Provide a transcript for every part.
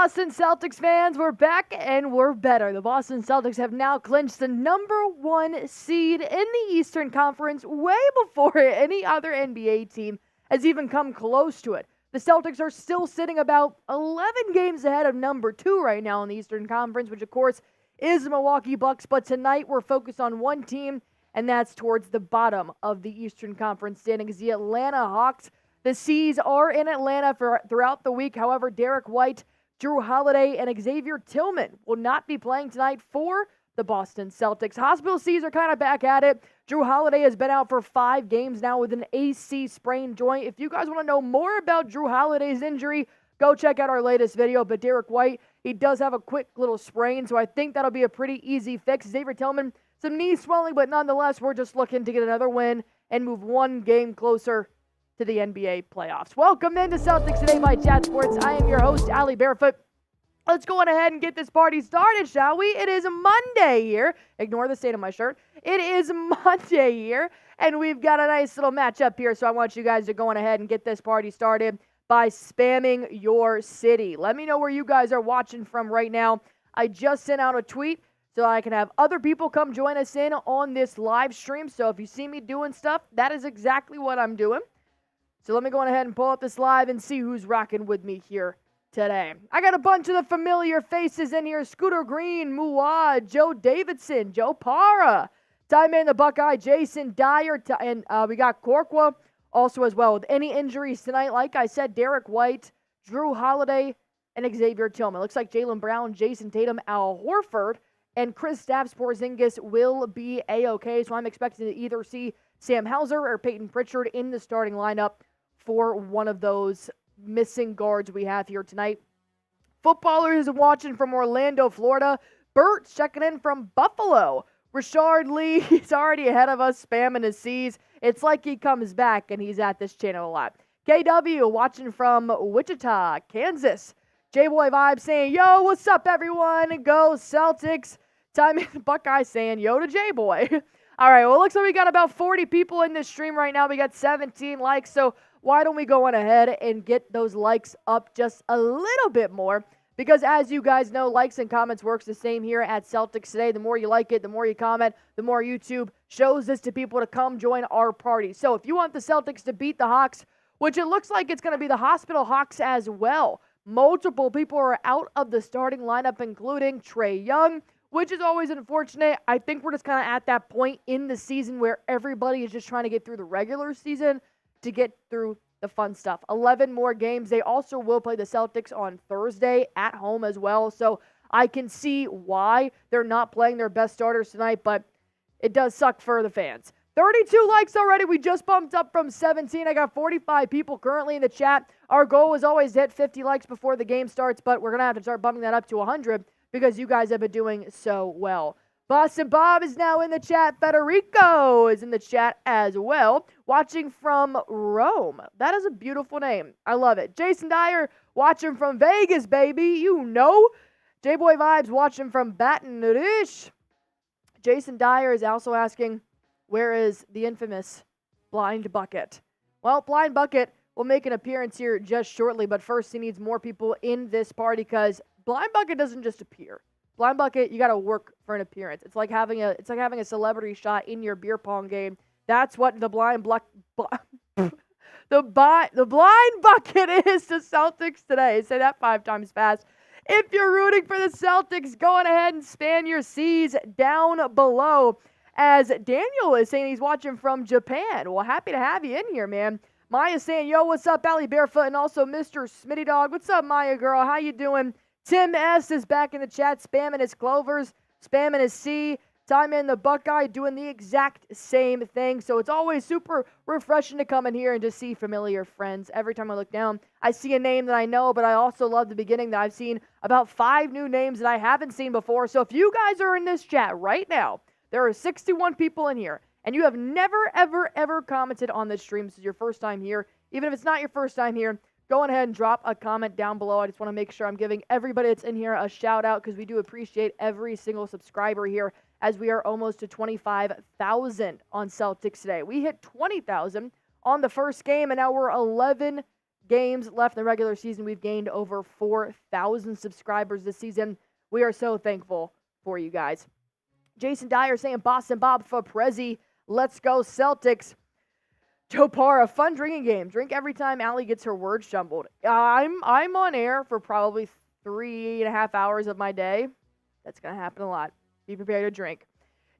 Boston Celtics fans, we're back and we're better. The Boston Celtics have now clinched the number 1 seed in the Eastern Conference way before any other NBA team has even come close to it. The Celtics are still sitting about 11 games ahead of number 2 right now in the Eastern Conference, which of course is the Milwaukee Bucks. But tonight we're focused on one team, and that's towards the bottom of the Eastern Conference standings, the Atlanta Hawks. The C's are in Atlanta throughout the week. However, Derrick White, Jrue Holiday, and Xavier Tillman will not be playing tonight for the Boston Celtics. Hospital C's are kind of back at it. Jrue Holiday has been out for 5 games now with an AC sprain joint. If you guys want to know more about Jrue Holiday's injury, go check out our latest video. But Derrick White, he does have a quick little sprain, so I think that'll be a pretty easy fix. Xavier Tillman, some knee swelling, but nonetheless, we're just looking to get another win and move one game closer to the NBA playoffs. Welcome into Celtics Today by Chat Sports. I am your host, Allie Barefoot. Let's go on ahead and get this party started, shall we? It is Monday here. Ignore the stain on my shirt. It is Monday here, and we've got a nice little matchup here, so I want you guys to go on ahead and get this party started by spamming your city. Let me know where you guys are watching from right now. I just sent out a tweet so I can have other people come join us in on this live stream. So if you see me doing stuff, that is exactly what I'm doing. So let me go on ahead and pull up this live and see who's rocking with me here today. I got a bunch of the familiar faces in here. Scooter Green, Muad, Joe Davidson, Joe Para, Time-Man the Buckeye, Jason Dyer, and we got Corqua also as well. With any injuries tonight, like I said, Derrick White, Jrue Holiday, and Xavier Tillman. Looks like Jaylen Brown, Jason Tatum, Al Horford, and Kristaps Porzingis will be A-OK. So I'm expecting to either see Sam Hauser or Payton Pritchard in the starting lineup for one of those missing guards we have here tonight. Footballers watching from Orlando, Florida. Bert checking in from Buffalo. Rashard Lee, he's already ahead of us, spamming his C's. It's like he comes back and he's at this channel a lot. KW watching from Wichita, Kansas. J-Boy Vibe saying, yo, what's up, everyone? Go Celtics. Time Buckeye saying, yo to J-Boy. All right, well, it looks like we got about 40 people in this stream right now. We got 17 likes, so why don't we go on ahead and get those likes up just a little bit more? Because as you guys know, likes and comments works the same here at Celtics Today. The more you like it, the more you comment, the more YouTube shows this to people to come join our party. So if you want the Celtics to beat the Hawks, which it looks like it's going to be the Hospital Hawks as well, multiple people are out of the starting lineup, including Trae Young, which is always unfortunate. I think we're just kind of at that point in the season where everybody is just trying to get through the regular season to get through the fun stuff. 11 more games. They also will play the Celtics on Thursday at home as well. So I can see why they're not playing their best starters tonight, but it does suck for the fans. 32 likes already. We just bumped up from 17. I got 45 people currently in the chat. Our goal was always to hit 50 likes before the game starts, but we're going to have to start bumping that up to 100 because you guys have been doing so well. Boston Bob is now in the chat. Federico is in the chat as well, watching from Rome. That is a beautiful name. I love it. Jason Dyer watching from Vegas, baby. You know. J-Boy Vibes watching from Baton Rouge. Jason Dyer is also asking, where is the infamous Blind Bucket? Well, Blind Bucket will make an appearance here just shortly, but first he needs more people in this party because Blind Bucket doesn't just appear. Blind Bucket, you got to work for an appearance. It's like having a celebrity shot in your beer pong game. That's what the blind Blind Bucket is to Celtics Today. Say that 5 times fast. If you're rooting for the Celtics, go on ahead and spam your C's down below. As Daniel is saying he's watching from Japan. Well, happy to have you in here, man. Maya's saying, yo, what's up, Allie Barefoot? And also Mr. Smitty Dog. What's up, Maya girl? How you doing? Tim S. is back in the chat, spamming his clovers, spamming his C. Time-Man the Buckeye doing the exact same thing. So it's always super refreshing to come in here and to see familiar friends. Every time I look down, I see a name that I know, but I also love the beginning that I've seen about 5 new names that I haven't seen before. So if you guys are in this chat right now, there are 61 people in here, and you have never, ever, ever commented on this stream. This is your first time here. Even if it's not your first time here, go on ahead and drop a comment down below. I just want to make sure I'm giving everybody that's in here a shout out because we do appreciate every single subscriber here as we are almost to 25,000 on Celtics Today. We hit 20,000 on the first game, and now we're 11 games left in the regular season. We've gained over 4,000 subscribers this season. We are so thankful for you guys. Jason Dyer saying Boston Bob for Prezi. Let's go Celtics. Joe Parra, fun drinking game. Drink every time Allie gets her words jumbled. I'm on air for probably 3.5 hours of my day. That's going to happen a lot. Be prepared to drink.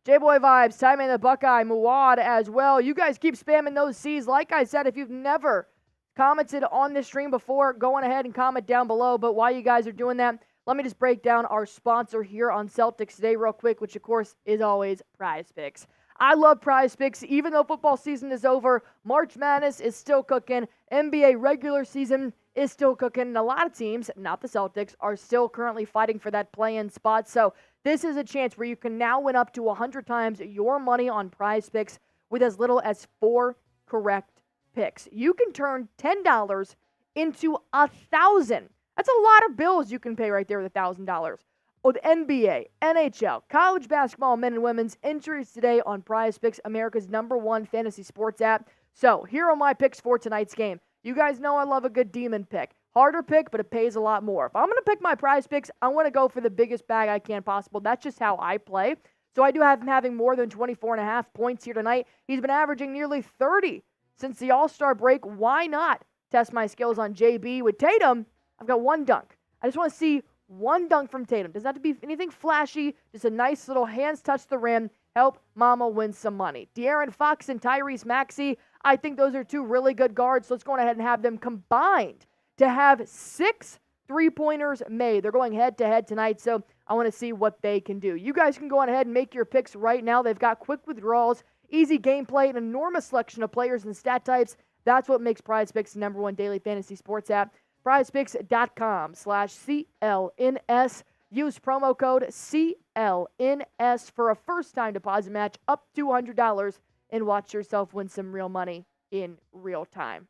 J-Boy Vibes, Time in the Buckeye, Muad as well. You guys keep spamming those C's. Like I said, if you've never commented on this stream before, go on ahead and comment down below. But while you guys are doing that, let me just break down our sponsor here on Celtics Today real quick, which, of course, is always Prize Picks. I love Prize Picks. Even though football season is over, March Madness is still cooking. NBA regular season is still cooking. And a lot of teams, not the Celtics, are still currently fighting for that play-in spot. So this is a chance where you can now win up to 100 times your money on Prize Picks with as little as 4 correct picks. You can turn $10 into 1,000. That's a lot of bills you can pay right there with $1,000. With NBA, NHL, college basketball, men and women's entries today on Prize Picks, America's #1 fantasy sports app. So here are my picks for tonight's game. You guys know I love a good demon pick. Harder pick, but it pays a lot more. If I'm going to pick my Prize Picks, I want to go for the biggest bag I can possible. That's just how I play. So I do have him having more than 24.5 points here tonight. He's been averaging nearly 30 since the All-Star break. Why not test my skills on JB? With Tatum, I've got one dunk. I just want to see one dunk from Tatum. Doesn't have to be anything flashy, just a nice little hands touch the rim, help mama win some money. De'Aaron Fox and Tyrese Maxey, I think those are 2 really good guards, so let's go ahead and have them combined to have 6 3-pointers made. They're going head-to-head tonight, so I want to see what they can do. You guys can go on ahead and make your picks right now. They've got quick withdrawals, easy gameplay, an enormous selection of players and stat types. That's what makes Prize Picks the #1 daily fantasy sports app. PrizePicks.com/CLNS. Use promo code CLNS for a first-time deposit match up to $200 and watch yourself win some real money in real time.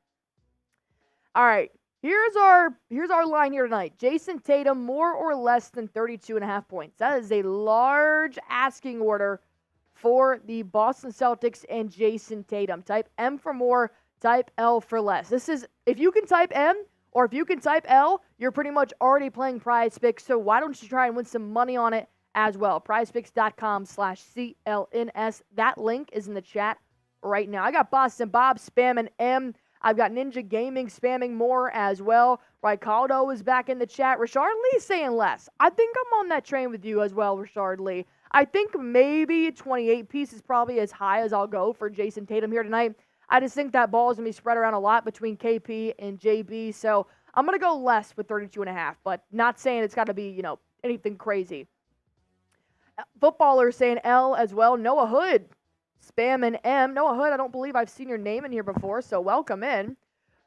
All right, here's our line here tonight. Jason Tatum, more or less than 32.5 points. That is a large asking order for the Boston Celtics and Jason Tatum. Type M for more, type L for less. This is, if you can type M, or if you can type L, you're pretty much already playing Prize Picks, so why don't you try and win some money on it as well? PrizePicks.com/CLNS. That link is in the chat right now. I got Boston Bob spamming M. I've got Ninja Gaming spamming more as well. Ricardo is back in the chat. Rashard Lee saying less. I think I'm on that train with you as well, Rashard Lee. I think maybe 28 piece is probably as high as I'll go for Jason Tatum here tonight. I just think that ball is going to be spread around a lot between KP and JB. So I'm going to go less with 32.5, but not saying it's got to be, anything crazy. Footballers saying L as well. Noah Hood, spam and M. Noah Hood, I don't believe I've seen your name in here before, so welcome in.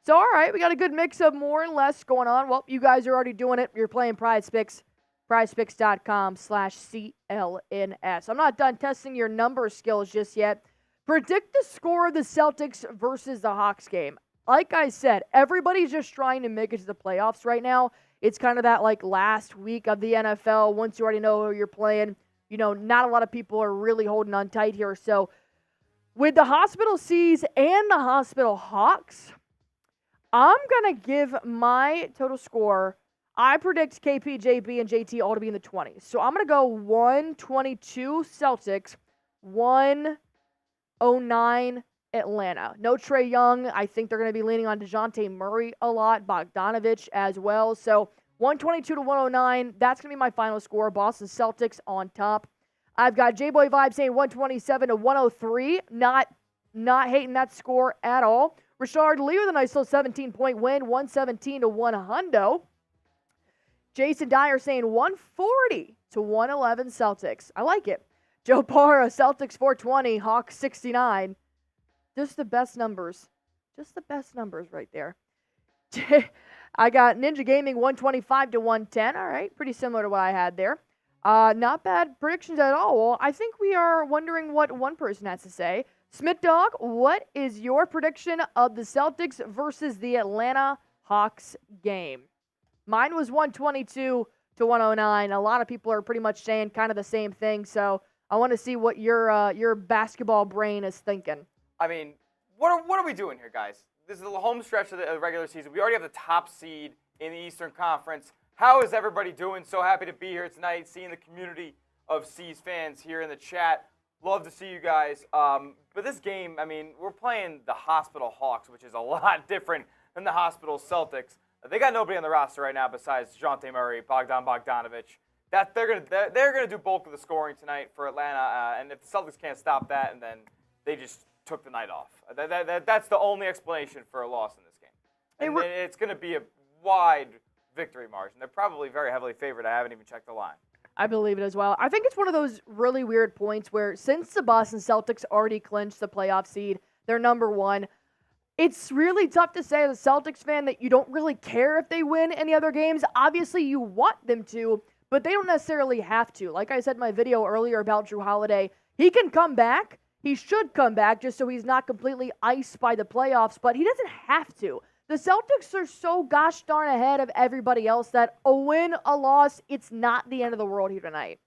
So, all right, we got a good mix of more and less going on. Well, you guys are already doing it. You're playing Prize Picks. PrizePicks.com/CLNS. I'm not done testing your number skills just yet. Predict the score of the Celtics versus the Hawks game. Like I said, everybody's just trying to make it to the playoffs right now. It's kind of that last week of the NFL. Once you already know who you're playing, not a lot of people are really holding on tight here. So with the Hospital Seas and the Hospital Hawks, I'm going to give my total score. I predict KP, JB, and JT all to be in the 20s. So I'm going to go 122 Celtics, 109 Atlanta. No Trae Young. I think they're going to be leaning on Dejounte Murray a lot, Bogdanovich as well. So 122 to 109. That's going to be my final score. Boston Celtics on top. I've got J-Boy Vibe saying 127 to 103. Not hating that score at all. Rashard Lee with a nice little 17-point win, 117 to 100. Jason Dyer saying 140 to 111 Celtics. I like it. Joe Parra, Celtics 420, Hawks 69. Just the best numbers. Just the best numbers right there. I got Ninja Gaming 125 to 110. All right, pretty similar to what I had there. Not bad predictions at all. Well, I think we are wondering what one person has to say. Smith Dog, what is your prediction of the Celtics versus the Atlanta Hawks game? Mine was 122 to 109. A lot of people are pretty much saying kind of the same thing, so I want to see what your basketball brain is thinking. I mean, what are we doing here, guys? this is the home stretch of the regular season. We already have the top seed in the Eastern Conference. How is everybody doing? So happy to be here tonight, seeing the community of C's fans here in the chat. Love to see you guys. But this game, I mean, we're playing the Hospital Hawks, which is a lot different than the Hospital Celtics. They got nobody on the roster right now besides Dejounte Murray, Bogdanovich. They're gonna do bulk of the scoring tonight for Atlanta, and if the Celtics can't stop that, and then they just took the night off. That's the only explanation for a loss in this game. And it's going to be a wide victory margin. They're probably very heavily favored. I haven't even checked the line. I believe it as well. I think it's one of those really weird points where since the Boston Celtics already clinched the playoff seed, they're number one, it's really tough to say as a Celtics fan that you don't really care if they win any other games. Obviously, you want them to, but they don't necessarily have to. Like I said in my video earlier about Jrue Holiday, he can come back. He should come back just so he's not completely iced by the playoffs, but he doesn't have to. The Celtics are so gosh darn ahead of everybody else that a win, a loss, it's not the end of the world here tonight.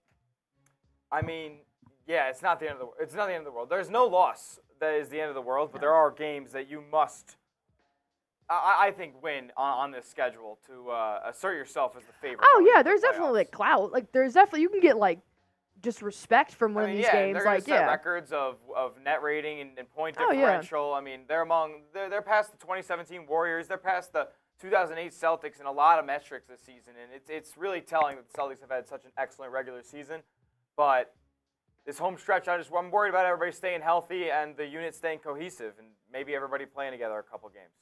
I mean, yeah, it's not the end of the world. It's not the end of the world. There's no loss that is the end of the world, but there are games that you must, I think, win on this schedule to assert yourself as the favorite. Oh, yeah, there's definitely like clout. Like, there's definitely, you can get like just respect from winning these games. They're gonna set records of net rating and point differential. I mean, they're past the 2017 Warriors. They're past the 2008 Celtics in a lot of metrics this season, and it's really telling that the Celtics have had such an excellent regular season. But this home stretch, I'm worried about everybody staying healthy and the unit staying cohesive, and maybe everybody playing together a couple games.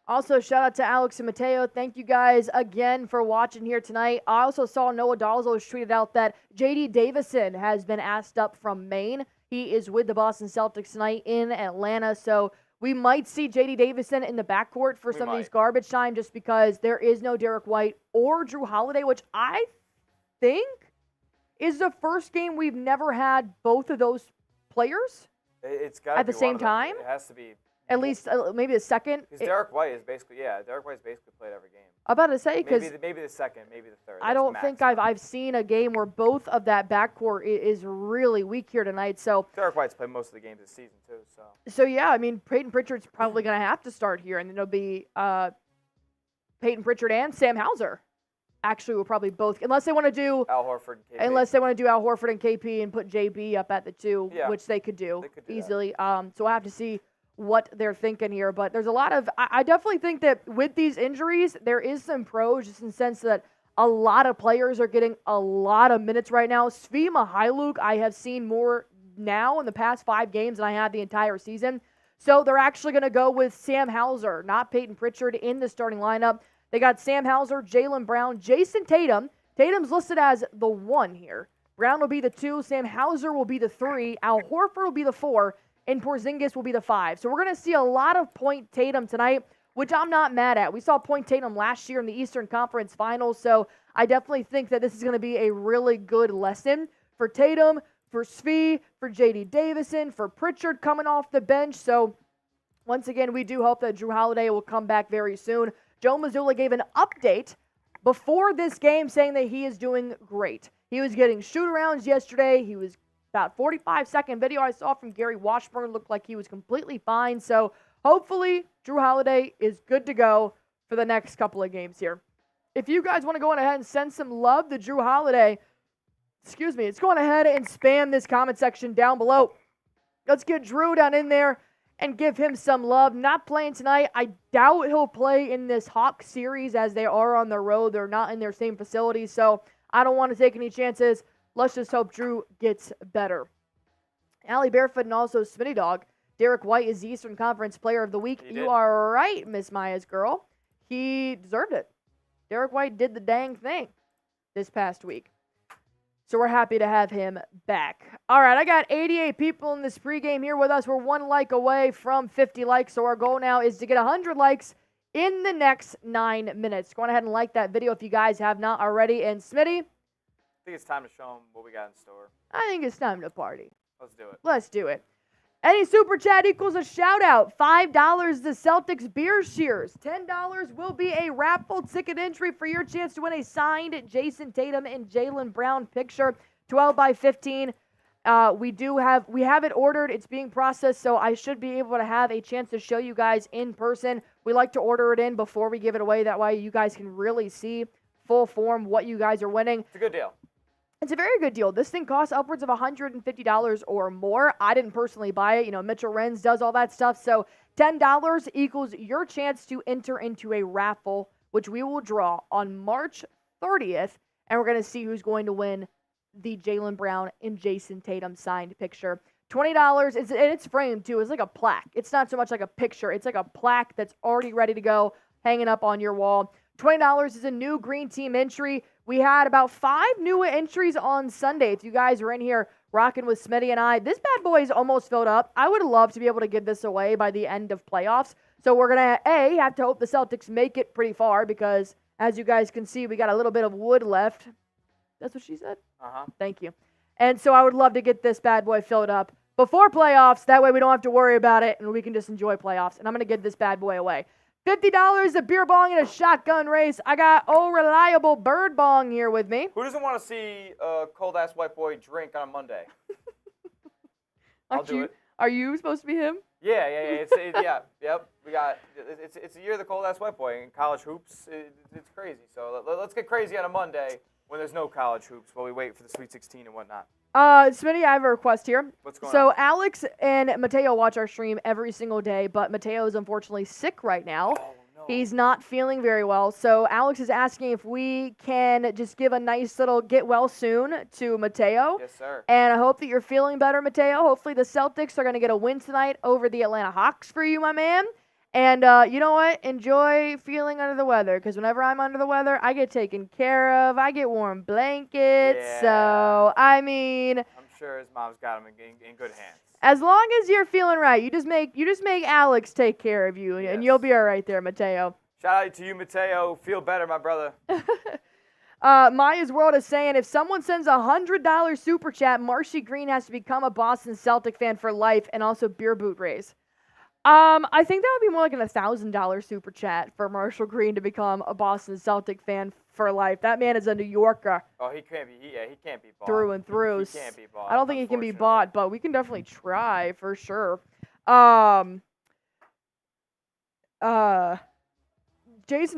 Also, shout out to Alex and Mateo. Thank you guys again for watching here tonight. I also saw Noah Dalzos tweeted out that J.D. Davison has been asked up from Maine. He is with the Boston Celtics tonight in Atlanta, so we might see J.D. Davison in the backcourt for some of these garbage time just because there is no Derrick White or Jrue Holiday, which I think is the first game we've never had both of those players at the same time. It has to be. At least maybe the second. Because Derrick White is basically played every game. I'm about to say because maybe the second, maybe the third. I don't think I've seen a game where both of that backcourt is really weak here tonight. So Derrick White's played most of the games this season too. So yeah, I mean Payton Pritchard's probably going to have to start here, and it'll be Payton Pritchard and Sam Hauser. Actually, will probably both, unless they want to do Al Horford and KP. Unless they want to do Al Horford and KP and put JB up at the 2, which they could do easily. So we'll have to see what they're thinking here. But there's a lot of, I definitely think that with these injuries, there is some pros just in the sense that a lot of players are getting a lot of minutes right now. Svi Mykhailiuk, I have seen more now in the past 5 games than I have the entire season. So they're actually going to go with Sam Hauser, not Payton Pritchard, in the starting lineup. They got Sam Hauser, Jaylen Brown, Jason Tatum. Tatum's listed as the 1 here. Brown will be the 2. Sam Hauser will be the 3. Al Horford will be the 4. And Porzingis will be the 5. So we're going to see a lot of Point Tatum tonight, which I'm not mad at. We saw Point Tatum last year in the Eastern Conference Finals, so I definitely think that this is going to be a really good lesson for Tatum, for Svi, for J.D. Davison, for Pritchard coming off the bench. So once again, we do hope that Jrue Holiday will come back very soon. Joe Mazzulla gave an update before this game saying that he is doing great. He was getting shoot-arounds yesterday. He was about 45-second video I saw from Gary Washburn looked like he was completely fine. So hopefully Jrue Holiday is good to go for the next couple of games here. If you guys want to go on ahead and send some love to Jrue Holiday, let's go on ahead and spam this comment section down below. Let's get Jrue down in there and give him some love. Not playing tonight. I doubt he'll play in this Hawks series as they are on the road. They're not in their same facility, so I don't want to take any chances. Let's just hope Jrue gets better. Allie Barefoot and also Smitty Dog. Derrick White is the Eastern Conference Player of the Week. You are right, Miss Maya's girl. He deserved it. Derrick White did the dang thing this past week. So we're happy to have him back. All right, I got 88 people in this pregame here with us. We're 1 like away from 50 likes. So our goal now is to get 100 likes in the next 9 minutes. Go on ahead and like that video if you guys have not already. And Smitty, I think it's time to show them what we got in store. I think it's time to party. Let's do it. Any super chat equals a shout out. $5 the Celtics beer shears. $10 will be a raffle ticket entry for your chance to win a signed Jason Tatum and Jaylen Brown picture. 12 by 15. We have it ordered. It's being processed, so I should be able to have a chance to show you guys in person. We like to order it in before we give it away. That way you guys can really see full form what you guys are winning. It's a good deal. It's a very good deal. This thing costs upwards of $150 or more. I didn't personally buy it. Mitchell Renz does all that stuff. So $10 equals your chance to enter into a raffle, which we will draw on March 30th. And we're going to see who's going to win the Jaylen Brown and Jason Tatum signed picture. $20, and it's framed too. It's like a plaque. It's not so much like a picture. It's like a plaque that's already ready to go, hanging up on your wall. $20 is a new green team entry. We had about 5 new entries on Sunday. If you guys are in here rocking with Smitty and I, this bad boy is almost filled up. I would love to be able to give this away by the end of playoffs. So we're going to, have to hope the Celtics make it pretty far because, as you guys can see, we got a little bit of wood left. That's what she said? Uh-huh. Thank you. And so I would love to get this bad boy filled up before playoffs. That way we don't have to worry about it and we can just enjoy playoffs. And I'm going to give this bad boy away. $50 a beer bong in a shotgun race. I got old reliable Bird Bong here with me. Who doesn't want to see a cold-ass white boy drink on a Monday? I'll do it. Are you supposed to be him? Yeah. Yep. It's a year of the cold-ass white boy. In college hoops, it's crazy. So let's get crazy on a Monday when there's no college hoops while we wait for the Sweet 16 and whatnot. Smitty, I have a request here. What's going on? So Alex and Mateo watch our stream every single day, but Mateo is unfortunately sick right now. Oh, no. He's not feeling very well. So Alex is asking if we can just give a nice little get well soon to Mateo. Yes, sir. And I hope that you're feeling better, Mateo. Hopefully the Celtics are going to get a win tonight over the Atlanta Hawks for you, my man. And you know what? Enjoy feeling under the weather, because whenever I'm under the weather, I get taken care of. I get warm blankets. Yeah. So, I mean, I'm sure his mom's got him in good hands. as long as you're feeling right, you just make Alex take care of you, and you'll be all right there, Mateo. Shout out to you, Mateo. Feel better, my brother. Maya's World is saying, if someone sends a $100 super chat, Marcy Green has to become a Boston Celtic fan for life, and also beer boot raise. I think that would be more like an $1,000 super chat for Marshall Green to become a Boston Celtic fan for life. That man is a New Yorker. Oh, he can't be. He can't be bought. Through and through. He can't be bought. I don't think he can be bought, but we can definitely try for sure. Jason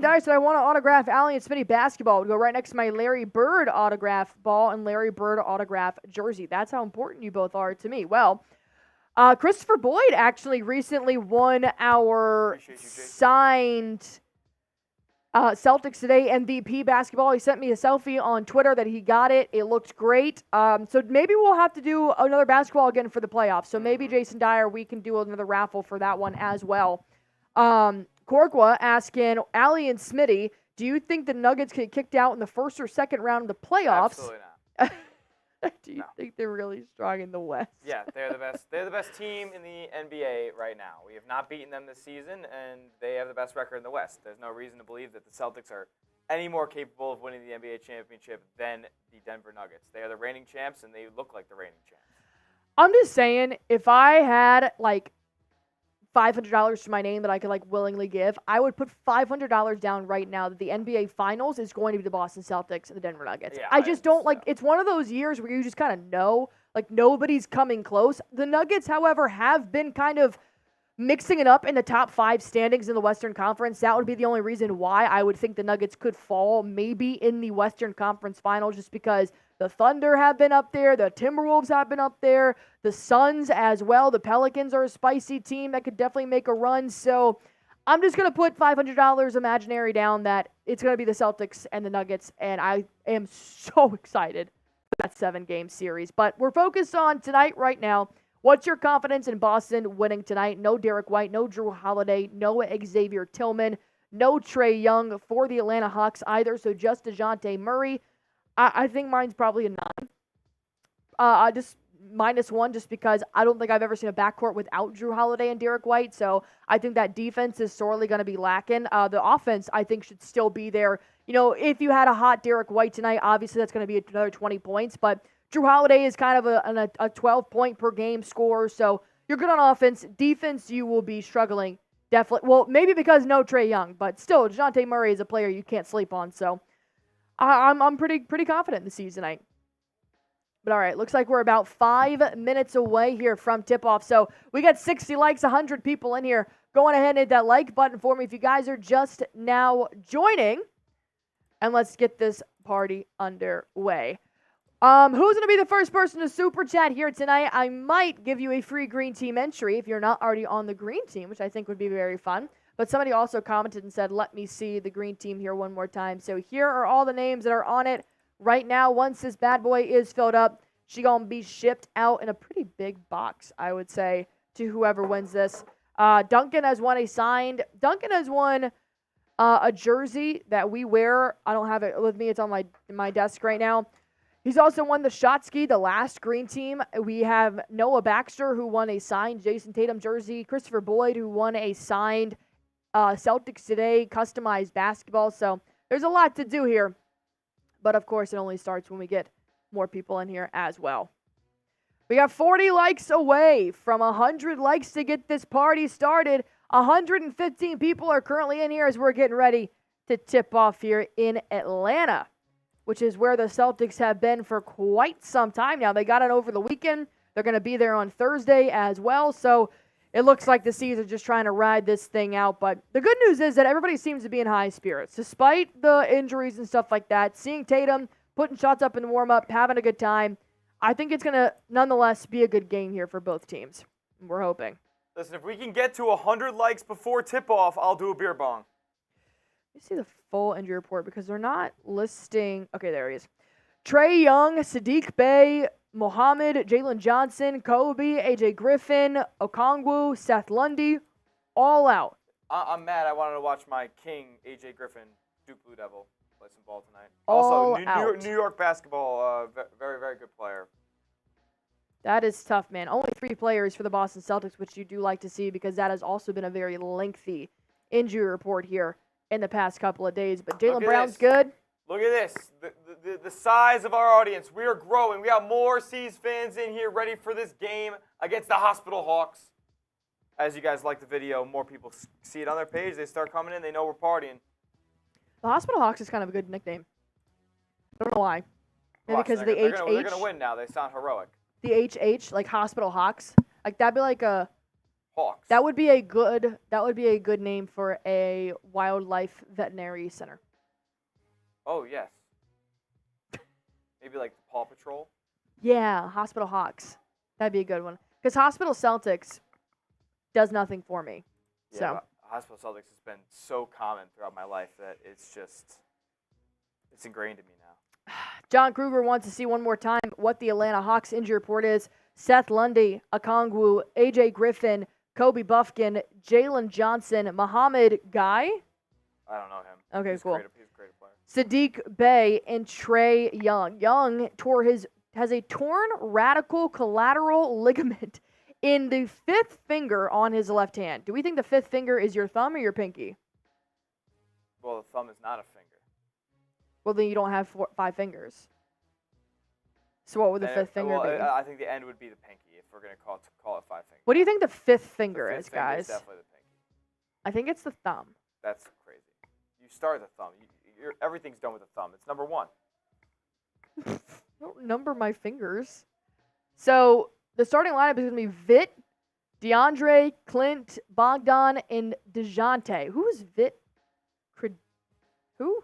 Dyer said, I want to autograph Allie and Smitty basketball. It would go right next to my Larry Bird autograph ball and Larry Bird autograph jersey. That's how important you both are to me. Well, Christopher Boyd actually recently won our signed Celtics Today MVP basketball. He sent me a selfie on Twitter that he got it. It looked great. So maybe we'll have to do another basketball again for the playoffs. So maybe Jason Dyer, we can do another raffle for that one as well. Korkwa asking, Allie and Smitty, do you think the Nuggets get kicked out in the first or second round of the playoffs? Absolutely not. Do you think they're really strong in the West? Yeah, they're the best. They're the best team in the NBA right now. We have not beaten them this season, and they have the best record in the West. There's no reason to believe that the Celtics are any more capable of winning the NBA championship than the Denver Nuggets. They are the reigning champs, and they look like the reigning champs. I'm just saying, if I had like $500 to my name that I could like willingly give, I would put $500 down right now that the NBA Finals is going to be the Boston Celtics and the Denver Nuggets. Yeah, I just don't like. It's one of those years where you just kind of know, like nobody's coming close. The Nuggets, however, have been kind of mixing it up in the top 5 standings in the Western Conference. That would be the only reason why I would think the Nuggets could fall maybe in the Western Conference Finals, just because the Thunder have been up there, the Timberwolves have been up there, the Suns as well. The Pelicans are a spicy team that could definitely make a run. So I'm just going to put $500 imaginary down that it's going to be the Celtics and the Nuggets, and I am so excited for that 7-game series. But we're focused on tonight right now. What's your confidence in Boston winning tonight? No Derrick White, no Jrue Holiday, no Xavier Tillman, no Trae Young for the Atlanta Hawks either, so just Dejounte Murray. I think mine's probably a 9. I just -1 just because I don't think I've ever seen a backcourt without Jrue Holiday and Derrick White, so I think that defense is sorely going to be lacking. The offense, I think, should still be there. You know, if you had a hot Derrick White tonight, obviously that's going to be another 20 points, but Jrue Holiday is kind of a 12-point per game scorer, so you're good on offense. Defense, you will be struggling, definitely. Well, maybe because no Trae Young, but still, Dejounte Murray is a player you can't sleep on, so I'm pretty confident in the season tonight. But all right, looks like we're about 5 minutes away here from tip-off. So we got 60 likes, 100 people in here. Go on ahead and hit that like button for me if you guys are just now joining. And let's get this party underway. Who's going to be the first person to super chat here tonight? I might give you a free green team entry if you're not already on the green team, which I think would be very fun. But somebody also commented and said, let me see the green team here one more time. So here are all the names that are on it right now. Once this bad boy is filled up, she going to be shipped out in a pretty big box, I would say, to whoever wins this. Duncan has won a jersey that we wear. I don't have it with me. It's on my desk right now. He's also won the Shotsky, the last green team. We have Noah Baxter, who won a signed Jason Tatum jersey. Christopher Boyd, who won a signed Celtics Today customized basketball. So there's a lot to do here. But, of course, it only starts when we get more people in here as well. We got 40 likes away from 100 likes to get this party started. 115 people are currently in here as we're getting ready to tip off here in Atlanta, which is where the Celtics have been for quite some time now. They got it over the weekend. They're going to be there on Thursday as well. So it looks like the C's are just trying to ride this thing out. But the good news is that everybody seems to be in high spirits. Despite the injuries and stuff like that, seeing Tatum putting shots up in the warm-up, having a good time, I think it's going to nonetheless be a good game here for both teams. We're hoping. Listen, if we can get to 100 likes before tip-off, I'll do a beer bong. Let me see the full injury report because they're not listing. Okay, there he is. Trae Young, Saddiq Bey, Mohammed, Jalen Johnson, Kobe, AJ Griffin, Okongwu, Seth Lundy, all out. I'm mad. I wanted to watch my king, AJ Griffin, Duke Blue Devil, play some ball tonight. All also, out. New York basketball, very, very good player. That is tough, man. Only 3 players for the Boston Celtics, which you do like to see because that has also been a very lengthy injury report here in the past couple of days. But Jaylen Brown's good. Look at this. The size of our audience. We are growing. We got more C's fans in here ready for this game against the Hospital Hawks. As you guys like the video, more people see it on their page. They start coming in. They know we're partying. The Hospital Hawks is kind of a good nickname. I don't know why. Maybe because of the HH. They're going to win now. They sound heroic. The HH, like Hospital Hawks. Like that'd be like a Hawks. That would be a good name for a wildlife veterinary center. Oh, yes. Maybe like Paw Patrol? Yeah, Hospital Hawks. That'd be a good one. Because Hospital Celtics does nothing for me. Yeah, so Hospital Celtics has been so common throughout my life that it's ingrained in me now. John Kruger wants to see one more time what the Atlanta Hawks injury report is. Seth Lundy, Okongwu, AJ Griffin, Kobe Buffkin, Jalen Johnson, Mohammed Guy. I don't know him. Okay, cool. He's a great player. Saddiq Bey and Trae Young. Young has a torn radical collateral ligament in the 5th finger on his left hand. Do we think the 5th finger is your thumb or your pinky? Well, the thumb is not a finger. Well, then you don't have 5 fingers. So what would the 5th finger be? I think the end would be the pinky if we're going to call it 5 fingers. What do you think the 5th finger The is, fifth finger guys? is definitely the pinky. I think it's the thumb. That's crazy. You start the thumb. Everything's done with the thumb. It's number 1. Don't number my fingers. So the starting lineup is going to be Vit, DeAndre, Clint, Bogdan, and Dejounte. Who's Vit? Who?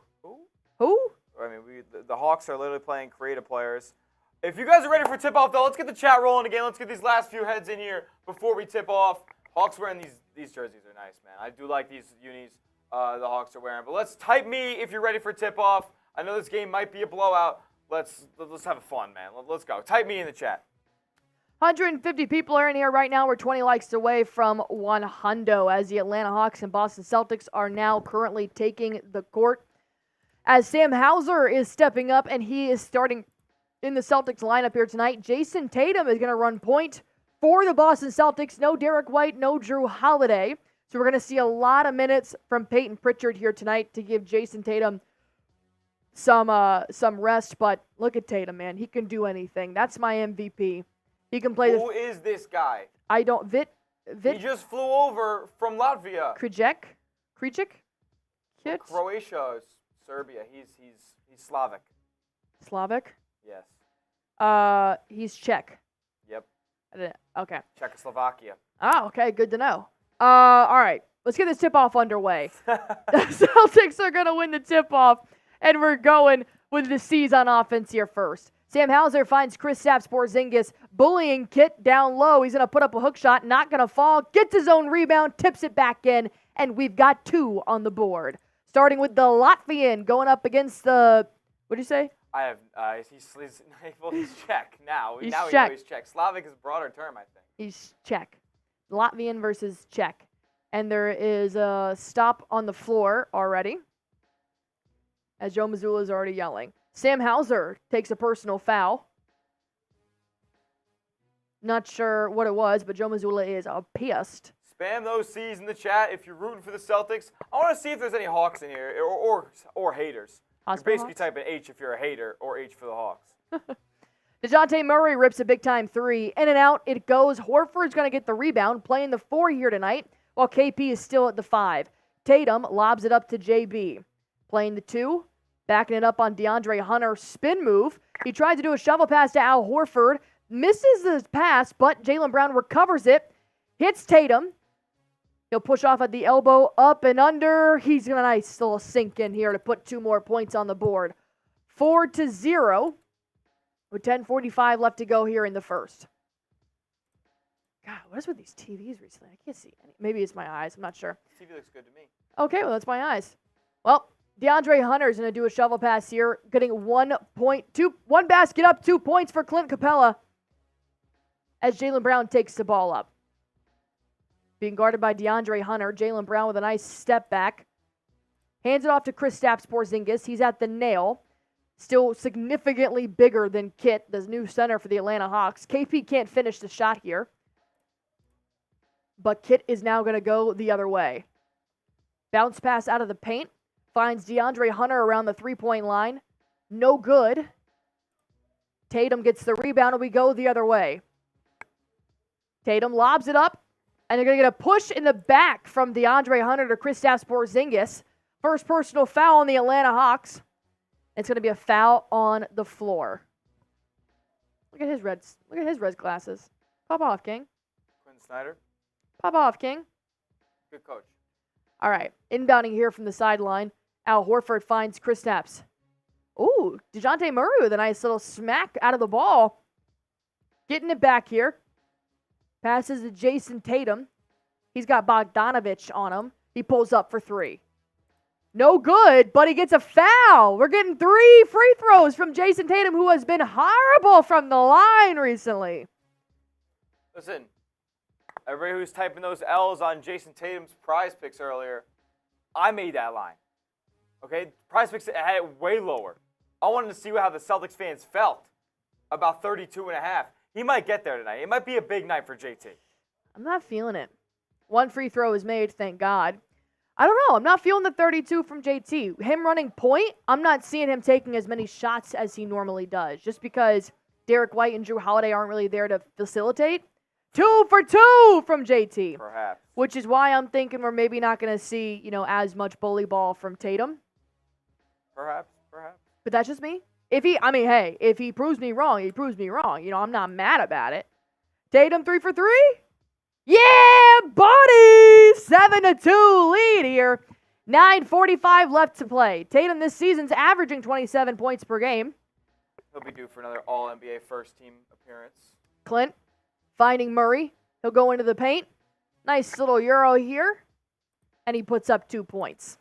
I mean, the Hawks are literally playing creative players. If you guys are ready for tip-off, though, let's get the chat rolling again. Let's get these last few heads in here before we tip off. Hawks wearing these jerseys are nice, man. I do like these unis the Hawks are wearing. But let's type me if you're ready for tip-off. I know this game might be a blowout. Let's have fun, man. Let's go. Type me in the chat. 150 people are in here right now. We're 20 likes away from 100 as the Atlanta Hawks and Boston Celtics are now currently taking the court. As Sam Hauser is stepping up and he is starting in the Celtics lineup here tonight. Jason Tatum is going to run point for the Boston Celtics. No Derrick White, no Jrue Holiday. So we're going to see a lot of minutes from Payton Pritchard here tonight to give Jason Tatum some rest. But look at Tatum, man. He can do anything. That's my MVP. He can play. Who is this guy? I don't. Vit. He just flew over from Latvia. Krejcik? Croatia, Serbia. He's Slavic. Slavic? Yes. He's Czech. Yep. Okay. Czechoslovakia. Oh, okay. Good to know. All right. Let's get this tip-off underway. The Celtics are going to win the tip-off, and we're going with the C's on offense here first. Sam Hauser finds Kristaps Porzingis bullying Kit down low. He's going to put up a hook shot, not going to fall, gets his own rebound, tips it back in, and we've got 2 on the board. Starting with the Latvian going up against the, what'd you say? I have, he's Czech now. He's now we Czech. know he's Czech. Slavic is a broader term, I think. He's Czech. Latvian versus Czech. And there is a stop on the floor already, as Joe Mazzulla is already yelling. Sam Hauser takes a personal foul. Not sure what it was, but Joe Mazzulla is pissed. Spam those C's in the chat if you're rooting for the Celtics. I want to see if there's any Hawks in here or haters. You basically type an H if you're a hater or H for the Hawks. Dejounte Murray rips a big-time 3. In and out it goes. Horford's going to get the rebound, playing the 4 here tonight, while KP is still at the 5. Tatum lobs it up to JB. Playing the 2. Backing it up on DeAndre Hunter. Spin move. He tried to do a shovel pass to Al Horford. Misses the pass, but Jaylen Brown recovers it. Hits Tatum. He'll push off at the elbow, up and under. He's going to nice little sink in here to put 2 more points on the board. 4-0 with 10:45 left to go here in the first. God, what is with these TVs recently? I can't see any. Maybe it's my eyes. I'm not sure. TV looks good to me. Okay, well, that's my eyes. Well, DeAndre Hunter is going to do a shovel pass here, getting 1 basket up, 2 points for Clint Capella as Jaylen Brown takes the ball up. Being guarded by DeAndre Hunter, Jaylen Brown with a nice step back. Hands it off to Kristaps Porzingis. He's at the nail. Still significantly bigger than Kit, the new center for the Atlanta Hawks. KP can't finish the shot here. But Kit is now going to go the other way. Bounce pass out of the paint. Finds DeAndre Hunter around the 3-point line. No good. Tatum gets the rebound and we go the other way. Tatum lobs it up. And they're going to get a push in the back from DeAndre Hunter to Kristaps Porzingis. First personal foul on the Atlanta Hawks. It's going to be a foul on the floor. Look at his red glasses. Pop off, King. Quinn Snyder. Pop off, King. Good coach. All right. Inbounding here from the sideline. Al Horford finds Kristaps. Ooh, Dejounte Murray with a nice little smack out of the ball. Getting it back here. Passes to Jason Tatum. He's got Bogdanovich on him. He pulls up for 3. No good, but he gets a foul. We're getting 3 free throws from Jason Tatum, who has been horrible from the line recently. Listen, everybody who's typing those L's on Jason Tatum's prize picks earlier, I made that line. Okay? Prize picks had it way lower. I wanted to see how the Celtics fans felt about 32.5. He might get there tonight. It might be a big night for JT. I'm not feeling it. 1 free throw is made, thank God. I don't know. I'm not feeling the 32 from JT. Him running point, I'm not seeing him taking as many shots as he normally does, just because Derrick White and Jrue Holiday aren't really there to facilitate. 2 for 2 from JT. Perhaps. Which is why I'm thinking we're maybe not going to see, as much bully ball from Tatum. Perhaps. But that's just me. If he proves me wrong, he proves me wrong. I'm not mad about it. Tatum 3 for 3? Yeah, buddy! 7-2 lead here. 9:45 left to play. Tatum this season's averaging 27 points per game. He'll be due for another All-NBA first-team appearance. Clint finding Murray. He'll go into the paint. Nice little Euro here. And he puts up 2 points.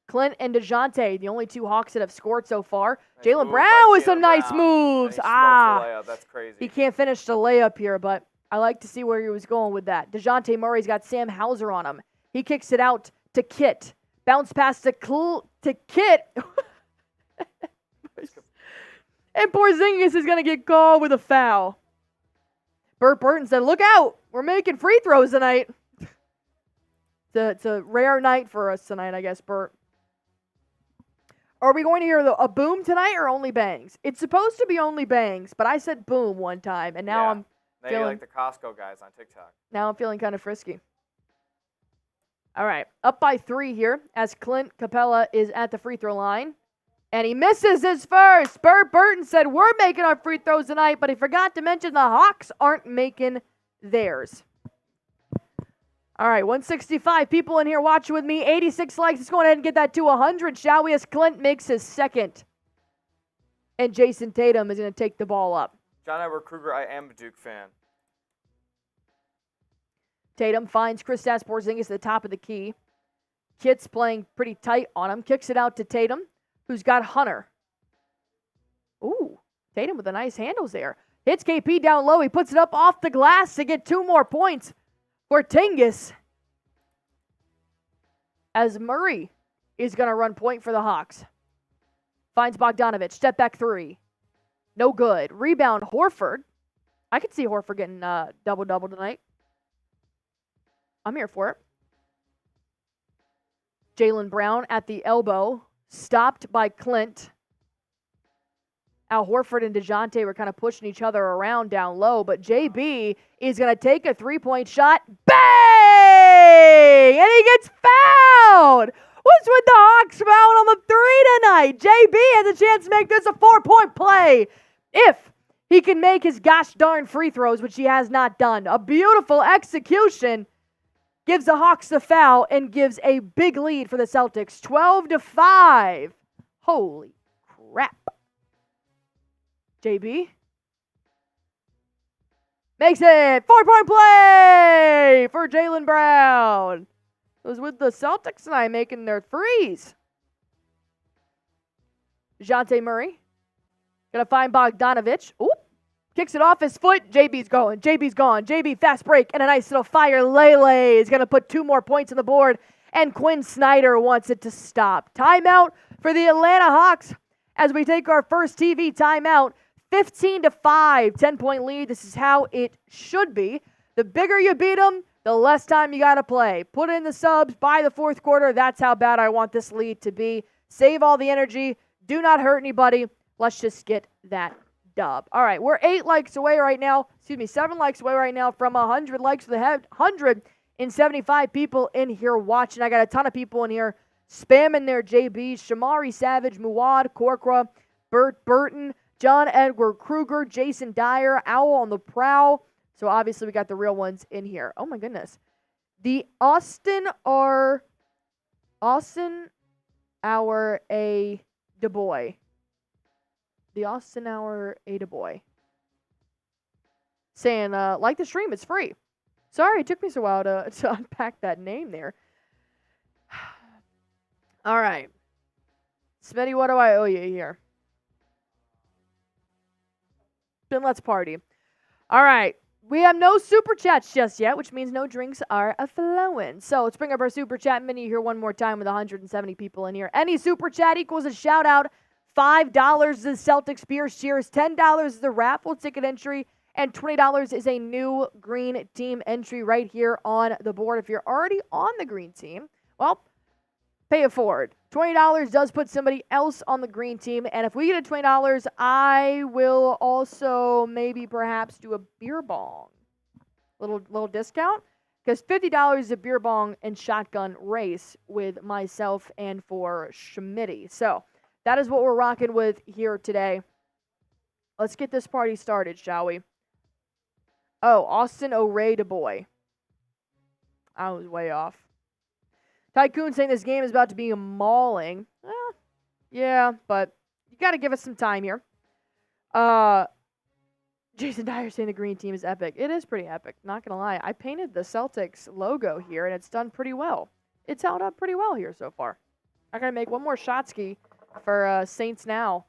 Clint and Dejounte, the only 2 Hawks that have scored so far. Nice Jaylen move Brown by with some Jaylen nice Brown. moves. He smokes the layup. That's crazy. He can't finish the layup here, but I like to see where he was going with that. Dejounte Murray's got Sam Hauser on him. He kicks it out to Kit. Bounce pass to Kit. And Porzingis is going to get called with a foul. Burt Burton said, look out. We're making free throws tonight. It's a rare night for us tonight, I guess, Burt. Are we going to hear a boom tonight or only bangs? It's supposed to be only bangs, but I said boom one time, and now I'm Maybe like the Costco guys on TikTok. Now I'm feeling kind of frisky. All right, up by 3 here as Clint Capella is at the free throw line. And he misses his first. Bert Burton said, we're making our free throws tonight, but he forgot to mention the Hawks aren't making theirs. All right, 165 people in here watching with me. 86 likes. Let's go ahead and get that to 100, shall we? As Clint makes his second. And Jason Tatum is going to take the ball up. John Edward Kruger, I am a Duke fan. Tatum finds Kristaps Porzingis at the top of the key. Kit's playing pretty tight on him. Kicks it out to Tatum, who's got Hunter. Ooh, Tatum with the nice handles there. Hits KP down low. He puts it up off the glass to get 2 more points for Tingis. As Murray is going to run point for the Hawks. Finds Bogdanovic. Step back 3. No good. Rebound, Horford. I could see Horford getting double-double tonight. I'm here for it. Jaylen Brown at the elbow. Stopped by Clint. Al Horford and Dejounte were kind of pushing each other around down low, but JB is going to take a 3-point shot. Bang! And he gets fouled! What's with the Hawks foul on the 3 tonight? JB has a chance to make this a 4-point play if he can make his gosh darn free throws, which he has not done. A beautiful execution gives the Hawks the foul and gives a big lead for the Celtics. 12-5. Holy crap. JB makes it. 4-point play for Jaylen Brown. It was with the Celtics tonight making their threes. Dejounte Murray. Gonna find Bogdanovic. Oop. Kicks it off his foot. JB's going. JB's gone. JB fast break and a nice little fire. Lele is gonna put 2 more points on the board. And Quinn Snyder wants it to stop. Timeout for the Atlanta Hawks as we take our first TV timeout. 15-5, 10-point lead. This is how it should be. The bigger you beat them, the less time you got to play. Put in the subs by the 4th quarter. That's how bad I want this lead to be. Save all the energy. Do not hurt anybody. Let's just get that dub. All right, we're 7 likes away right now from 100 likes. We have 175 people in here watching. I got a ton of people in here spamming their JBs. Shamari Savage, Muad, Corkra, Bert Burton, John Edward Kruger, Jason Dyer, Owl on the Prowl. So obviously we got the real ones in here. Oh my goodness. The Austin Hour A. Du Bois. The Austin Hour A. Du Bois. Saying, like the stream, it's free. Sorry, it took me so a while to unpack that name there. All right. Smitty, what do I owe you here? Then let's party. All right. We have no super chats just yet, which means no drinks are flowing. So let's bring up our super chat menu here one more time with 170 people in here. Any super chat equals a shout out. $5 is the Celtics beer cheers. $10 is the raffle ticket entry. And $20 is a new green team entry right here on the board. If you're already on the green team, well, pay it forward. $20 does put somebody else on the green team. And if we get a $20, I will also maybe perhaps do a beer bong. Little discount. Because $50 is a beer bong and shotgun race with myself and for Schmitty. So that is what we're rocking with here today. Let's get this party started, shall we? Oh, Austin O'Ray Du Bois. I was way off. Tycoon saying this game is about to be a mauling. Yeah, but you got to give us some time here. Jason Dyer saying the green team is epic. It is pretty epic, not going to lie. I painted the Celtics logo here, and it's done pretty well. It's held up pretty well here so far. I got to make one more shot ski for Saints Now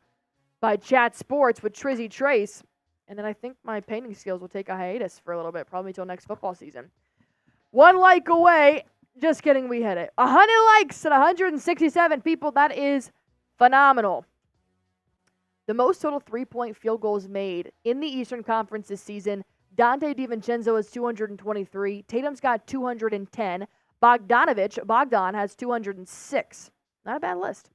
by Chat Sports with Trizzy Trace. And then I think my painting skills will take a hiatus for a little bit, probably until next football season. 1 like away. Just kidding, we hit it. 100 likes and 167 people. That is phenomenal. The most total 3-point field goals made in the Eastern Conference this season. Dante DiVincenzo has 223. Tatum's got 210. Bogdan has 206. Not a bad list.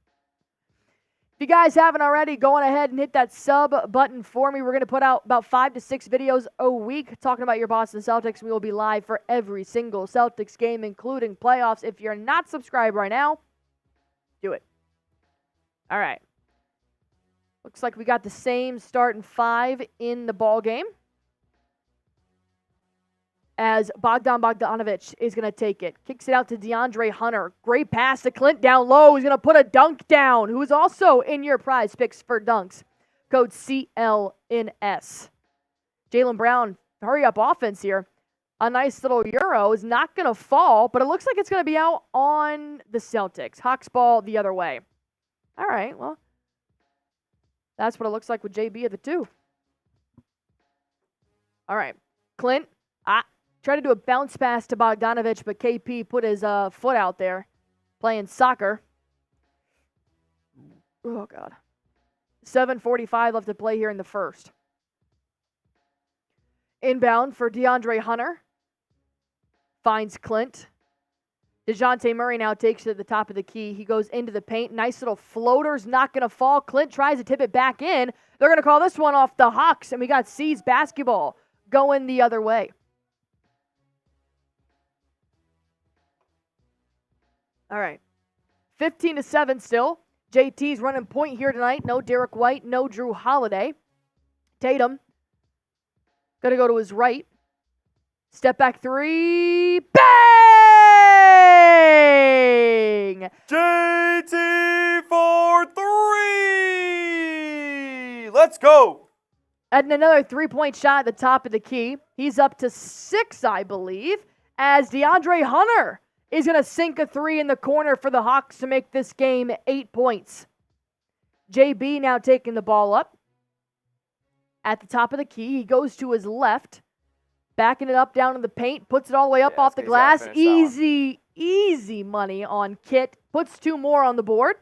If you guys haven't already, go on ahead and hit that sub button for me. We're going to put out about 5 to 6 videos a week talking about your Boston Celtics. We will be live for every single Celtics game, including playoffs. If you're not subscribed right now, do it. All right. Looks like we got the same starting 5 in the ball game. As Bogdanovich is going to take it. Kicks it out to DeAndre Hunter. Great pass to Clint down low. He's going to put a dunk down. Who is also in your prize picks for dunks. Code CLNS. Jaylen Brown, hurry up offense here. A nice little Euro is not going to fall, but it looks like it's going to be out on the Celtics. Hawks ball the other way. All right, well, that's what it looks like with JB at the 2. All right, Clint. Tried to do a bounce pass to Bogdanovich, but KP put his foot out there playing soccer. Oh, God. 7:45 left to play here in the first. Inbound for DeAndre Hunter. Finds Clint. Dejounte Murray now takes it at the top of the key. He goes into the paint. Nice little floater's not going to fall. Clint tries to tip it back in. They're going to call this one off the Hawks, and we got C's basketball going the other way. All right, 15-7 still. JT's running point here tonight. No Derrick White, no Jrue Holiday. Tatum going to go to his right. Step back 3. Bang! JT for 3! Let's go! And another 3-point shot at the top of the key. He's up to 6, I believe, as DeAndre Hunter is going to sink a 3 in the corner for the Hawks to make this game 8 points. JB now taking the ball up. At the top of the key, he goes to his left. Backing it up down in the paint. Puts it all the way up off the glass. Easy money on Kit. Puts 2 more on the board.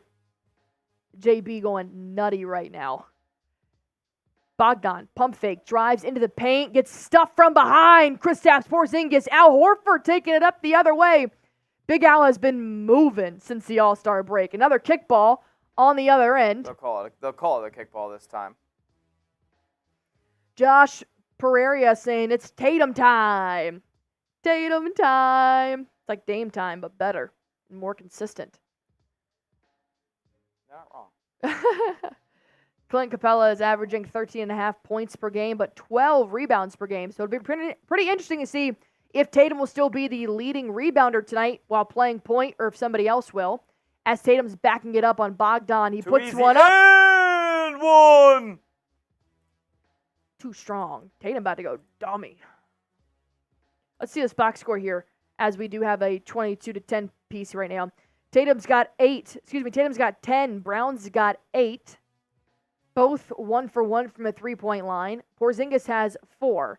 JB going nutty right now. Bogdan, pump fake, drives into the paint. Gets stuffed from behind. Kristaps Porzingis. Al Horford taking it up the other way. Big Al has been moving since the All-Star break. Another kickball on the other end. They'll call it a kickball this time. Josh Pereira saying it's Tatum time. Tatum time. It's like Dame time, but better and more consistent. Not wrong. Clint Capella is averaging 13.5 points per game, but 12 rebounds per game. So it'll be pretty interesting to see if Tatum will still be the leading rebounder tonight while playing point, or if somebody else will. As Tatum's backing it up on Bogdan, he puts one up. And one! Too strong. Tatum about to go dummy. Let's see this box score here, as we do have a 22-10 piece right now. Tatum's got 10. Brown's got 8. Both 1 for 1 from a 3-point line. Porzingis has 4.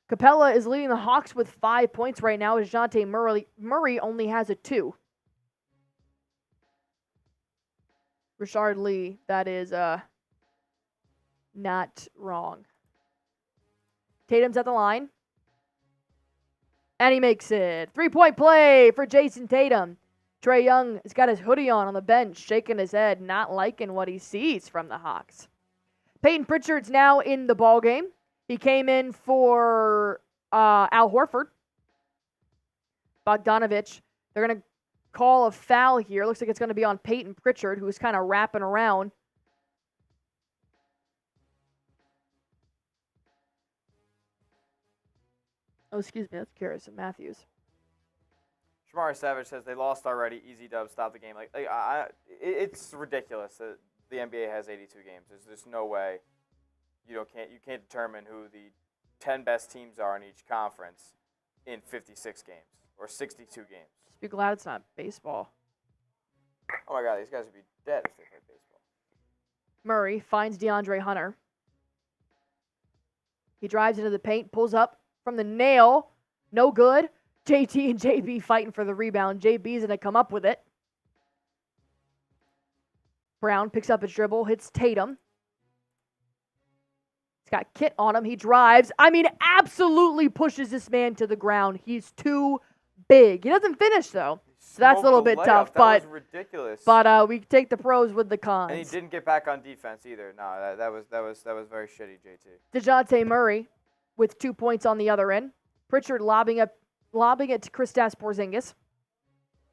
Capella is leading the Hawks with 5 points right now, as Dejounte Murray only has a 2. Richard Lee, that is not wrong. Tatum's at the line. And he makes it. 3-point play for Jason Tatum. Trae Young has got his hoodie on the bench, shaking his head, not liking what he sees from the Hawks. Payton Pritchard's now in the ball game. He came in for Al Horford. Bogdanovich. They're going to call a foul here. Looks like it's going to be on Payton Pritchard, who's kind of wrapping around. Oh, excuse me. That's Karras and Matthews. Shamari Savage says they lost already. Easy dub. Stop the game. It's ridiculous that the NBA has 82 games. There's no way you can't determine who the 10 best teams are in each conference in 56 games or 62 games. Just be glad it's not baseball. Oh my God, these guys would be dead if they played baseball. Murray finds DeAndre Hunter. He drives into the paint, pulls up from the nail. No good. JT and JB fighting for the rebound. JB's going to come up with it. Brown picks up a dribble, hits Tatum. He's got Kit on him. He drives. Absolutely pushes this man to the ground. He's too big. He doesn't finish, though. So that's a little bit tough. That was ridiculous. But we take the pros with the cons. And he didn't get back on defense either. No, that was very shitty, JT. Dejounte Murray with 2 points on the other end. Pritchard lobbing it to Kristaps Porzingis.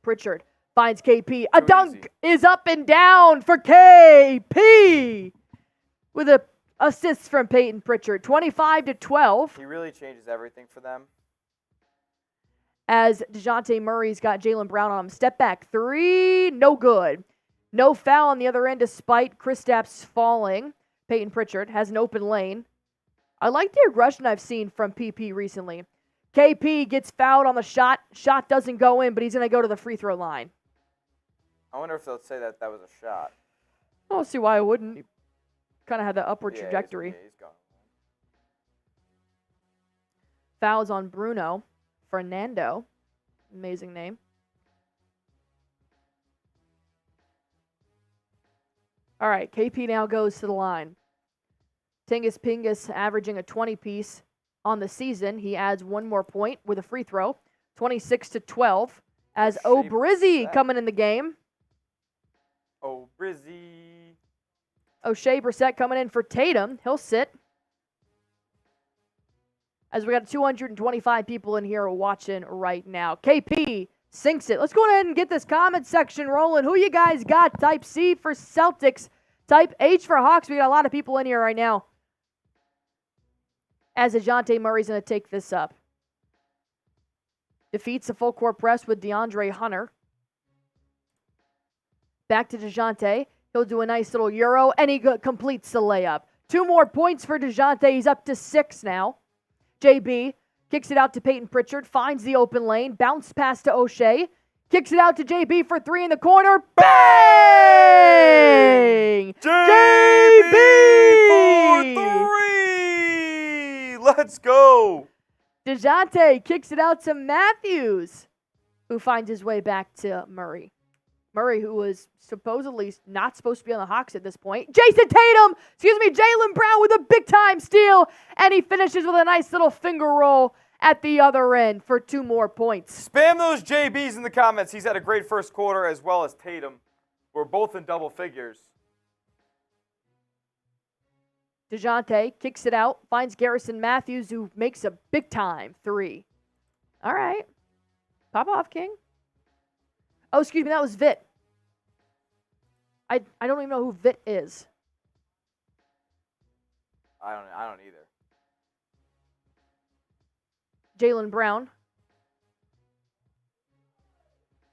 Pritchard finds KP. A dunk is up and down for KP. with a assist from Payton Pritchard, 25-12. He really changes everything for them. As Dejounte Murray's got Jaylen Brown on him. Step back three, no good. No foul on the other end despite Kristaps falling. Payton Pritchard has an open lane. I like the aggression I've seen from PP recently. KP gets fouled on the shot. Shot doesn't go in, but he's going to go to the free throw line. I wonder if they'll say that was a shot. I don't see why I wouldn't. He kind of had the upward trajectory. He's gone. Fouls on Bruno. Fernando. Amazing name. All right, KP now goes to the line. Tingus Pingus averaging a 20-piece on the season. He adds one more point with a free throw. 26-12 as O'Brizzy coming in the game. O'Brizzy. O'Shea Brissett coming in for Tatum. He'll sit. As we got 225 people in here watching right now. KP sinks it. Let's go ahead and get this comment section rolling. Who you guys got? Type C for Celtics. Type H for Hawks. We got a lot of people in here right now. As Dejounte Murray's going to take this up. Defeats the full court press with DeAndre Hunter. Back to Dejounte. He'll do a nice little Euro, and he completes the layup. 2 more points for Dejounte. He's up to 6 now. JB kicks it out to Payton Pritchard, finds the open lane, bounce pass to O'Shea, kicks it out to JB for 3 in the corner. Bang! JB for 3! Let's go! Dejounte kicks it out to Matthews, who finds his way back to Murray. Murray, who was supposedly not supposed to be on the Hawks at this point. Jaylen Brown with a big-time steal, and he finishes with a nice little finger roll at the other end for 2 more points. Spam those JBs in the comments. He's had a great first quarter as well as Tatum. We're both in double figures. Dejounte kicks it out, finds Garrison Matthews, who makes a big-time 3. All right. Pop off, King. Oh, excuse me, that was Vit. I don't even know who Vit is. I don't either. Jaylen Brown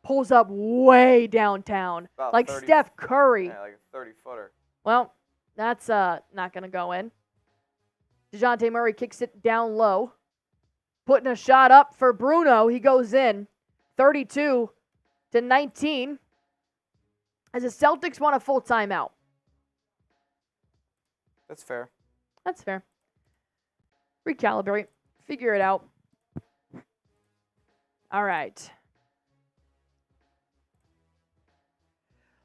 pulls up way downtown, About like 30, Steph Curry. Yeah, like a 30-footer. Well, that's not going to go in. Dejounte Murray kicks it down low, putting a shot up for Bruno. He goes in, 32-19. As the Celtics want a full timeout. That's fair. That's fair. Recalibrate. Figure it out. All right.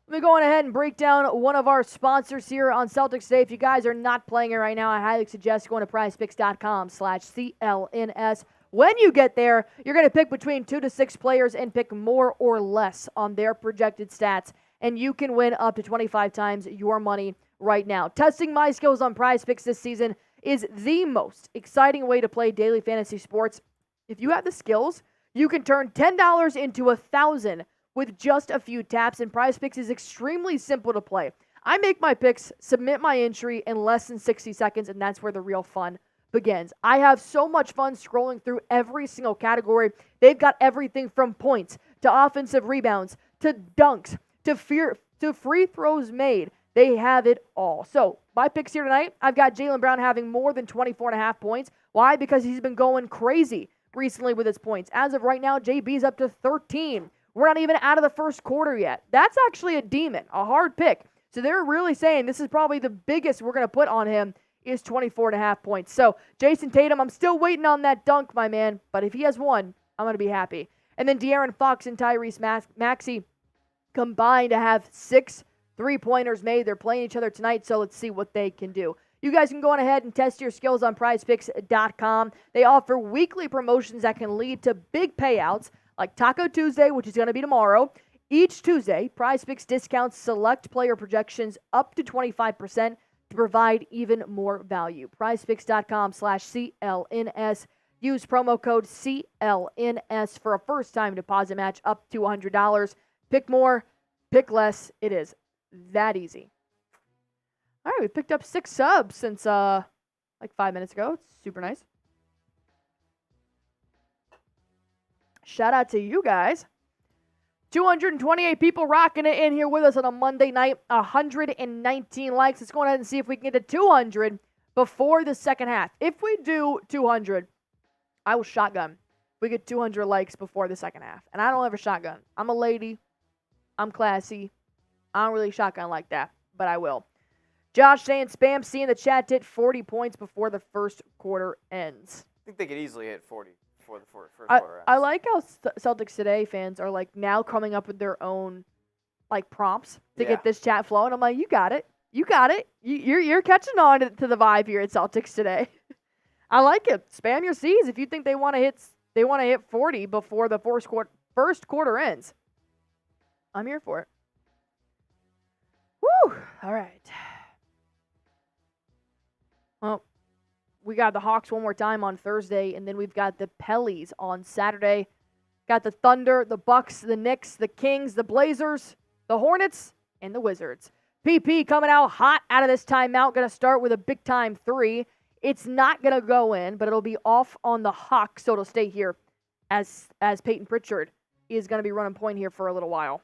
Let me go on ahead and break down one of our sponsors here on Celtics Today. If you guys are not playing it right now, I highly suggest going to prizepicks.com/CLNS. When you get there, you're going to pick between 2 to 6 players and pick more or less on their projected stats. And you can win up to 25 times your money right now. Testing my skills on Prize Picks this season is the most exciting way to play daily fantasy sports. If you have the skills, you can turn $10 into $1,000 with just a few taps, and Prize Picks is extremely simple to play. I make my picks, submit my entry in less than 60 seconds, and that's where the real fun begins. I have so much fun scrolling through every single category. They've got everything from points to offensive rebounds to dunks to free throws made. They have it all. So, my picks here tonight, I've got Jaylen Brown having more than 24.5 points. Why? Because he's been going crazy recently with his points. As of right now, JB's up to 13. We're not even out of the first quarter yet. That's actually a demon, a hard pick. So, they're really saying this is probably the biggest we're going to put on him is 24.5 points. So, Jason Tatum, I'm still waiting on that dunk, my man. But if he has one, I'm going to be happy. And then De'Aaron Fox and Tyrese Maxey combined to have 6 3-pointers made. They're playing each other tonight, so let's see what they can do. You guys can go on ahead and test your skills on prizepicks.com. They offer weekly promotions that can lead to big payouts like Taco Tuesday, which is going to be tomorrow. Each Tuesday, PrizePicks discounts select player projections up to 25% to provide even more value. PrizePicks.com/CLNS. Use promo code CLNS for a first-time deposit match up to $100. Pick more, pick less. It is that easy. All right, we picked up 6 subs since like 5 minutes ago. It's super nice. Shout out to you guys. 228 people rocking it in here with us on a Monday night. 119 likes. Let's go ahead and see if we can get to 200 before the second half. If we do 200, I will shotgun. We get 200 likes before the second half. And I don't ever shotgun. I'm a lady. I'm classy. I don't really shotgun like that, but I will. Josh saying Spam C in the chat did 40 points before the first quarter ends. I think they could easily hit 40 before the first quarter ends. I like how Celtics Today fans are like now coming up with their own like prompts to get this chat flowing. I'm like, you got it. You got it. You're catching on to the vibe here at Celtics Today. I like it. Spam your C's if you think they want to hit 40 before the first quarter ends. I'm here for it. Woo! All right. Well, we got the Hawks one more time on Thursday, and then we've got the Pellies on Saturday. Got the Thunder, the Bucks, the Knicks, the Kings, the Blazers, the Hornets, and the Wizards. PP coming out hot out of this timeout. Going to start with a big-time 3. It's not going to go in, but it'll be off on the Hawks, so it'll stay here as Payton Pritchard is going to be running point here for a little while.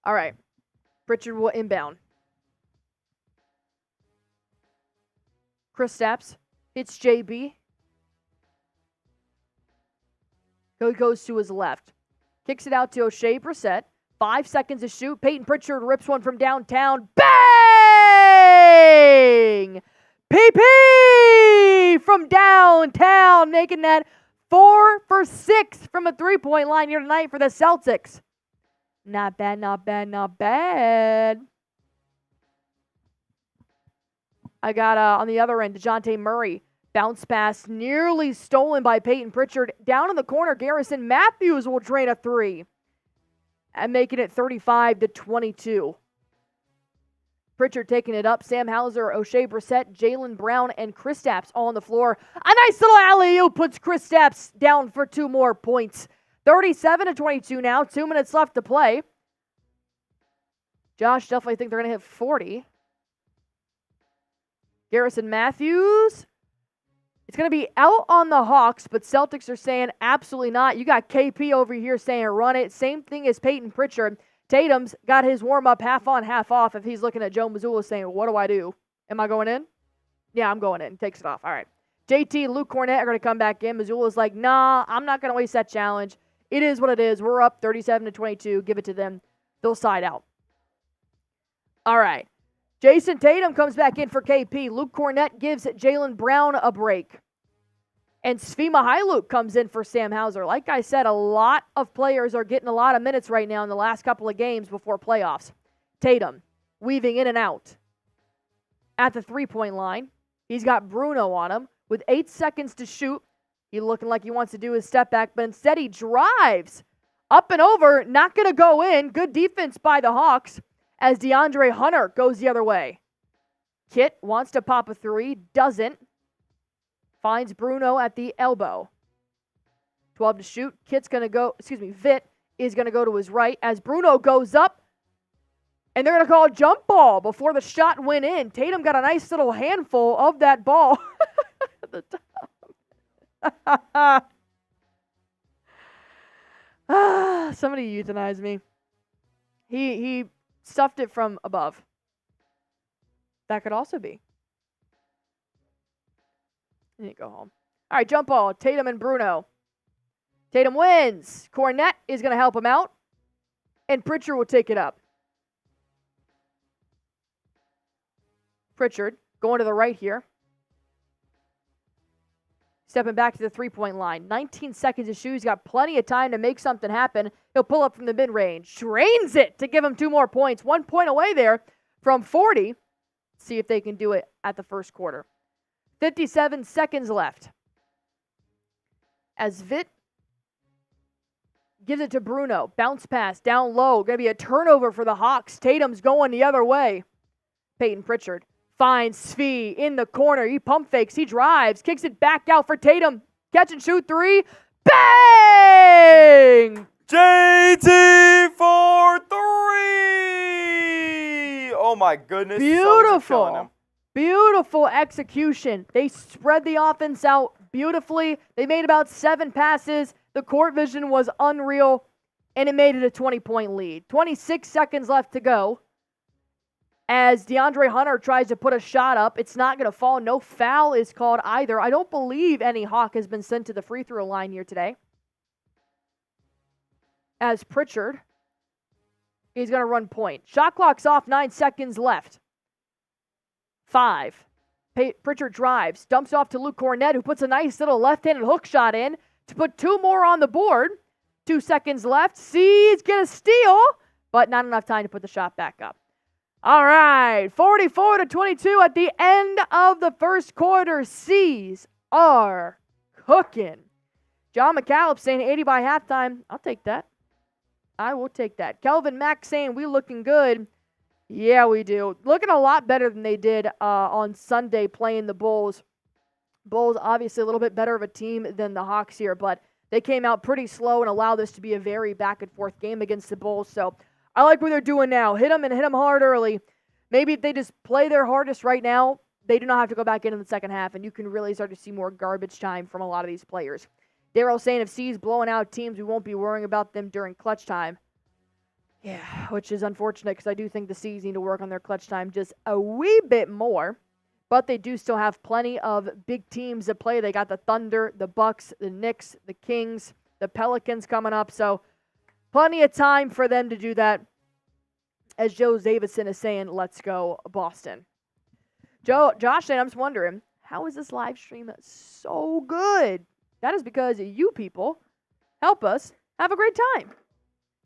All right. Pritchard will inbound. Kristaps hits JB. He goes to his left. Kicks it out to O'Shea Brissett. 5 seconds to shoot. Payton Pritchard rips one from downtown. Bang! PP from downtown, making that 4 for 6 from a three-point line here tonight for the Celtics. Not bad, not bad, not bad. I got on the other end, Dejounte Murray. Bounce pass nearly stolen by Payton Pritchard. Down in the corner, Garrison Matthews will drain a 3. And making it 35-22. Pritchard taking it up. Sam Hauser, O'Shea Brissett, Jaylen Brown, and Kristaps all on the floor. A nice little alley-oop puts Kristaps down for 2 more points. 37-22 now. 2 minutes left to play. Josh definitely think they're going to hit 40. Garrison Matthews. It's going to be out on the Hawks, but Celtics are saying absolutely not. You got KP over here saying run it. Same thing as Payton Pritchard. Tatum's got his warm-up half on, half off if he's looking at Joe Mazzulla saying, what do I do? Am I going in? Yeah, I'm going in. Takes it off. All right. JT, Luke Cornett are going to come back in. Mazzulla's like, nah, I'm not going to waste that challenge. It is what it is. We're up 37-22. Give it to them. They'll side out. All right. Jason Tatum comes back in for KP. Luke Cornett gives Jaylen Brown a break. And Svi Mykhailiuk comes in for Sam Hauser. Like I said, a lot of players are getting a lot of minutes right now in the last couple of games before playoffs. Tatum weaving in and out. At the three-point line, he's got Bruno on him with 8 seconds to shoot. He's looking like he wants to do his step back, but instead he drives up and over, not going to go in. Good defense by the Hawks as DeAndre Hunter goes the other way. Kit wants to pop a 3, doesn't. Finds Bruno at the elbow. 12 to shoot. Vit is going to go to his right as Bruno goes up. And they're going to call a jump ball before the shot went in. Tatum got a nice little handful of that ball at the top. Somebody euthanized me. He stuffed it from above. That could also be. You need to go home. All right, jump ball. Tatum and Bruno. Tatum wins. Cornett is going to help him out. And Pritchard will take it up. Pritchard going to the right here. Stepping back to the three-point line. 19 seconds to shoot. He's got plenty of time to make something happen. He'll pull up from the mid-range. Drains it to give him 2 more points. 1 point away there from 40. See if they can do it at the first quarter. 57 seconds left. As Vit gives it to Bruno. Bounce pass down low. Going to be a turnover for the Hawks. Tatum's going the other way. Payton Pritchard finds Svi in the corner. He pump fakes. He drives. Kicks it back out for Tatum. Catch and shoot 3. Bang! JT for 3! Oh my goodness. Beautiful. Beautiful execution. They spread the offense out beautifully. They made about 7 passes. The court vision was unreal, and it made it a 20-point lead. 26 seconds left to go. As DeAndre Hunter tries to put a shot up, it's not going to fall. No foul is called either. I don't believe any Hawk has been sent to the free throw line here today. As Pritchard, he's going to run point. Shot clock's off, 9 seconds left. 5. Pritchard drives, dumps off to Luke Cornett, who puts a nice little left-handed hook shot in to put 2 more on the board. 2 seconds left. C's going to steal, but not enough time to put the shot back up. All right, 44-22 at the end of the first quarter. C's are cooking. John McCallum saying 80 by halftime. I'll take that. I will take that. Kelvin Mack saying we looking good. Yeah, we do. Looking a lot better than they did on Sunday playing the Bulls. Bulls obviously a little bit better of a team than the Hawks here, but they came out pretty slow and allowed this to be a very back-and-forth game against the Bulls. So I like what they're doing now. Hit them and hit them hard early. Maybe if they just play their hardest right now, they do not have to go back into the second half, and you can really start to see more garbage time from a lot of these players. Daryl saying if C's blowing out teams, we won't be worrying about them during clutch time. Yeah, which is unfortunate because I do think the C's need to work on their clutch time just a wee bit more. But they do still have plenty of big teams that play. They got the Thunder, the Bucks, the Knicks, the Kings, the Pelicans coming up. So plenty of time for them to do that. As Joe Davidson is saying, let's go Boston. Josh saying, I'm just wondering, how is this live stream so good? That is because you people help us have a great time.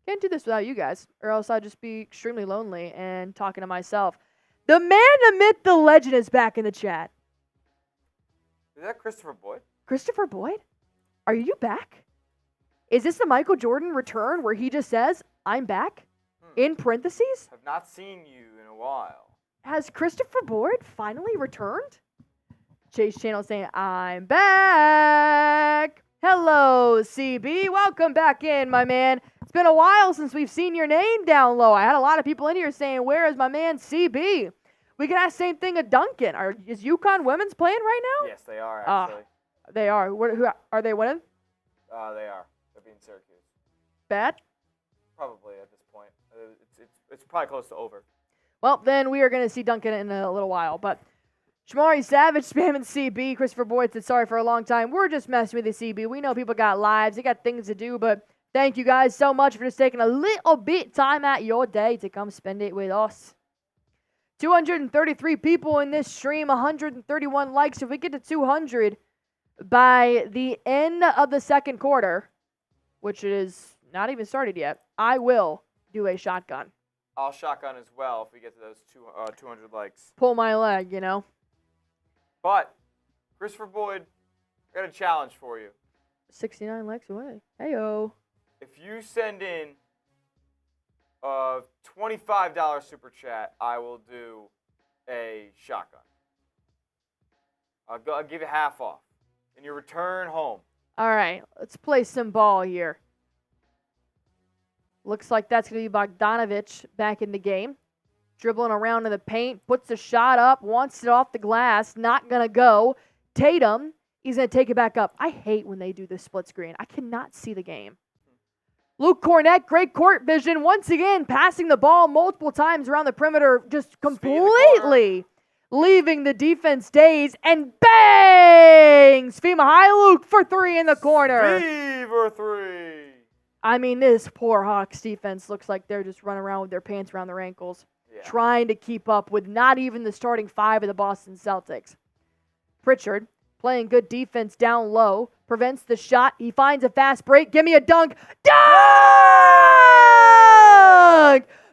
Can't do this without you guys, or else I'd just be extremely lonely and talking to myself. The man, the myth, the legend is back in the chat. Is that Christopher Boyd? Christopher Boyd? Are you back? Is this the Michael Jordan return where he just says, I'm back? In parentheses? Have not seen you in a while. Has Christopher Boyd finally returned? Chase Channel saying, I'm back. Hello, CB. Welcome back in, my man. It's been a while since we've seen your name down low. I had a lot of people in here saying, where is my man CB? We can ask the same thing of Duncan. Is UConn women's playing right now? Yes, they are, actually. They are. Who are they winning? They are. They're beating Syracuse. Bad? Probably at this point. It's probably close to over. Well, then we are going to see Duncan in a little while. But Shamari Savage spamming CB. Christopher Boyd said, sorry for a long time. We're just messing with the CB. We know people got lives. They got things to do. But thank you guys so much for just taking a little bit time out your day to come spend it with us. 233 people in this stream, 131 likes. If we get to 200 by the end of the second quarter, which is not even started yet, I will do a shotgun. I'll shotgun as well if we get to those 200 likes. Pull my leg, you know. But, Christopher Boyd, I got a challenge for you. 69 likes away. Hey-o. If you send in a $25 super chat, I will do a shotgun. I'll give you half off. And you return home. All right, let's play some ball here. Looks like that's going to be Bogdanovich back in the game. Dribbling around in the paint, puts the shot up, wants it off the glass, not going to go. Tatum, he's going to take it back up. I hate when they do this split screen. I cannot see the game. Luke Cornett, great court vision. Once again, passing the ball multiple times around the perimeter, just completely leaving the defense dazed, and bang! Svi Mykhailiuk for 3 in the corner. Svi for 3. I mean, this poor Hawks defense looks like they're just running around with their pants around their ankles, trying to keep up with not even the starting 5 of the Boston Celtics. Pritchard, playing good defense down low, prevents the shot. He finds a fast break. Give me a dunk. Dunk!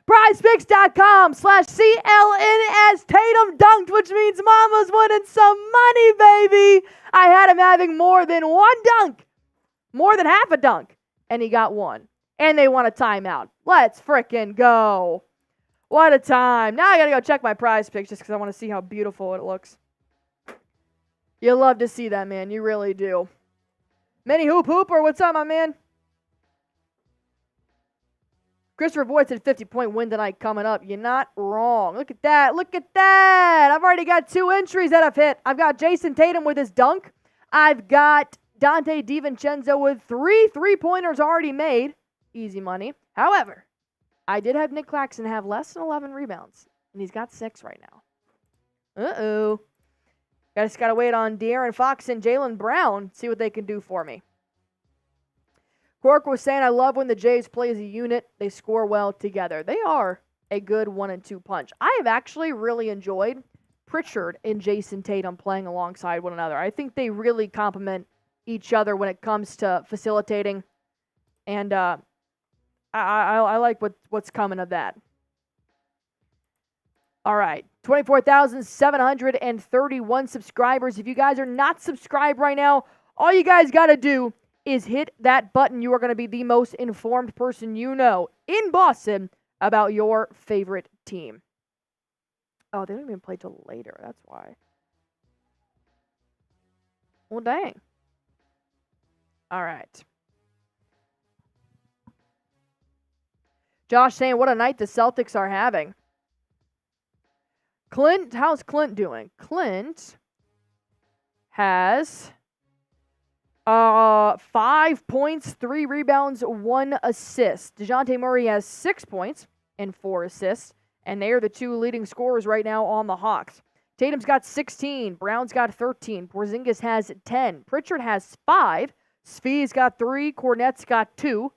PrizePicks.com/CLNS. Tatum dunked, which means Mama's winning some money, baby. I had him having more than one dunk, more than half a dunk. And he got one. And they want a timeout. Let's frickin' go. What a time. Now I got to go check my prize picks just because I want to see how beautiful it looks. You love to see that, man. You really do. Mini Hoop Hooper, what's up, my man? Christopher Boyd said 50-point win tonight coming up. You're not wrong. Look at that. Look at that. I've already got 2 entries that I've hit. I've got Jason Tatum with his dunk. I've got Dante DiVincenzo with 3 3-pointers already made. Easy money. However, I did have Nick Claxton have less than 11 rebounds, and he's got 6 right now. Uh-oh. Just got to wait on De'Aaron Fox and Jaylen Brown, see what they can do for me. Cork was saying, I love when the Jays play as a unit. They score well together. They are a good 1 and 2 punch. I have actually really enjoyed Pritchard and Jason Tatum playing alongside one another. I think they really complement each other when it comes to facilitating. And I like what's coming of that. All right, 24,731 subscribers. If you guys are not subscribed right now, all you guys got to do is hit that button. You are going to be the most informed person you know in Boston about your favorite team. Oh, they don't even play till later. That's why. Well, dang. All right. Josh saying, what a night the Celtics are having. Clint, how's Clint doing? Clint has 5 points, 3 rebounds, 1 assist. Dejounte Murray has 6 points and 4 assists, and they are the 2 leading scorers right now on the Hawks. Tatum's got 16. Brown's got 13. Porzingis has 10. Pritchard has 5. Svee's got 3. Cornette's got 2.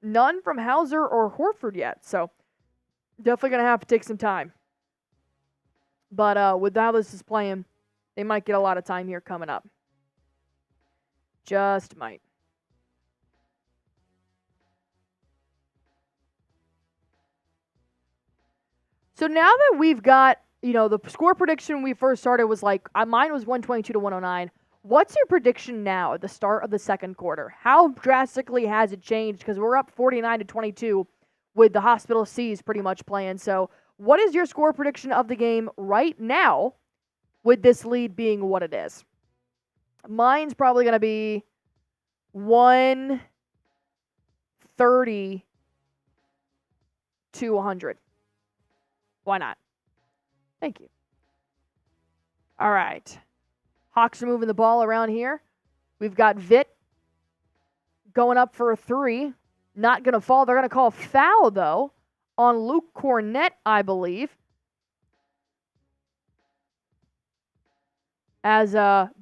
None from Hauser or Horford yet, so definitely going to have to take some time. But with how this is playing, they might get a lot of time here coming up. Just might. So now that we've got, the score prediction when we first started was like, mine was 122 to 109. What's your prediction now at the start of the second quarter? How drastically has it changed? Because we're up 49 to 22 with the Hospital Seas pretty much playing. So what is your score prediction of the game right now with this lead being what it is? Mine's probably going to be 130 to 100. Why not? Thank you. All right. Hawks are moving the ball around here. We've got Vit going up for a 3. Not going to fall. They're going to call a foul, though, on Luke Cornette, I believe. As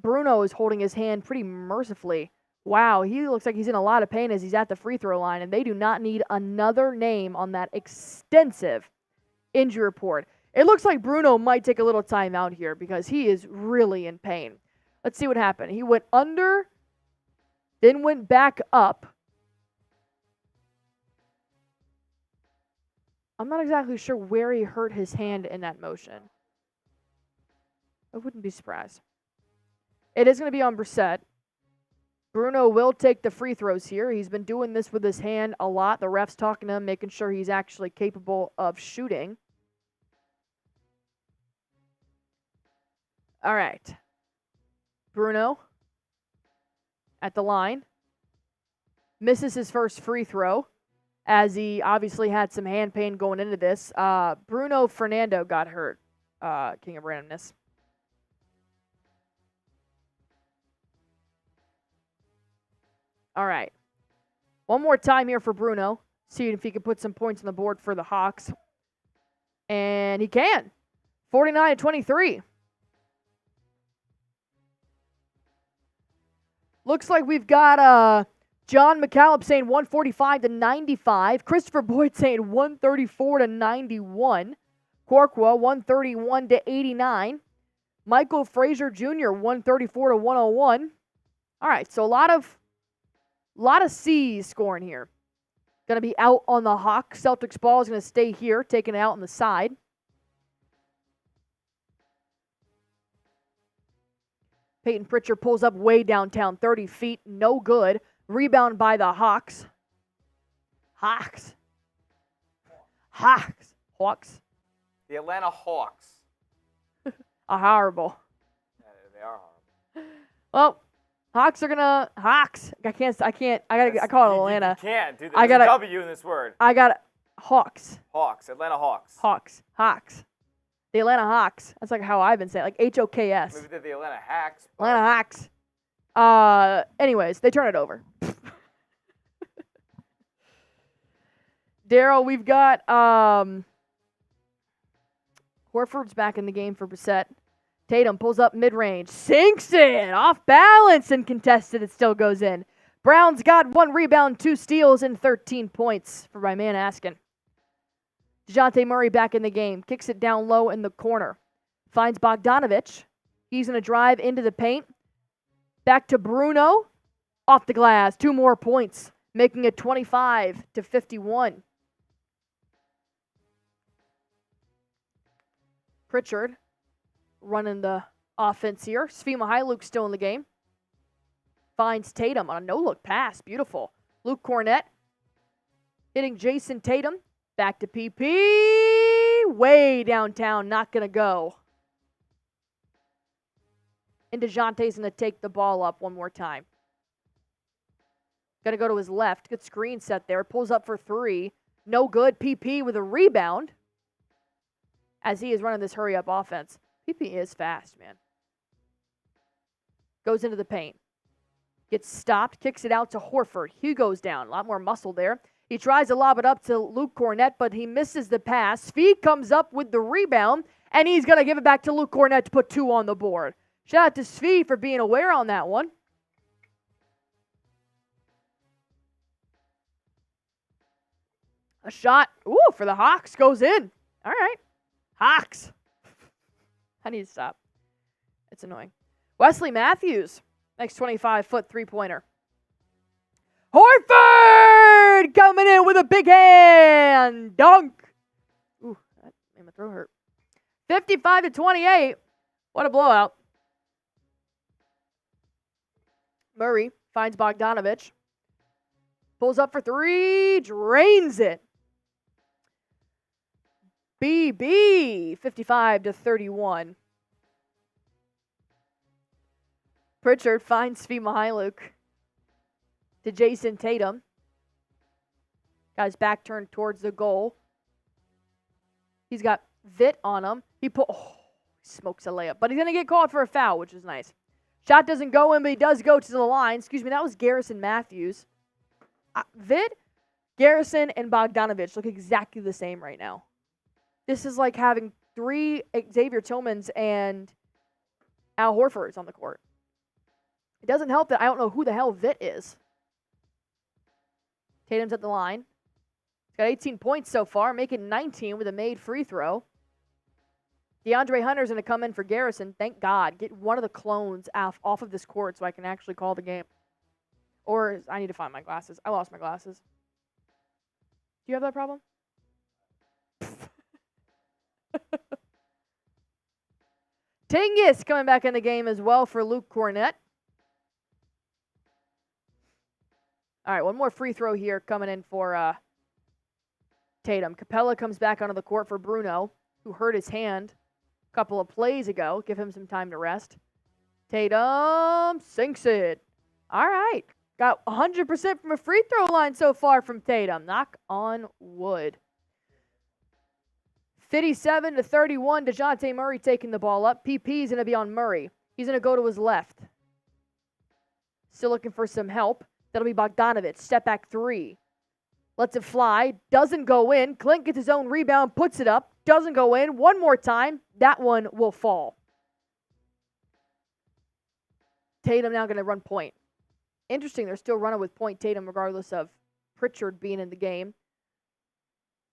Bruno is holding his hand pretty mercifully. Wow, he looks like he's in a lot of pain as he's at the free throw line, and they do not need another name on that extensive injury report. It looks like Bruno might take a little time out here because he is really in pain. Let's see what happened. He went under, then went back up. I'm not exactly sure where he hurt his hand in that motion. I wouldn't be surprised. It is going to be on Brissett. Bruno will take the free throws here. He's been doing this with his hand a lot. The ref's talking to him, making sure he's actually capable of shooting. All right. Bruno at the line. Misses his first free throw as he obviously had some hand pain going into this. Bruno Fernando got hurt. King of randomness. All right. One more time here for Bruno. See if he can put some points on the board for the Hawks. And he can. 49 to 23. Looks like we've got John McCallum saying 145 to 95. Christopher Boyd saying 134 to 91. Corqua 131 to 89. Michael Frazier Jr. 134 to 101. All right, so a lot of C's scoring here. Going to be out on the Hawks. Celtics ball is going to stay here, taken out on the side. Payton Pritchard pulls up way downtown, 30 feet, no good. Rebound by the Hawks. Hawks. The Atlanta Hawks. Horrible. Yeah, they are horrible. Well, Hawks. I call it Atlanta. You can't, dude. There's a W in this word. I got Hawks. Atlanta Hawks. Hawks. The Atlanta Hawks. That's like how I've been saying, like HOKS. Maybe they're the Atlanta Hacks. Atlanta Hawks. Anyways, they turn it over. Daryl, we've got Horford's back in the game for Brissett. Tatum pulls up mid-range, sinks it, off balance and contested. It still goes in. Brown's got 1 rebound, 2 steals, and 13 points for my man Askin. Dejounte Murray back in the game, kicks it down low in the corner. Finds Bogdanovich. He's going to drive into the paint. Back to Bruno. Off the glass, 2 more points, making it 25-51. Pritchard running the offense here. Svi Mykhailiuk's still in the game. Finds Tatum on a no-look pass. Beautiful. Luke Cornett hitting Jason Tatum. Back to PP. Way downtown. Not going to go. And DeJounte's going to take the ball up one more time. Going to go to his left. Good screen set there. Pulls up for 3. No good. PP with a rebound. As he is running this hurry-up offense. PP is fast, man. Goes into the paint. Gets stopped. Kicks it out to Horford. He goes down. A lot more muscle there. He tries to lob it up to Luke Cornett, but he misses the pass. Svi comes up with the rebound, and he's going to give it back to Luke Cornett to put 2 on the board. Shout out to Svi for being aware on that one. A shot, for the Hawks goes in. All right. Hawks. I need to stop. It's annoying. Wesley Matthews. Next 25-foot three-pointer. Horford coming in with a big hand. Dunk. Ooh, that made my throat hurt. 55-28. What a blowout. Murray finds Bogdanovich. Pulls up for 3. Drains it. BB, 55-31. Pritchard finds Svi Mykhailiuk to Jason Tatum. Got his back turned towards the goal. He's got Vit on him. He smokes a layup. But he's going to get called for a foul, which is nice. Shot doesn't go in, but he does go to the line. Excuse me, that was Garrison Matthews. Vit, Garrison, and Bogdanovich look exactly the same right now. This is like having 3 Xavier Tillmans and Al Horfords on the court. It doesn't help that I don't know who the hell Vit is. Tatum's at the line. He's got 18 points so far, making 19 with a made free throw. DeAndre Hunter's going to come in for Garrison. Thank God. Get one of the clones off of this court so I can actually call the game. Or I need to find my glasses. I lost my glasses. Do you have that problem? Tingus coming back in the game as well for Luke Cornett. All right, one more free throw here coming in for Tatum. Capella comes back onto the court for Bruno, who hurt his hand a couple of plays ago. Give him some time to rest. Tatum sinks it. All right. Got 100% from a free throw line so far from Tatum. Knock on wood. 57-31. Dejounte Murray taking the ball up. PP is going to be on Murray. He's going to go to his left. Still looking for some help. That'll be Bogdanovich. Step back 3. Lets it fly. Doesn't go in. Clint gets his own rebound. Puts it up. Doesn't go in. One more time. That one will fall. Tatum now going to run point. Interesting. They're still running with point Tatum regardless of Pritchard being in the game.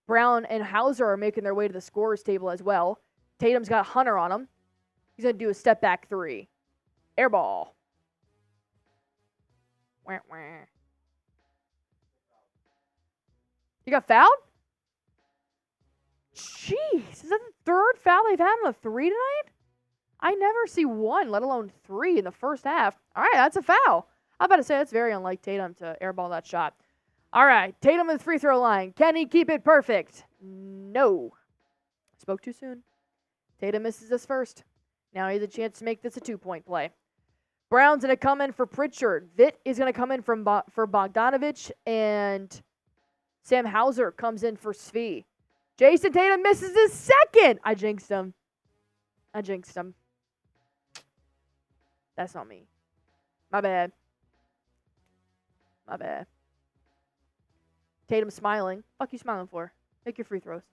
Brown and Hauser are making their way to the scorer's table as well. Tatum's got Hunter on him. He's going to do a step back 3. Air ball. Wah, wah. You got fouled? Jeez, is that the 3rd foul they've had on a 3 tonight? I never see 1, let alone 3 in the first half. All right, that's a foul. I'm about to say that's very unlike Tatum to airball that shot. All right, Tatum at the free throw line. Can he keep it perfect? No. Spoke too soon. Tatum misses this first. Now he has a chance to make this a 2-point play. Brown's going to come in for Pritchard. Vitt is going to come in for Bogdanovich. And Sam Hauser comes in for Svi. Jason Tatum misses his second. I jinxed him. That's not me. My bad. Tatum smiling. Fuck you smiling for? Make your free throws.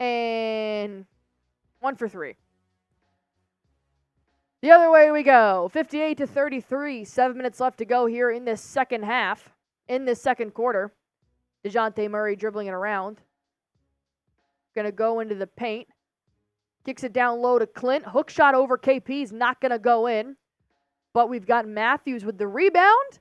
And 1 for 3. The other way we go. 58-33. 7 minutes left to go here in this second half. In this second quarter. Dejounte Murray dribbling it around. Gonna go into the paint. Kicks it down low to Clint. Hook shot over KP's not gonna go in. But we've got Matthews with the rebound.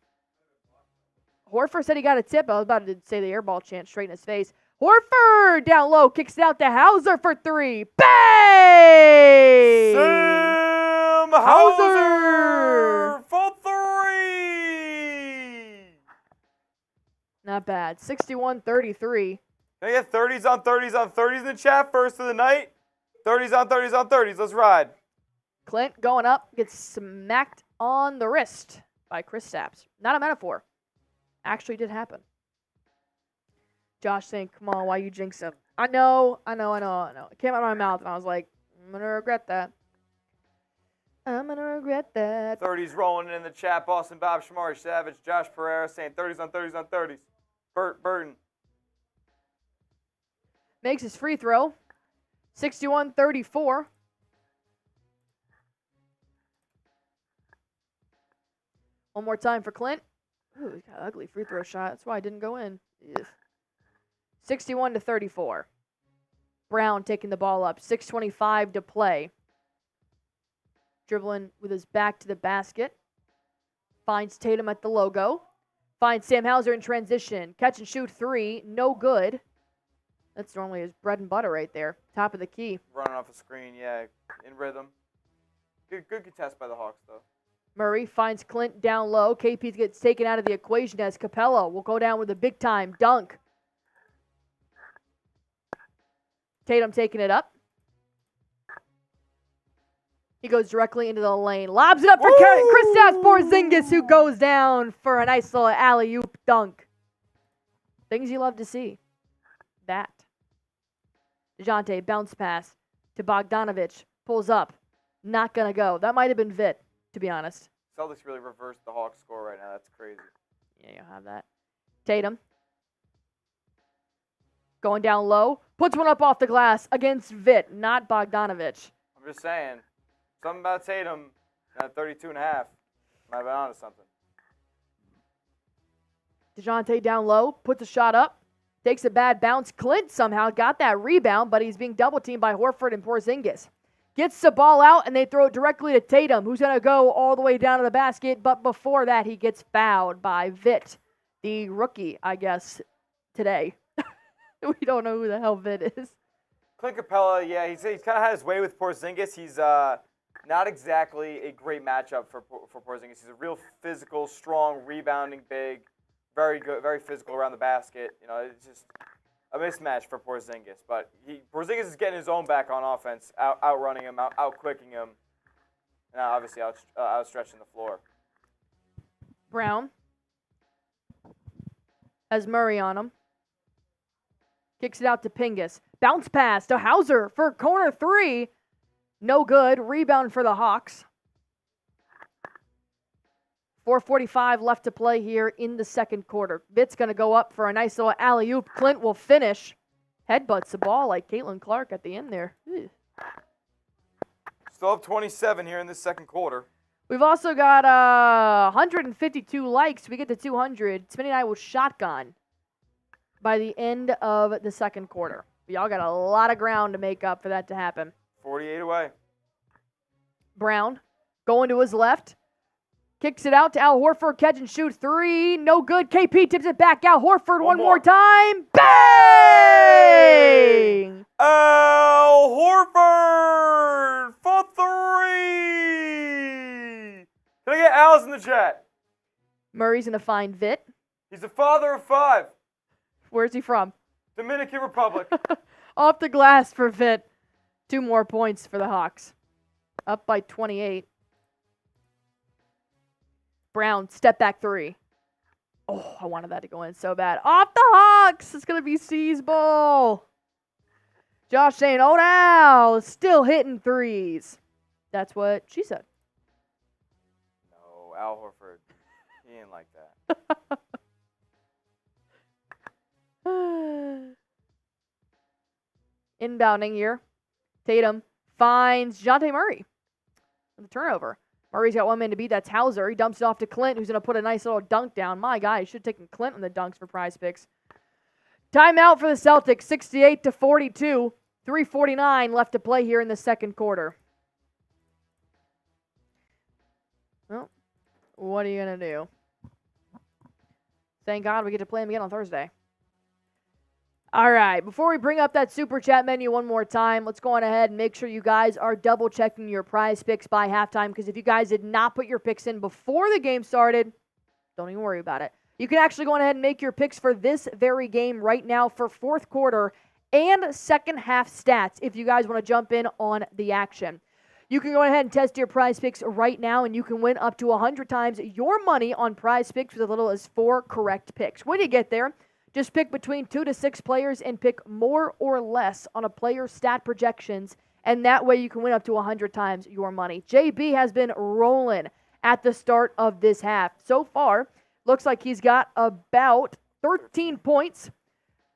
Horford said he got a tip. I was about to say the airball chant straight in his face. Horford down low. Kicks it out to Hauser for 3. Bang! Sam Hauser for 3. Not bad. 61-33. Can I get 30s on 30s on 30s in the chat first of the night? 30s on 30s on 30s. Let's ride. Clint going up. Gets smacked on the wrist by Kristaps. Not a metaphor. Actually did happen. Josh saying, come on, why you jinx him? I know. It came out of my mouth, and I was like, I'm going to regret that. 30s rolling in the chat. Boston Bob, Shamari Savage, Josh Pereira saying 30s on 30s on 30s. Burt Burton. Makes his free throw. 61-34. One more time for Clint. Ooh, he got an ugly free throw shot. That's why I didn't go in. Ugh. 61-34. Brown taking the ball up. 6:25 to play. Dribbling with his back to the basket. Finds Tatum at the logo. Finds Sam Hauser in transition. Catch and shoot 3. No good. That's normally his bread and butter right there. Top of the key. Running off a screen, yeah. In rhythm. Good contest by the Hawks, though. Murray finds Clint down low. KP gets taken out of the equation as Capella will go down with a big-time dunk. Tatum taking it up. He goes directly into the lane. Lobs it up for Kristaps Porzingis, who goes down for a nice little alley-oop dunk. Things you love to see. That. Dejounte, bounce pass to Bogdanovich. Pulls up. Not going to go. That might have been Vitt, to be honest. Celtics really reversed the Hawks score right now. That's crazy. Yeah, you'll have that. Tatum. Going down low. Puts one up off the glass against Vitt, not Bogdanovich. I'm just saying. Something about Tatum at 32 and a half. Might have been on to something. Dejounte down low. Puts a shot up. Takes a bad bounce. Clint somehow got that rebound, but he's being double-teamed by Horford and Porzingis. Gets the ball out, and they throw it directly to Tatum, who's going to go all the way down to the basket. But before that, he gets fouled by Vitt, the rookie, I guess, today. We don't know who the hell Vitt is. Clint Capella, yeah, he's kind of had his way with Porzingis. He's not exactly a great matchup for Porzingis. He's a real physical, strong, rebounding big, very good, very physical around the basket. You know, it's just a mismatch for Porzingis. But Porzingis is getting his own back on offense, outrunning him, outquicking him, and obviously outstretching the floor. Brown has Murray on him. Kicks it out to Pingus. Bounce pass to Hauser for corner 3. No good. Rebound for the Hawks. 4:45 left to play here in the second quarter. Vitt's going to go up for a nice little alley-oop. Clint will finish. Headbutts the ball like Caitlin Clark at the end there. Ew. Still up 27 here in this second quarter. We've also got 152 likes. We get to 200. Smitty and I will shotgun by the end of the second quarter. Y'all got a lot of ground to make up for that to happen. 48 away. Brown going to his left. Kicks it out to Al Horford. Catch and shoot 3. No good. KP tips it back out. Horford one more time. Bang! Al Horford for 3. Can I get Al's in the chat? Murray's going to find Vitt. He's a father of 5. Where's he from? Dominican Republic. Off the glass for Vitt. 2 more points for the Hawks. Up by 28. Brown, step back three. Oh, I wanted that to go in so bad. Off the Hawks. It's going to be C's ball. Josh saying, oh, now. Still hitting threes. That's what she said. No, Al Horford. He ain't like that. Inbounding here. Tatum finds Dejounte Murray with the turnover. Murray's got one man to beat. That's Hauser. He dumps it off to Clint, who's going to put a nice little dunk down. My God, he should have taken Clint on the dunks for Prize Picks. Timeout for the Celtics, 68-42. 3:49 left to play here in the second quarter. Well, what are you going to do? Thank God we get to play him again on Thursday. All right, before we bring up that Super Chat menu one more time, let's go on ahead and make sure you guys are double-checking your Prize Picks by halftime, because if you guys did not put your picks in before the game started, don't even worry about it. You can actually go on ahead and make your picks for this very game right now for fourth quarter and second half stats if you guys want to jump in on the action. You can go ahead and test your Prize Picks right now, and you can win up to 100 times your money on Prize Picks with as little as 4 correct picks. When you get there, just pick between 2 to 6 players and pick more or less on a player's stat projections, and that way you can win up to 100 times your money. JB has been rolling at the start of this half. So far, looks like he's got about 13 points.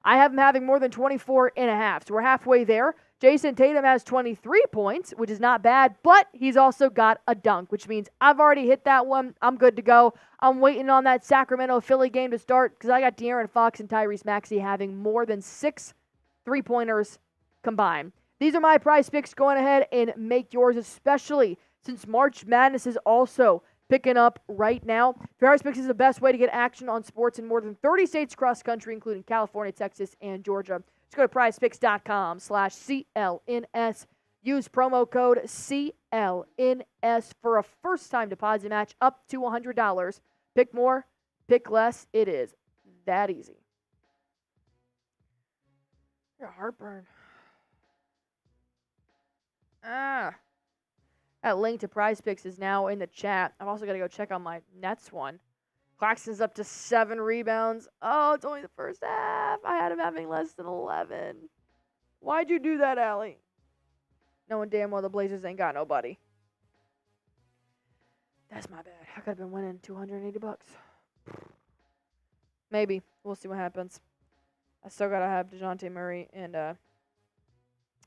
I have him having more than 24 and a half, so we're halfway there. Jason Tatum has 23 points, which is not bad, but he's also got a dunk, which means I've already hit that one. I'm good to go. I'm waiting on that Sacramento-Philly game to start because I got De'Aaron Fox and Tyrese Maxey having more than 6 three-pointers combined. These are my Prize Picks. Go on ahead and make yours, especially since March Madness is also picking up right now. Prize Picks is the best way to get action on sports in more than 30 states across the country, including California, Texas, and Georgia. Just go to prizepicks.com/CLNS. Use promo code CLNS for a first-time deposit match up to $100. Pick more, pick less. It is that easy. Your heartburn. That link to Prize Picks is now in the chat. I've also got to go check on my Nets one. Claxton's up to 7 rebounds. Oh, it's only the first half. I had him having less than 11. Why'd you do that, Allie? Knowing damn well the Blazers ain't got nobody. That's my bad. I could have been winning $280. Maybe. We'll see what happens. I still got to have Dejounte Murray and,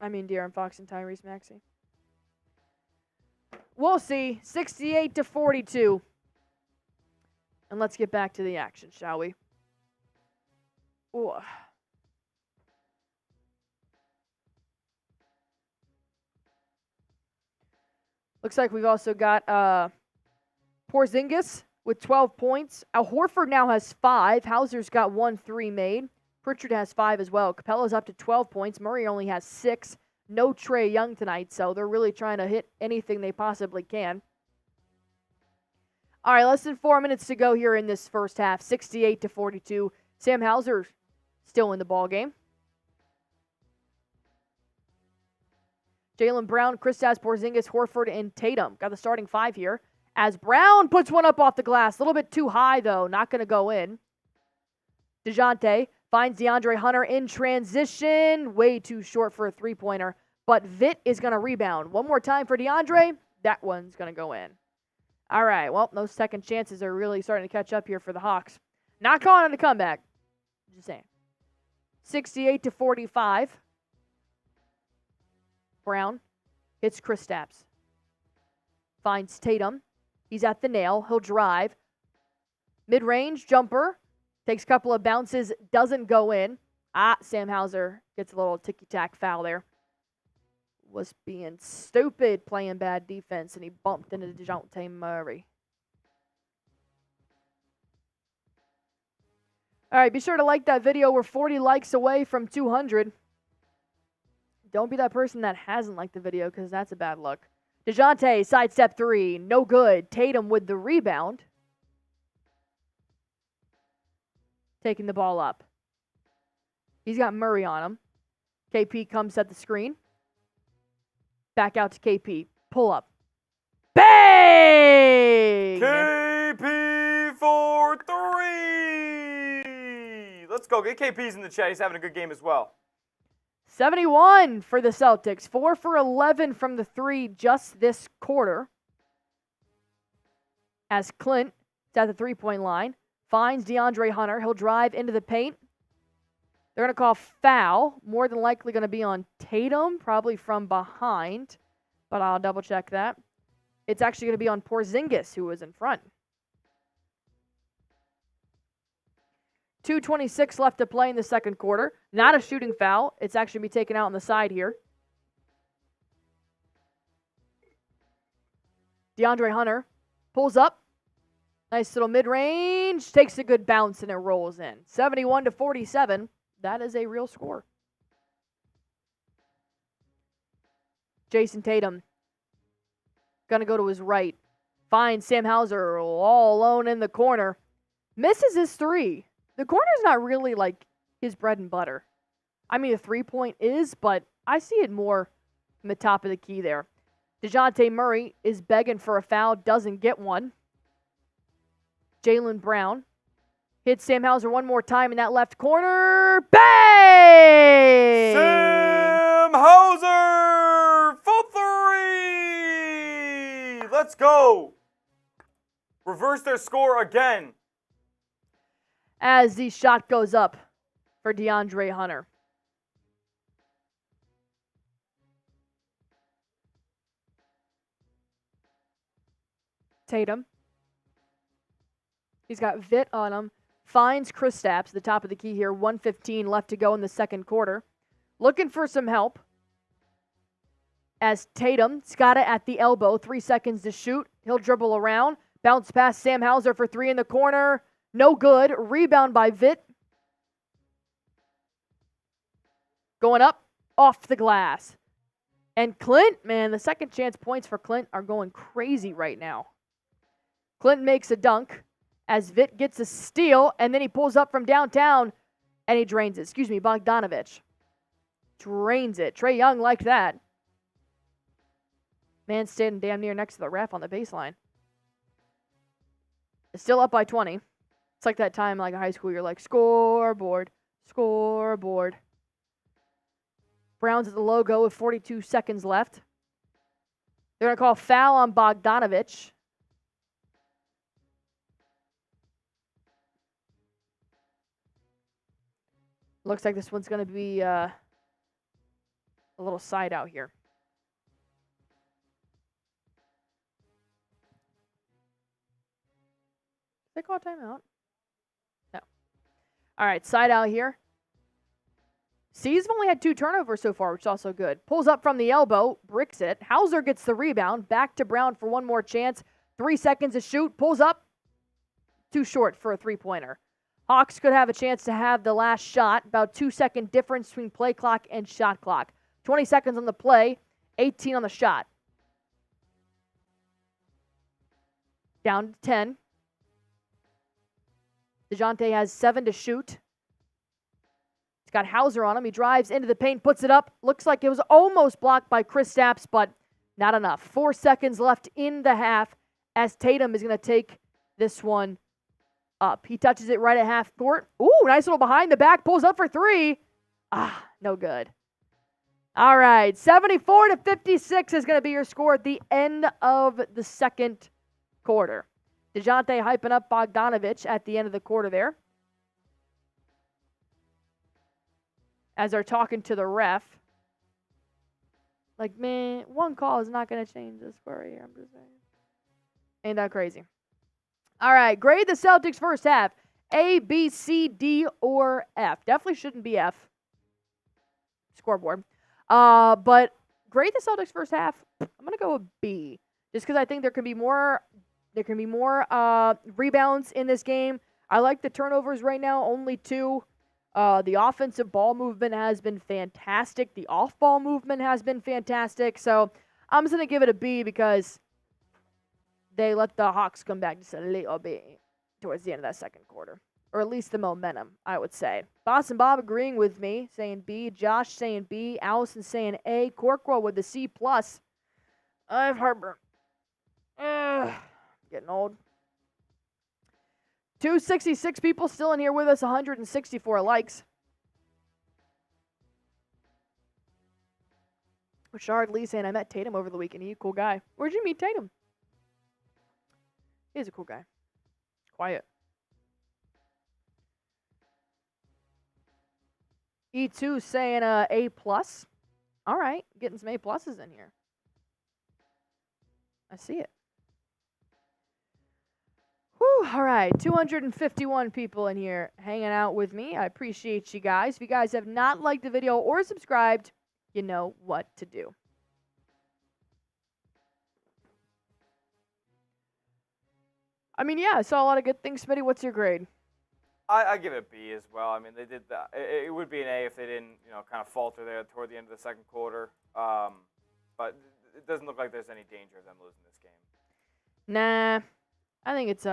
De'Aaron Fox and Tyrese Maxey. We'll see. 68-42. And let's get back to the action, shall we? Ooh. Looks like we've also got Porzingis with 12 points. Al Horford now has 5. Hauser's got 1 3 made. Pritchard has 5 as well. Capella's up to 12 points. Murray only has 6. No Trae Young tonight, so they're really trying to hit anything they possibly can. All right, less than 4 minutes to go here in this first half. 68-42. Sam Hauser still in the ball game. Jaylen Brown, Kristaps Porzingis, Horford, and Tatum. Got the starting 5 here. As Brown puts one up off the glass. A little bit too high, though. Not going to go in. Dejounte finds DeAndre Hunter in transition. Way too short for a three-pointer. But Vit is going to rebound. One more time for DeAndre. That one's going to go in. All right, well, those second chances are really starting to catch up here for the Hawks. Not calling it a comeback. Just saying. 68-45. Brown hits Kristaps. Finds Tatum. He's at the nail. He'll drive. Mid-range jumper. Takes a couple of bounces. Doesn't go in. Sam Hauser gets a little ticky-tack foul there. Was being stupid playing bad defense, and he bumped into Dejounte Murray. All right, be sure to like that video. We're 40 likes away from 200. Don't be that person that hasn't liked the video, because that's a bad look. Dejounte, sidestep 3, no good. Tatum with the rebound. Taking the ball up. He's got Murray on him. KP comes at the screen. Back out to KP. Pull up. Bang! KP! KP for 3. Let's go. Get KP's in the chat. He's having a good game as well. 71 for the Celtics. 4 for 11 from the 3 just this quarter. As Clint is at the three-point line, finds DeAndre Hunter. He'll drive into the paint. They're going to call foul. More than likely going to be on Tatum, probably from behind. But I'll double-check that. It's actually going to be on Porzingis, who was in front. 2:26 left to play in the second quarter. Not a shooting foul. It's actually going to be taken out on the side here. DeAndre Hunter pulls up. Nice little mid-range. Takes a good bounce and it rolls in. 71-47. That is a real score. Jason Tatum. Going to go to his right. Finds Sam Hauser all alone in the corner. Misses his 3. The corner's not really like his bread and butter. I mean, the 3-point is, but I see it more in the top of the key there. Dejounte Murray is begging for a foul, doesn't get one. Jaylen Brown hits Sam Hauser one more time in that left corner. Bang! Sam Hauser for 3. Let's go. Reverse their score again. As the shot goes up for DeAndre Hunter. Tatum. He's got Vit on him. Finds Kristaps, the top of the key here. 1:15 left to go in the second quarter. Looking for some help. As Tatum's got it at the elbow. 3 seconds to shoot. He'll dribble around. Bounce past Sam Hauser for 3 in the corner. No good. Rebound by Vit. Going up. Off the glass. And Clint, man, the second chance points for Clint are going crazy right now. Clint makes a dunk as Vit gets a steal, and then he pulls up from downtown, and he drains it. Excuse me, Bogdanovich. Drains it. Trae Young liked that. Man standing damn near next to the ref on the baseline. It's still up by 20. It's like that time like in high school, you're like, scoreboard, scoreboard. Browns at the logo with 42 seconds left. They're going to call foul on Bogdanovich. Looks like this one's going to be a little side out here. Did they call timeout? No. All right, side out here. C's have only had 2 turnovers so far, which is also good. Pulls up from the elbow, bricks it. Hauser gets the rebound. Back to Brown for one more chance. 3 seconds to shoot. Pulls up. Too short for a three-pointer. Hawks could have a chance to have the last shot. About 2-second difference between play clock and shot clock. 20 seconds on the play. 18 on the shot. Down to 10. Dejounte has 7 to shoot. He's got Hauser on him. He drives into the paint, puts it up. Looks like it was almost blocked by Kristaps, but not enough. 4 seconds left in the half as Tatum is going to take this one up. He touches it right at half court. Ooh, nice little behind the back. Pulls up for 3. No good. All right, 74-56 is going to be your score at the end of the second quarter. Dejounte hyping up Bogdanovich at the end of the quarter there. As they're talking to the ref. Like, man, one call is not going to change the score here. I'm just saying. Ain't that crazy? All right, grade the Celtics first half. A, B, C, D, or F. Definitely shouldn't be F. Scoreboard. But grade the Celtics first half. I'm going to go with B. Just because I think there can be more rebounds in this game. I like the turnovers right now, only 2. The offensive ball movement has been fantastic. The off-ball movement has been fantastic. So I'm just going to give it a B because they let the Hawks come back just a little bit towards the end of that second quarter. Or at least the momentum, I would say. Boston Bob agreeing with me, saying B. Josh saying B. Allison saying A. Corkwell with the C+. I have heartburn. Getting old. 266 people still in here with us, 164 likes. Richard Lee saying, I met Tatum over the weekend. He's a cool guy. Where'd you meet Tatum? He's a cool guy. Quiet. E2 saying A+. All right, getting some A+ in here. I see it. Whew, all right, 251 people in here hanging out with me. I appreciate you guys. If you guys have not liked the video or subscribed, you know what to do. I mean, yeah, I saw a lot of good things. Smitty, what's your grade? I give it a B as well. I mean, they did that. It would be an A if they didn't, kind of falter there toward the end of the second quarter. But it doesn't look like there's any danger of them losing this game. Nah, I think it's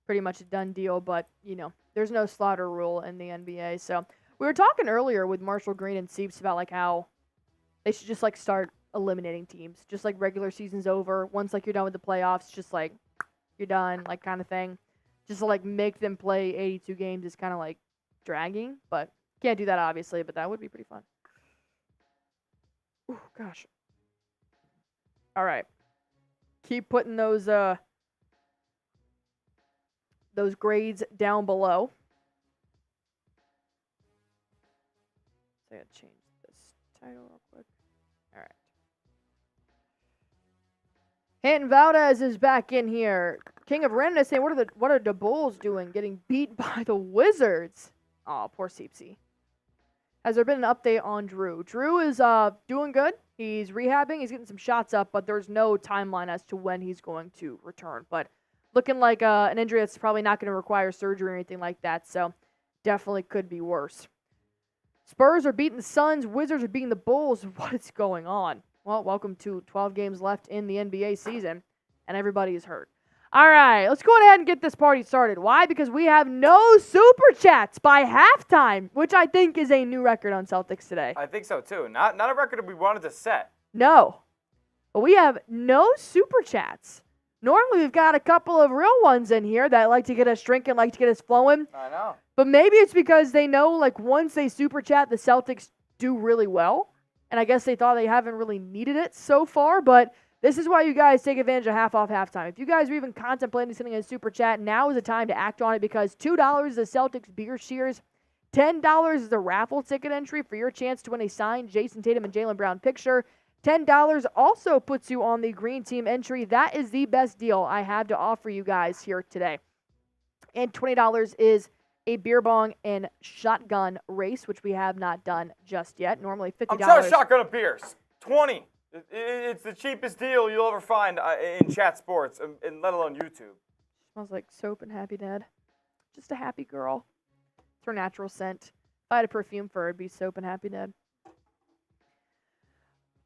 pretty much a done deal. But there's no slaughter rule in the NBA. So we were talking earlier with Marshall Green and Seeps about like how they should just like start eliminating teams, just like regular season's over. Once like you're done with the playoffs, just like you're done, like kind of thing. Just to, like, make them play 82 games is kind of, like, dragging. But can't do that, obviously, but that would be pretty fun. Ooh, gosh. All right. Keep putting those grades down below. So I gotta change this title real quick. All right. Hanton Valdez is back in here. King of Randomness saying, what are the Bulls doing? Getting beat by the Wizards. Oh, poor Seepsy. Has there been an update on Jrue? Jrue is doing good. He's rehabbing. He's getting some shots up, but there's no timeline as to when he's going to return. But looking like an injury that's probably not going to require surgery or anything like that. So definitely could be worse. Spurs are beating the Suns. Wizards are beating the Bulls. What is going on? Well, welcome to 12 games left in the NBA season, and everybody is hurt. All right, let's go ahead and get this party started. Why? Because we have no super chats by halftime, which I think is a new record on Celtics Today. I think so, too. Not a record that we wanted to set. No. But we have no super chats. Normally, we've got a couple of real ones in here that like to get us drinking, like to get us flowing. I know. But maybe it's because they know, like, once they super chat, the Celtics do really well. And I guess they thought they haven't really needed it so far, but this is why you guys take advantage of half off halftime. If you guys are even contemplating sending a super chat, now is the time to act on it because $2 is the Celtics beer cheers. $10 is the raffle ticket entry for your chance to win a signed Jason Tatum and Jaylen Brown picture. $10 also puts you on the green team entry. That is the best deal I have to offer you guys here today. And $20 is a beer bong and shotgun race, which we have not done just yet. Normally $50. I'm trying to shotgun of beers. 20. It's the cheapest deal you'll ever find in chat sports, and let alone YouTube. Smells like soap and Happy Dad. Just a happy girl. It's her natural scent. If I had a perfume for her, it'd be soap and Happy Dad.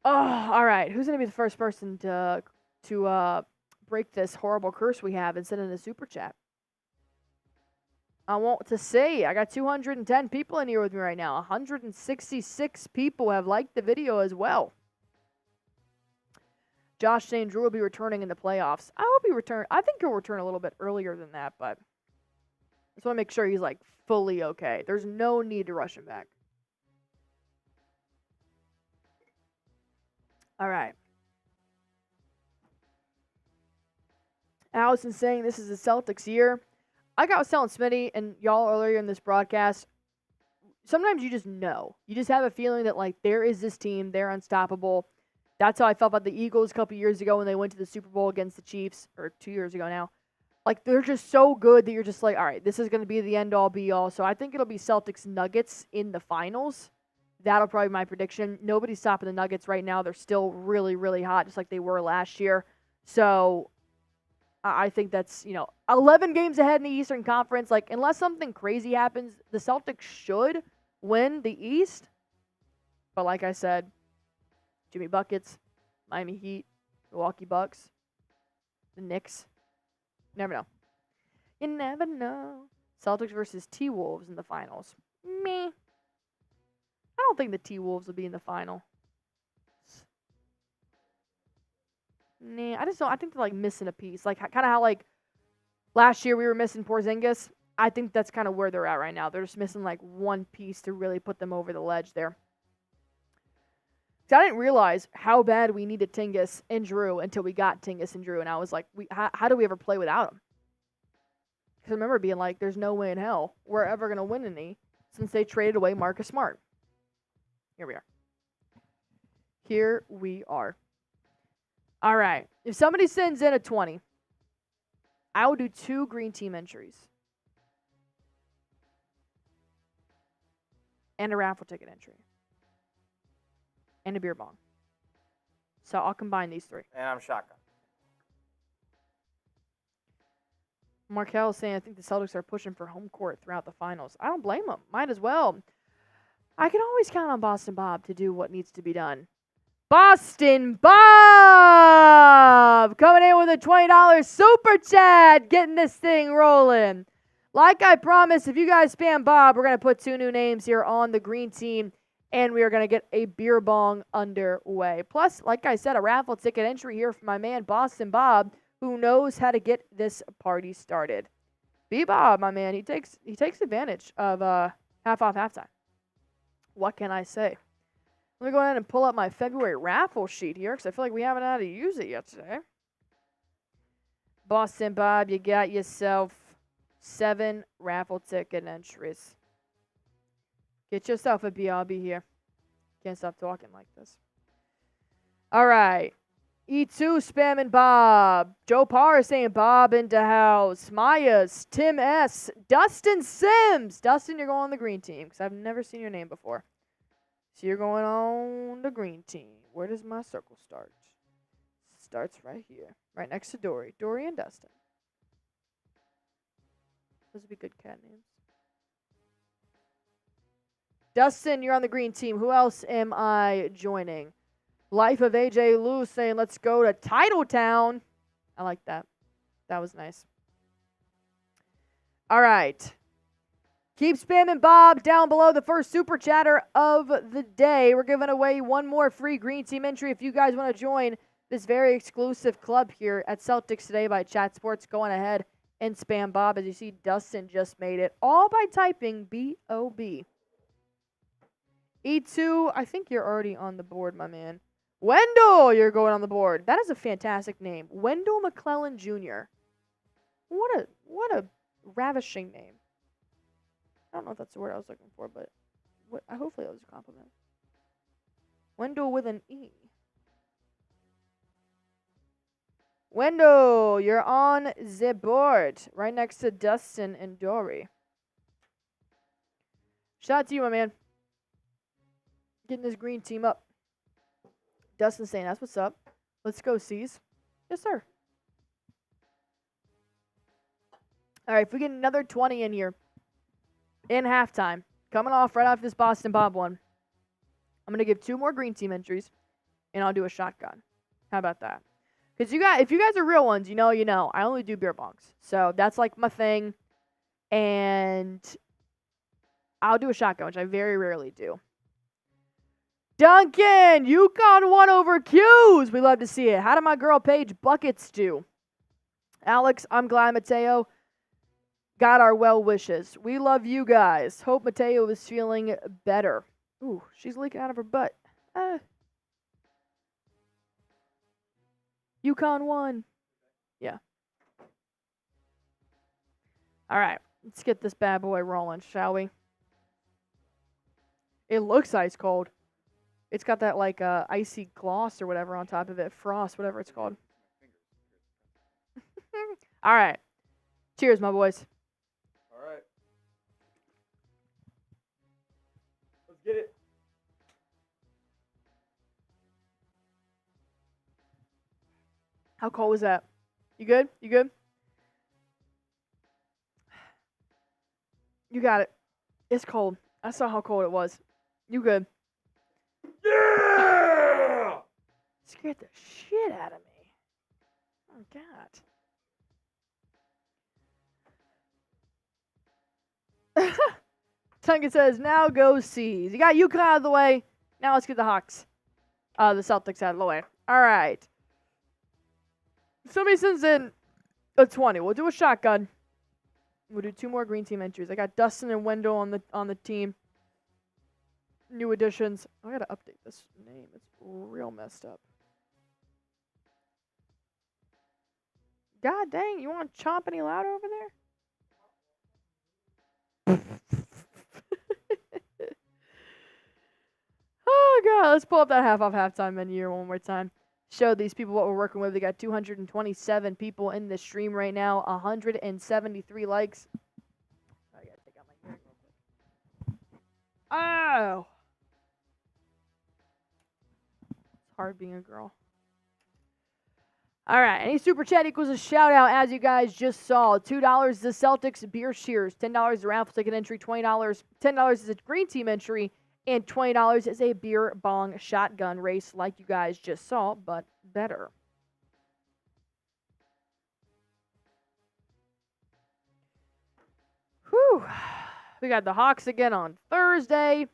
Oh, all right. Who's going to be the first person to break this horrible curse we have and send in a super chat? I want to say I got 210 people in here with me right now. 166 people have liked the video as well. Josh saying Jrue will be returning in the playoffs. I hope he return. I think he'll return a little bit earlier than that, but I just want to make sure he's like fully okay. There's no need to rush him back. All right. Allison saying this is the Celtics year. Like I was telling Smitty and y'all earlier in this broadcast, sometimes you just know. You just have a feeling that like there is this team, they're unstoppable. That's how I felt about the Eagles a couple years ago when they went to the Super Bowl against the Chiefs, or 2 years ago now. Like, they're just so good that you're just like, all right, this is going to be the end-all, be-all. So I think it'll be Celtics-Nuggets in the finals. That'll probably be my prediction. Nobody's stopping the Nuggets right now. They're still really, really hot, just like they were last year. So I think that's, 11 games ahead in the Eastern Conference. Like, unless something crazy happens, the Celtics should win the East. But like I said, Jimmy Buckets, Miami Heat, Milwaukee Bucks, the Knicks. Never know. You never know. Celtics versus T-Wolves in the finals. Meh. I don't think the T-Wolves will be in the final. Nah, I just don't. I think they're like missing a piece. Like kind of how like Last year we were missing Porzingis. I think that's kind of where they're at right now. They're just missing like one piece to really put them over the ledge there. I didn't realize how bad we needed Tingus and Jrue until we got Tingus and Jrue, and I was like, how do we ever play without him? Because I remember being like, there's no way in hell we're ever going to win any since they traded away Marcus Smart. Here we are. Here we are. All right. If somebody sends in a 20, I will do 2 green team entries. And a raffle ticket entry. And a beer bong. So I'll combine these 3. And I'm shotgun. Markel is saying, I think the Celtics are pushing for home court throughout the finals. I don't blame them. Might as well. I can always count on Boston Bob to do what needs to be done. Boston Bob coming in with a $20 super chat, getting this thing rolling. Like I promised, if you guys spam Bob, we're going to put 2 new names here on the green team, and we are going to get a beer bong underway. Plus, like I said, a raffle ticket entry here for my man Boston Bob, who knows how to get this party started. B-Bob, my man, he takes advantage of half off halftime. What can I say? Let me go ahead and pull up my February raffle sheet here because I feel like we haven't had to use it yet today. Boston Bob, you got yourself 7 raffle ticket entries. Get yourself a BRB here. Can't stop talking like this. All right. E2 spamming Bob. Joe Parr is saying Bob into house. Myers, Tim S, Dustin Sims. Dustin, you're going on the green team because I've never seen your name before. So you're going on the green team. Where does my circle start? Starts right here. Right next to Dory. Dory and Dustin. Those would be good cat names. Dustin, you're on the green team. Who else am I joining? Life of AJ Lou saying, let's go to Titletown. I like that. That was nice. All right. Keep spamming Bob down below the first super chatter of the day. We're giving away 1 more free green team entry if you guys want to join this very exclusive club here at Celtics Today by Chat Sports. Go on ahead and spam Bob. As you see, Dustin just made it all by typing B-O-B. E2, I think you're already on the board, my man. Wendell, you're going on the board. That is a fantastic name. Wendell McClellan Jr. What a ravishing name. I don't know if that's the word I was looking for, but hopefully that was a compliment. Wendell with an E. Wendell, you're on the board. Right next to Dustin and Dory. Shout out to you, my man. Getting this green team up. Dustin saying, that's what's up. Let's go, C's. Yes, sir. All right, if we get another 20 in here in halftime, coming off right off this Boston Bob one, I'm going to give 2 more green team entries, and I'll do a shotgun. How about that? Because if you guys are real ones, you know. I only do beer bongs. So that's like my thing. And I'll do a shotgun, which I very rarely do. Duncan, UConn won over Q's. We love to see it. How did my girl Paige Buckets do? Alex, I'm glad Mateo got our well wishes. We love you guys. Hope Mateo is feeling better. Ooh, she's leaking out of her butt. UConn won. Yeah. All right, let's get this bad boy rolling, shall we? It looks ice cold. It's got that like icy gloss or whatever on top of it. Frost, whatever it's called. All right. Cheers, my boys. All right. Let's get it. How cold was that? You good? You good? You got it. It's cold. I saw how cold it was. You good? Yeah! Scared the shit out of me. Oh, God. Duncan says, now go C's. You got UConn out of the way. Now let's get the Hawks. The Celtics out of the way. All right. Somebody sends in A 20. We'll do a shotgun. We'll do 2 more green team entries. I got Dustin and Wendell on the team. New additions. I gotta update this name. It's real messed up. God dang, you want to chomp any louder over there? Oh, God. Let's pull up that half off halftime menu here one more time. Show these people what we're working with. We got 227 people in the stream right now. 173 likes. I gotta take out my hearing real quick. Oh! It's hard being a girl. All right, any super chat equals a shout out, as you guys just saw. $2 is the Celtics beer cheers, $10 is a raffle ticket entry, $10 is a green team entry, and $20 is a beer bong shotgun race, like you guys just saw, but better. Whew. We got the Hawks again on Thursday.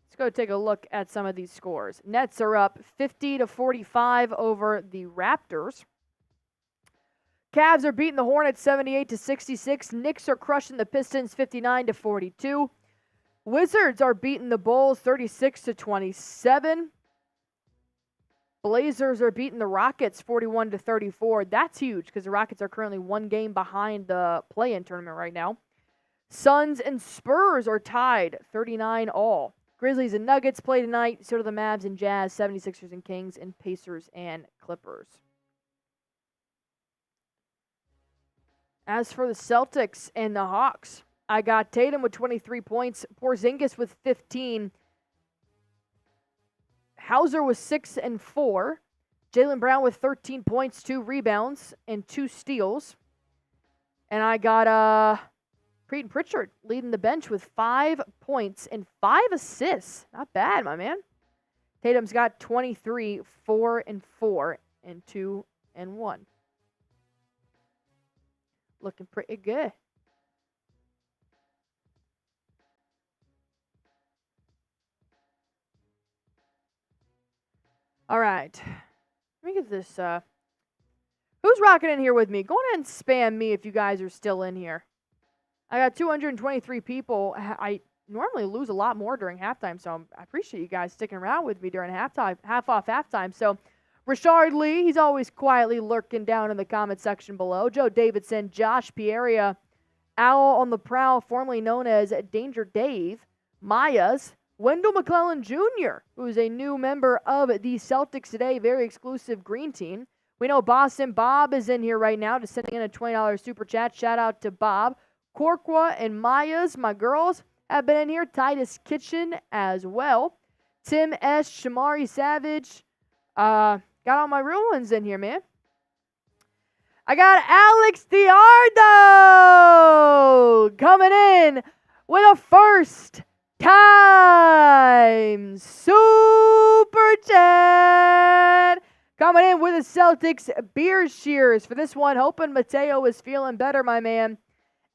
Let's go take a look at some of these scores. Nets are up 50-45 over the Raptors. Cavs are beating the Hornets 78-66. Knicks are crushing the Pistons 59-42. Wizards are beating the Bulls 36-27. Blazers are beating the Rockets 41-34. That's huge because the Rockets are currently 1 game behind the play-in tournament right now. Suns and Spurs are tied 39 all. Grizzlies and Nuggets play tonight. So do the Mavs and Jazz, 76ers and Kings, and Pacers and Clippers. As for the Celtics and the Hawks, I got Tatum with 23 points, Porzingis with 15, Hauser with 6 and 4, Jaylen Brown with 13 points, 2 rebounds, and 2 steals. And I got Payton Pritchard leading the bench with 5 points and 5 assists. Not bad, my man. Tatum's got 23, 4 and 4, and 2 and 1. Looking pretty good. All right. Let me get this. Who's rocking in here with me? Go ahead and spam me if you guys are still in here. I got 223 people. I normally lose a lot more during halftime, so I appreciate you guys sticking around with me during half off halftime. So, Rashard Lee, he's always quietly lurking down in the comment section below. Joe Davidson, Josh Pieria, Owl on the Prowl, formerly known as Danger Dave, Mayas, Wendell McClellan Jr., who is a new member of the Celtics Today, very exclusive green team. We know Boston Bob is in here right now, just sending in a $20 super chat. Shout out to Bob. Corqua and Mayas, my girls, have been in here. Titus Kitchen as well. Tim S. Shamari Savage. Got all my real ones in here, man. I got Alex Diardo coming in with a first time super chat. Coming in with the Celtics beer cheers for this one. Hoping Mateo is feeling better, my man.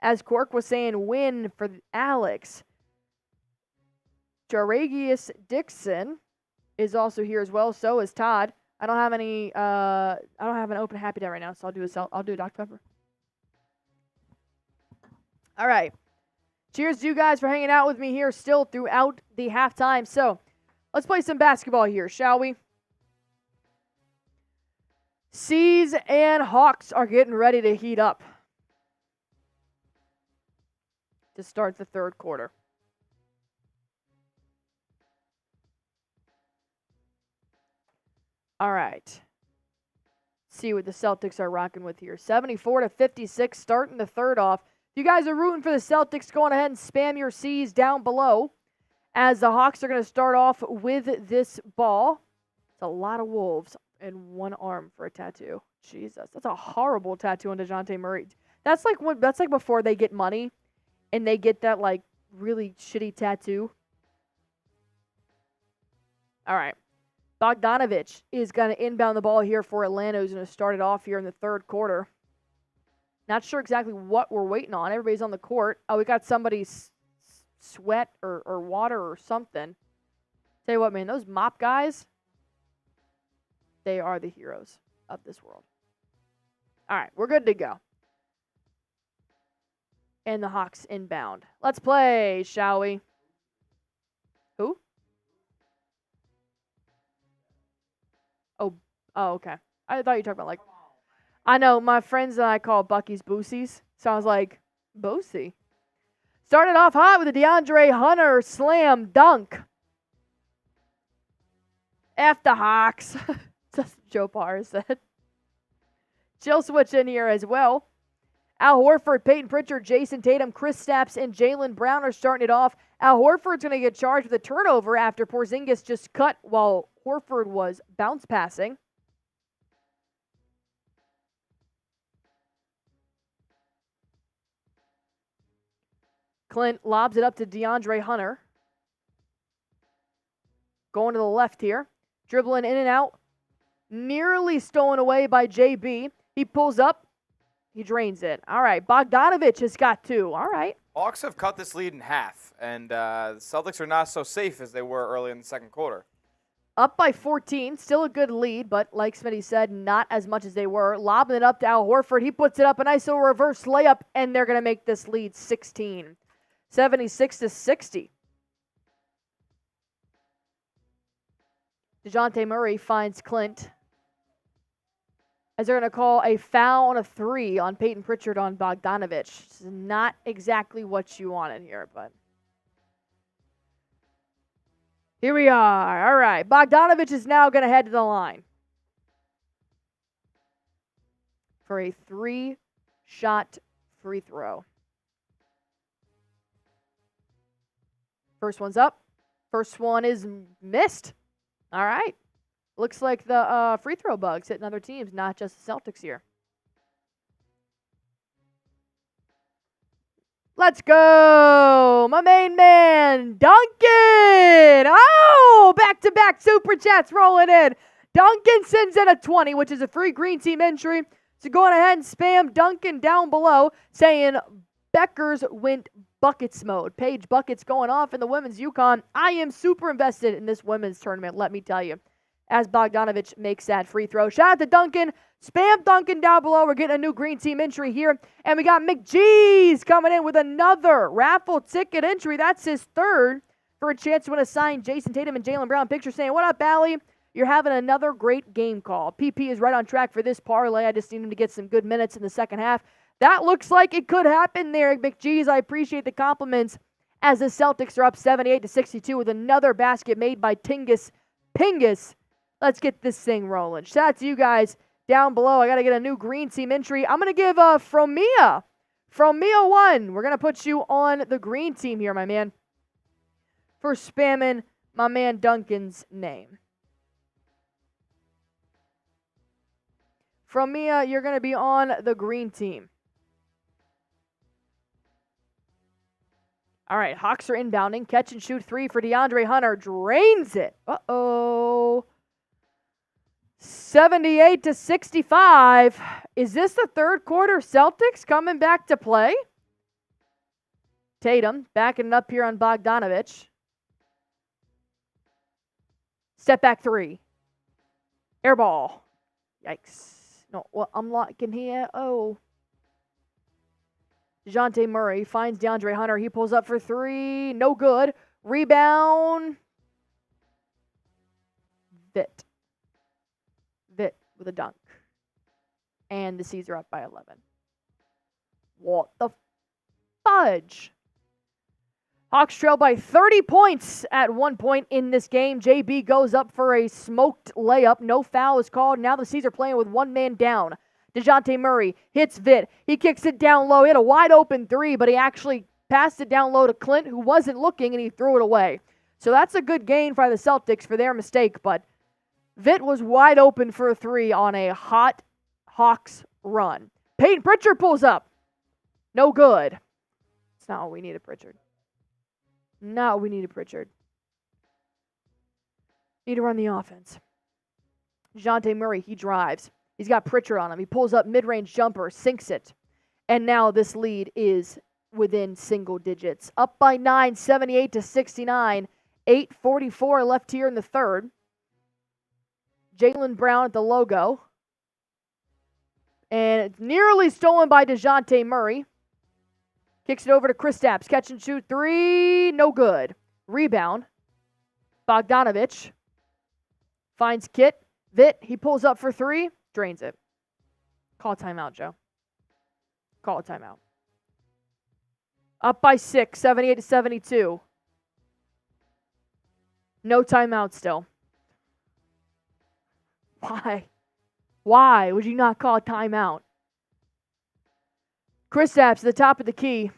As Cork was saying, win for Alex. Jaragius Dixon is also here as well. So is Todd. I don't have any. I don't have an open happy day right now, so I'll do a Dr. Pepper. All right. Cheers to you guys for hanging out with me here still throughout the halftime. So let's play some basketball here, shall we? Seas and Hawks are getting ready to heat up to start the third quarter. All right. See what the Celtics are rocking with here. 74-56 starting the third off. If you guys are rooting for the Celtics, go on ahead and spam your C's down below as the Hawks are going to start off with this ball. It's a lot of wolves and one arm for a tattoo. Jesus, that's a horrible tattoo on Dejounte Murray. That's like before they get money and they get that like really shitty tattoo. All right. Bogdanovich is going to inbound the ball here for Atlanta, who's going to start it off here in the third quarter. Not sure exactly what we're waiting on. Everybody's on the court. Oh, we got somebody's sweat or water or something. Tell you what, man, those mop guys, they are the heroes of this world. All right, we're good to go. And the Hawks inbound. Let's play, shall we? Who? Oh, okay. I thought you were talking about, like, I know, my friends and I call Bucky's Boosies, so I was like, Boosie. Started off hot with a DeAndre Hunter slam dunk. F the Hawks. That's what Joe Parr said. Chill switch in here as well. Al Horford, Payton Pritchard, Jason Tatum, Chris Stapps, and Jaylen Brown are starting it off. Al Horford's going to get charged with a turnover after Porzingis just cut while Horford was bounce passing. Clint lobs it up to DeAndre Hunter. Going to the left here. Dribbling in and out. Nearly stolen away by JB. He pulls up. He drains it. All right. Bogdanovich has got 2. All right. Hawks have cut this lead in half, and the Celtics are not so safe as they were early in the second quarter. Up by 14. Still a good lead, but like Smitty said, not as much as they were. Lobbing it up to Al Horford. He puts it up. A nice little reverse layup, and they're going to make this lead 16. 76-60. Dejounte Murray finds Clint. As they're going to call a foul on a 3 on Payton Pritchard on Bogdanovich. This is not exactly what you wanted here, but here we are. All right. Bogdanovich is now going to head to the line for a 3-shot free throw. First one's up. First one is missed. All right. Looks like the free throw bugs hitting other teams, not just the Celtics here. Let's go. My main man, Duncan. Oh, back-to-back super chats rolling in. Duncan sends in a 20, which is a free green team entry. So going ahead and spam Duncan down below saying Beckers went buckets mode. Paige Buckets going off in the women's UConn. I am super invested in this women's tournament, let me tell you, as Bogdanovich makes that free throw. Shout out to Duncan. Spam Duncan down below. We're getting a new green team entry here. And we got McGee's coming in with another raffle ticket entry. That's his 3rd for a chance to win a signed Jason Tatum and Jaylen Brown picture saying, what up, Allie? You're having another great game call. PP is right on track for this parlay. I just need him to get some good minutes in the second half. That looks like it could happen there, McGee's. I appreciate the compliments as the Celtics are up 78-62 with another basket made by Tingus Pingus. Let's get this thing rolling. Shout out to you guys down below. I got to get a new green team entry. I'm going to give Fromia 1. We're going to put you on the green team here, my man, for spamming my man Duncan's name. Fromia, you're going to be on the green team. All right, Hawks are inbounding. Catch and shoot 3 for DeAndre Hunter. Drains it. Uh-oh. 78-65. Is this the third quarter Celtics coming back to play? Tatum backing it up here on Bogdanovich. Step back 3. Air ball. Yikes. No, well, I'm locking here. Oh. Dejounte Murray finds DeAndre Hunter. He pulls up for 3. No good. Rebound. Vit with a dunk. And the C's are up by 11. What the fudge? Hawks trail by 30 points at one point in this game. JB goes up for a smoked layup. No foul is called. Now the C's are playing with one man down. Dejounte Murray hits Vit. He kicks it down low. He had a wide open 3, but he actually passed it down low to Clint, who wasn't looking, and he threw it away. So that's a good gain by the Celtics for their mistake, but Vit was wide open for a 3 on a hot Hawks run. Payton Pritchard pulls up. No good. It's not what we needed, Pritchard. Not what we needed, Pritchard. Need to run the offense. Dejounte Murray, he drives. He's got Pritchard on him. He pulls up mid-range jumper, sinks it. And now this lead is within single digits. Up by 9, 78-69. 8:44 left here in the third. Jaylen Brown at the logo. And it's nearly stolen by Dejounte Murray. Kicks it over to Kristaps. Catch and shoot 3. No good. Rebound. Bogdanovich. Finds Kit. Vit. He pulls up for 3. Drains it. Call a timeout, Joe. Call a timeout. Up by 6. 78-72. No timeout still. Why? Why would you not call a timeout? Kristaps to the top of the key.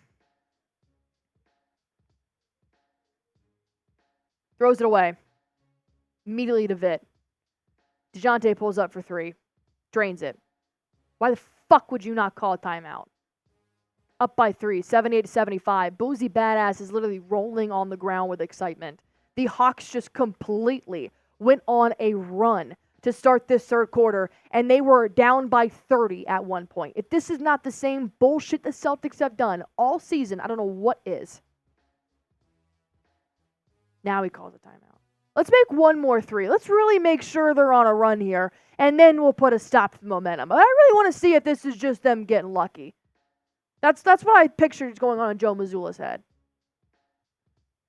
Throws it away. Immediately to Vit. Dejounte pulls up for 3. Drains it. Why the fuck would you not call a timeout? Up by 3. 78-75. Boozy Badass is literally rolling on the ground with excitement. The Hawks just completely went on a run to start this third quarter, and they were down by 30 at one point. If this is not the same bullshit the Celtics have done all season, I don't know what is. Now he calls a timeout. Let's make one more 3. Let's really make sure they're on a run here, and then we'll put a stop to the momentum. I really want to see if this is just them getting lucky. That's what I pictured going on in Joe Mazzulla's head.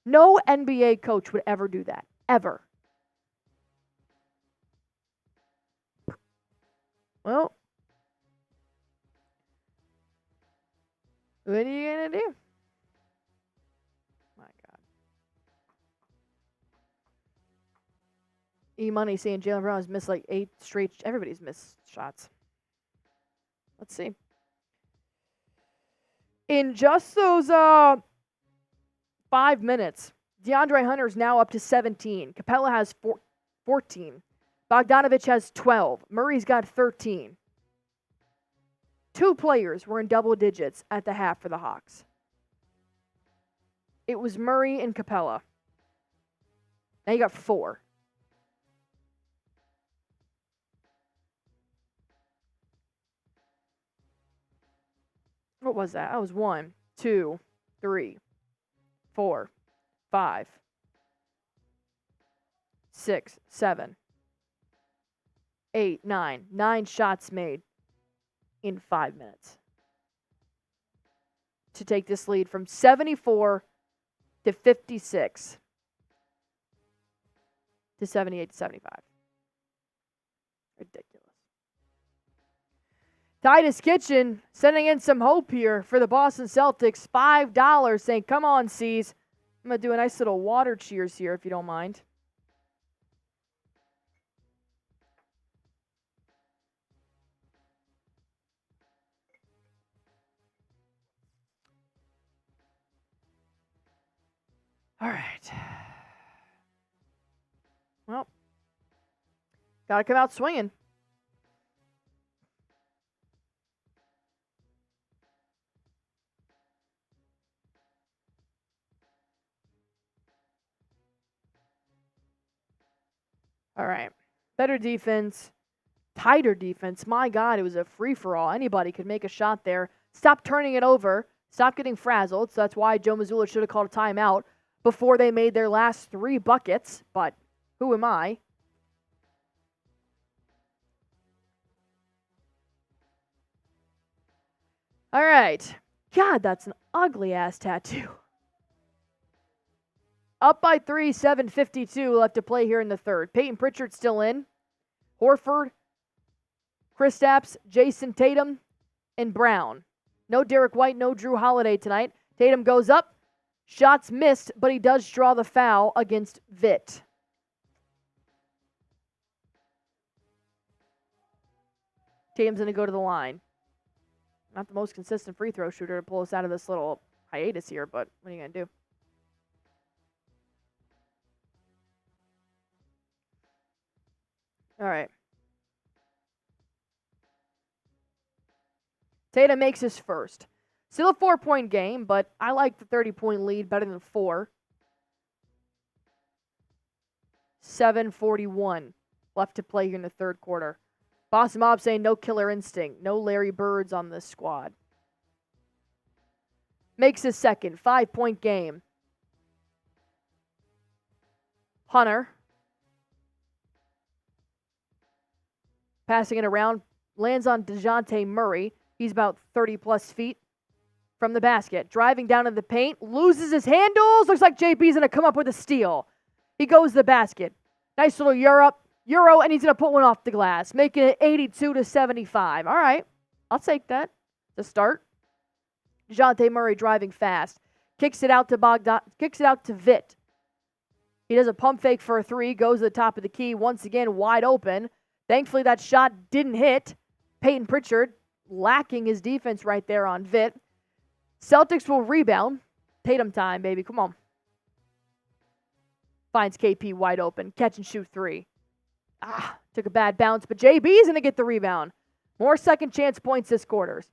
No NBA coach would ever do that. Ever. Well, what are you going to do? My God. E-Money saying Jaylen Brown has missed like 8 straight. Everybody's missed shots. Let's see. In just those 5 minutes, DeAndre Hunter is now up to 17. Capella has 14. Bogdanovich has 12. Murray's got 13. 2 players were in double digits at the half for the Hawks. It was Murray and Capella. Now you got 4. What was that? That was 1, 2, 3, 4, 5, 6, 7, 8, 9. 9 shots made in 5 minutes to take this lead from 74 to 56 to 78 to 75. Ridiculous. Titus Kitchen sending in some hope here for the Boston Celtics. $5 saying, come on, C's. I'm going to do a nice little water cheers here if you don't mind. All right. Well, got to come out swinging. All right. Better defense, tighter defense. My God, it was a free-for-all. Anybody could make a shot there. Stop turning it over. Stop getting frazzled. So that's why Joe Mazzulla should have called a timeout before they made their last 3 buckets. But who am I? All right. God, that's an ugly-ass tattoo. Up by 3, 7:52 left to play here in the third. Payton Pritchard still in. Horford, Kristaps, Jason Tatum, and Brown. No Derrick White, no Jrue Holiday tonight. Tatum goes up. Shots missed, but he does draw the foul against Vit. Tatum's going to go to the line. Not the most consistent free throw shooter to pull us out of this little hiatus here, but what are you going to do? All right. Tatum makes his first. Still a 4-point game, but I like the 30-point lead better than 4. 7:41 left to play here in the third quarter. Boston Mob saying no killer instinct. No Larry Birds on this squad. Makes his second. 5-point game. Hunter. Passing it around. Lands on Dejounte Murray. He's about 30-plus feet. from the basket. Driving down to the paint, loses his handles. Looks like JB's going to come up with a steal. He goes to the basket. Nice little Euro, and he's going to put one off the glass, making it 82-75. All right, I'll take that. The start. Dejounte Murray driving fast. Kicks it out to Vit. He does a pump fake for a three, goes to the top of the key, once again wide open. Thankfully, that shot didn't hit. Payton Pritchard lacking his defense right there on Vit. Celtics will rebound. Tatum time, baby. Come on. Finds KP wide open. Catch and shoot three. Took a bad bounce, but JB's going to get the rebound. More second chance points this quarter.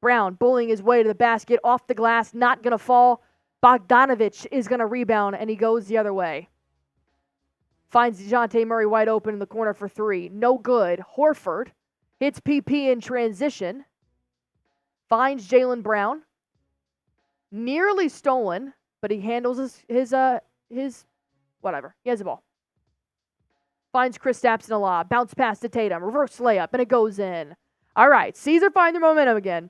Brown bullying his way to the basket, off the glass, not going to fall. Bogdanovich is going to rebound, and he goes the other way. Finds Dejounte Murray wide open in the corner for three. No good. Horford hits PP in transition. Finds Jaylen Brown. Nearly stolen, but he handles his whatever. He has the ball. Finds Kristaps in a lob. Bounce pass to Tatum. Reverse layup, and it goes in. All right, Caesar find their momentum again.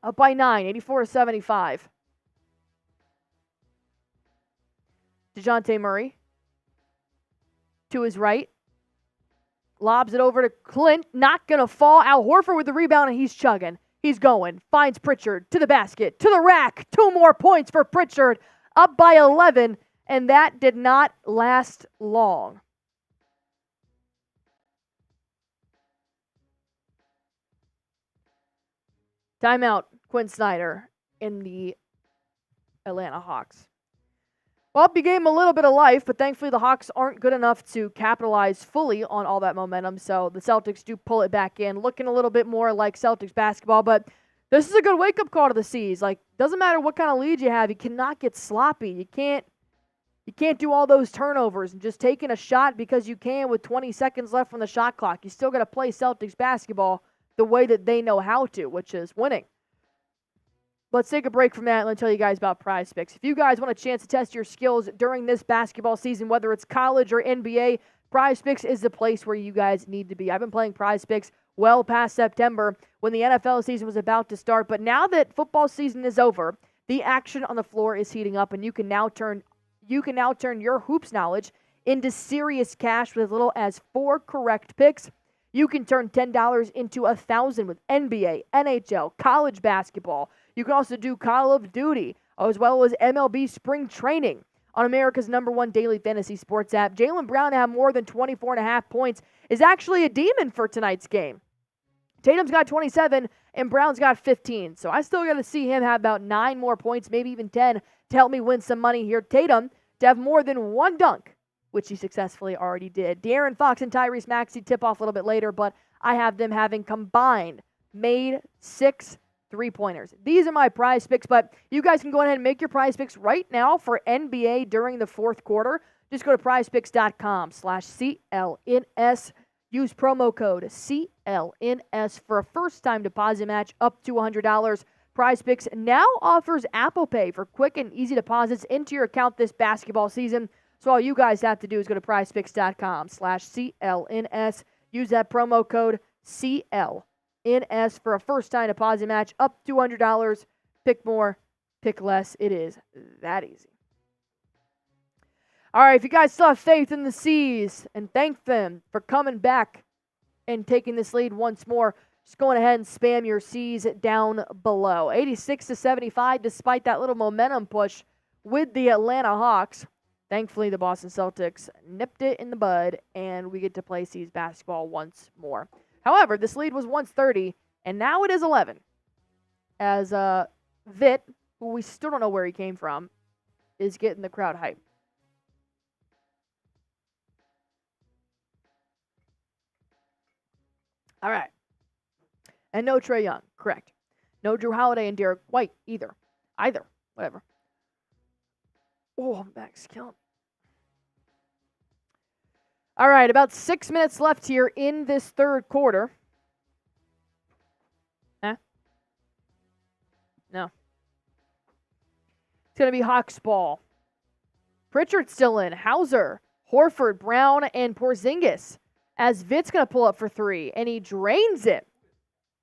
Up by 9, 84-75. Dejounte Murray to his right. Lobs it over to Clint. Not going to fall. Al Horford with the rebound, and he's chugging. He's going. Finds Pritchard to the basket, to the rack. 2 more points for Pritchard. Up by 11, and that did not last long. Timeout, Quinn Snyder in the Atlanta Hawks. Well, he gave him a little bit of life, but thankfully the Hawks aren't good enough to capitalize fully on all that momentum, so the Celtics do pull it back in, looking a little bit more like Celtics basketball, but this is a good wake-up call to the C's. Like, doesn't matter what kind of lead you have, you cannot get sloppy. You can't do all those turnovers and just taking a shot because you can with 20 seconds left on the shot clock. You still got to play Celtics basketball the way that they know how to, which is winning. Let's take a break from that and let me tell you guys about Prize Picks. If you guys want a chance to test your skills during this basketball season, whether it's college or NBA, Prize Picks is the place where you guys need to be. I've been playing Prize Picks well past September when the NFL season was about to start, but now that football season is over, the action on the floor is heating up, and you can now turn your hoops knowledge into serious cash with as little as 4 correct picks. You can turn $10 into $1,000 with NBA, NHL, college basketball. You can also do Call of Duty, as well as MLB spring training on America's #1 daily fantasy sports app. Jaylen Brown to have more than 24.5 points is actually a demon for tonight's game. Tatum's got 27 and Brown's got 15. So I still got to see him have about 9 more points, maybe even 10, to help me win some money here. Tatum to have more than 1 dunk, which he successfully already did. De'Aaron Fox and Tyrese Maxey tip off a little bit later, but I have them having combined made 6 3-pointers. These are my Prize Picks, but you guys can go ahead and make your Prize Picks right now for NBA during the 4th quarter. Just go to prizepicks.com/CLNS. Use promo code CLNS for a first-time deposit match up to $100. Prize Picks now offers Apple Pay for quick and easy deposits into your account this basketball season. So all you guys have to do is go to prizepicks.com/CLNS. Use that promo code CLNS for a first-time deposit match up to $200. Pick more, pick less. It is that easy. All right, if you guys still have faith in the C's and thank them for coming back and taking this lead once more, just going ahead and spam your C's down below. 86-75 despite that little momentum push with the Atlanta Hawks. Thankfully, the Boston Celtics nipped it in the bud, and we get to play C's basketball once more. However, this lead was once 30, and now it is 11. As Vit, who we still don't know where he came from, is getting the crowd hyped. All right. And no Trae Young, correct. No Jrue Holiday and Derrick White either. Whatever. Oh, Max killing me. All right, about 6 minutes left here in this 3rd quarter. No. It's going to be Hawks ball. Pritchard's still in. Hauser, Horford, Brown, and Porzingis. As Vit's going to pull up for 3, and he drains it.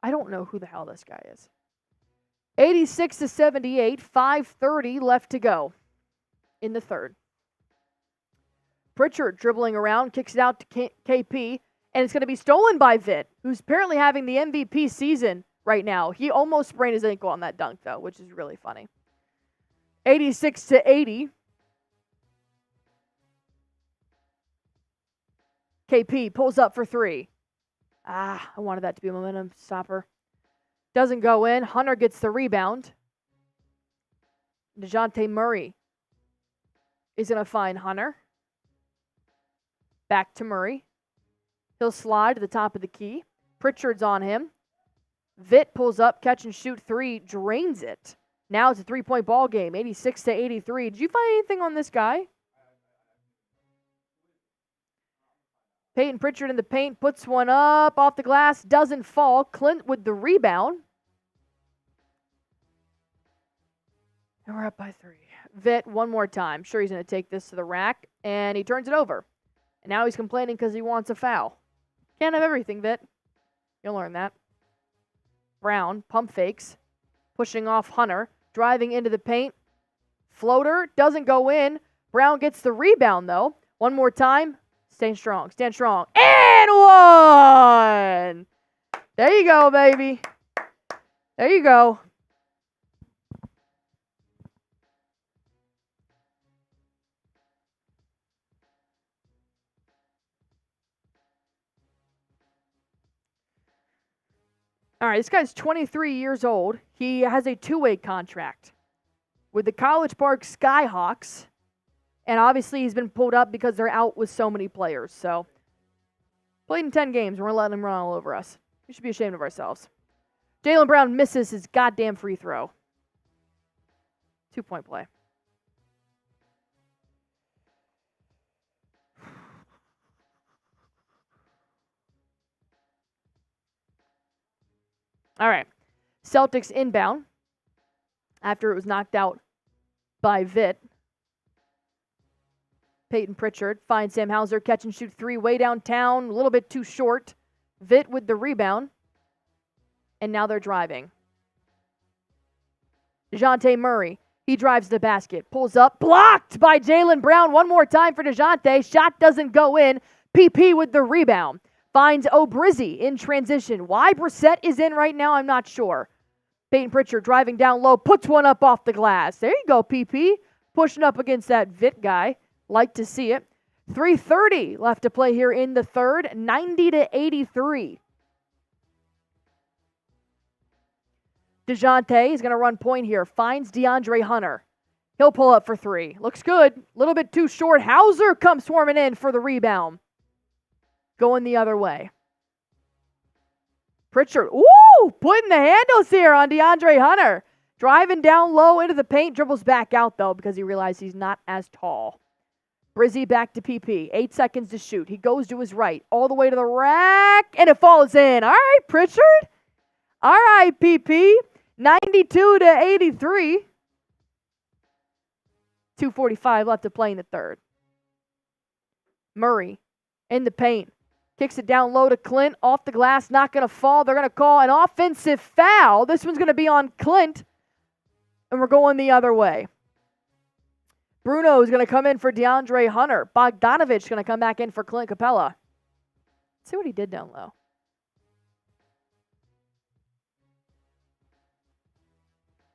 I don't know who the hell this guy is. 86-78, 5:30 left to go in the third. Pritchard dribbling around, kicks it out to KP, and it's going to be stolen by Vit, who's apparently having the MVP season right now. He almost sprained his ankle on that dunk, though, which is really funny. 86-80. KP pulls up for three. I wanted that to be a momentum stopper. Doesn't go in. Hunter gets the rebound. Dejounte Murray is going to find Hunter. Back to Murray. He'll slide to the top of the key. Pritchard's on him. Vit pulls up, catch and shoot three, drains it. Now it's a three-point ball game, 86-83. Did you find anything on this guy? Payton Pritchard in the paint, puts one up off the glass, doesn't fall. Clint with the rebound. And we're up by three. Vit one more time. Sure, he's going to take this to the rack, and he turns it over. And now he's complaining because he wants a foul. Can't have everything, Vit. You'll learn that. Brown, pump fakes, pushing off Hunter, driving into the paint. Floater, doesn't go in. Brown gets the rebound, though. One more time. Stand strong, stand strong. And one! There you go, baby. There you go. All right, this guy's 23 years old. He has a two-way contract with the College Park Skyhawks. And obviously he's been pulled up because they're out with so many players. So, played in 10 games. We're letting him run all over us. We should be ashamed of ourselves. Jaylen Brown misses his goddamn free throw. 2-point play. All right. Celtics inbound after it was knocked out by Vit. Payton Pritchard finds Sam Hauser, catch and shoot three way downtown, a little bit too short. Vit with the rebound. And now they're driving. Dejounte Murray, he drives the basket, pulls up, blocked by Jaylen Brown. One more time for Dejounte. Shot doesn't go in. PP with the rebound. Finds O'Brizzy in transition. Why Brissett is in right now, I'm not sure. Payton Pritchard driving down low, puts one up off the glass. There you go, PP. Pushing up against that Vit guy. Like to see it. 3:30 left to play here in the third. 90-83. Dejounte is going to run point here. Finds DeAndre Hunter. He'll pull up for three. Looks good. A little bit too short. Hauser comes swarming in for the rebound. Going the other way. Pritchard. Ooh! Putting the handles here on DeAndre Hunter. Driving down low into the paint. Dribbles back out, though, because he realized he's not as tall. Brizzy back to PP. 8 seconds to shoot. He goes to his right. All the way to the rack. And it falls in. All right, Pritchard. All right, PP. 92-83. 2:45 left to play in the third. Murray in the paint. Kicks it down low to Clint. Off the glass. Not going to fall. They're going to call an offensive foul. This one's going to be on Clint. And we're going the other way. Bruno is going to come in for DeAndre Hunter. Bogdanovich going to come back in for Clint Capella. Let's see what he did down low.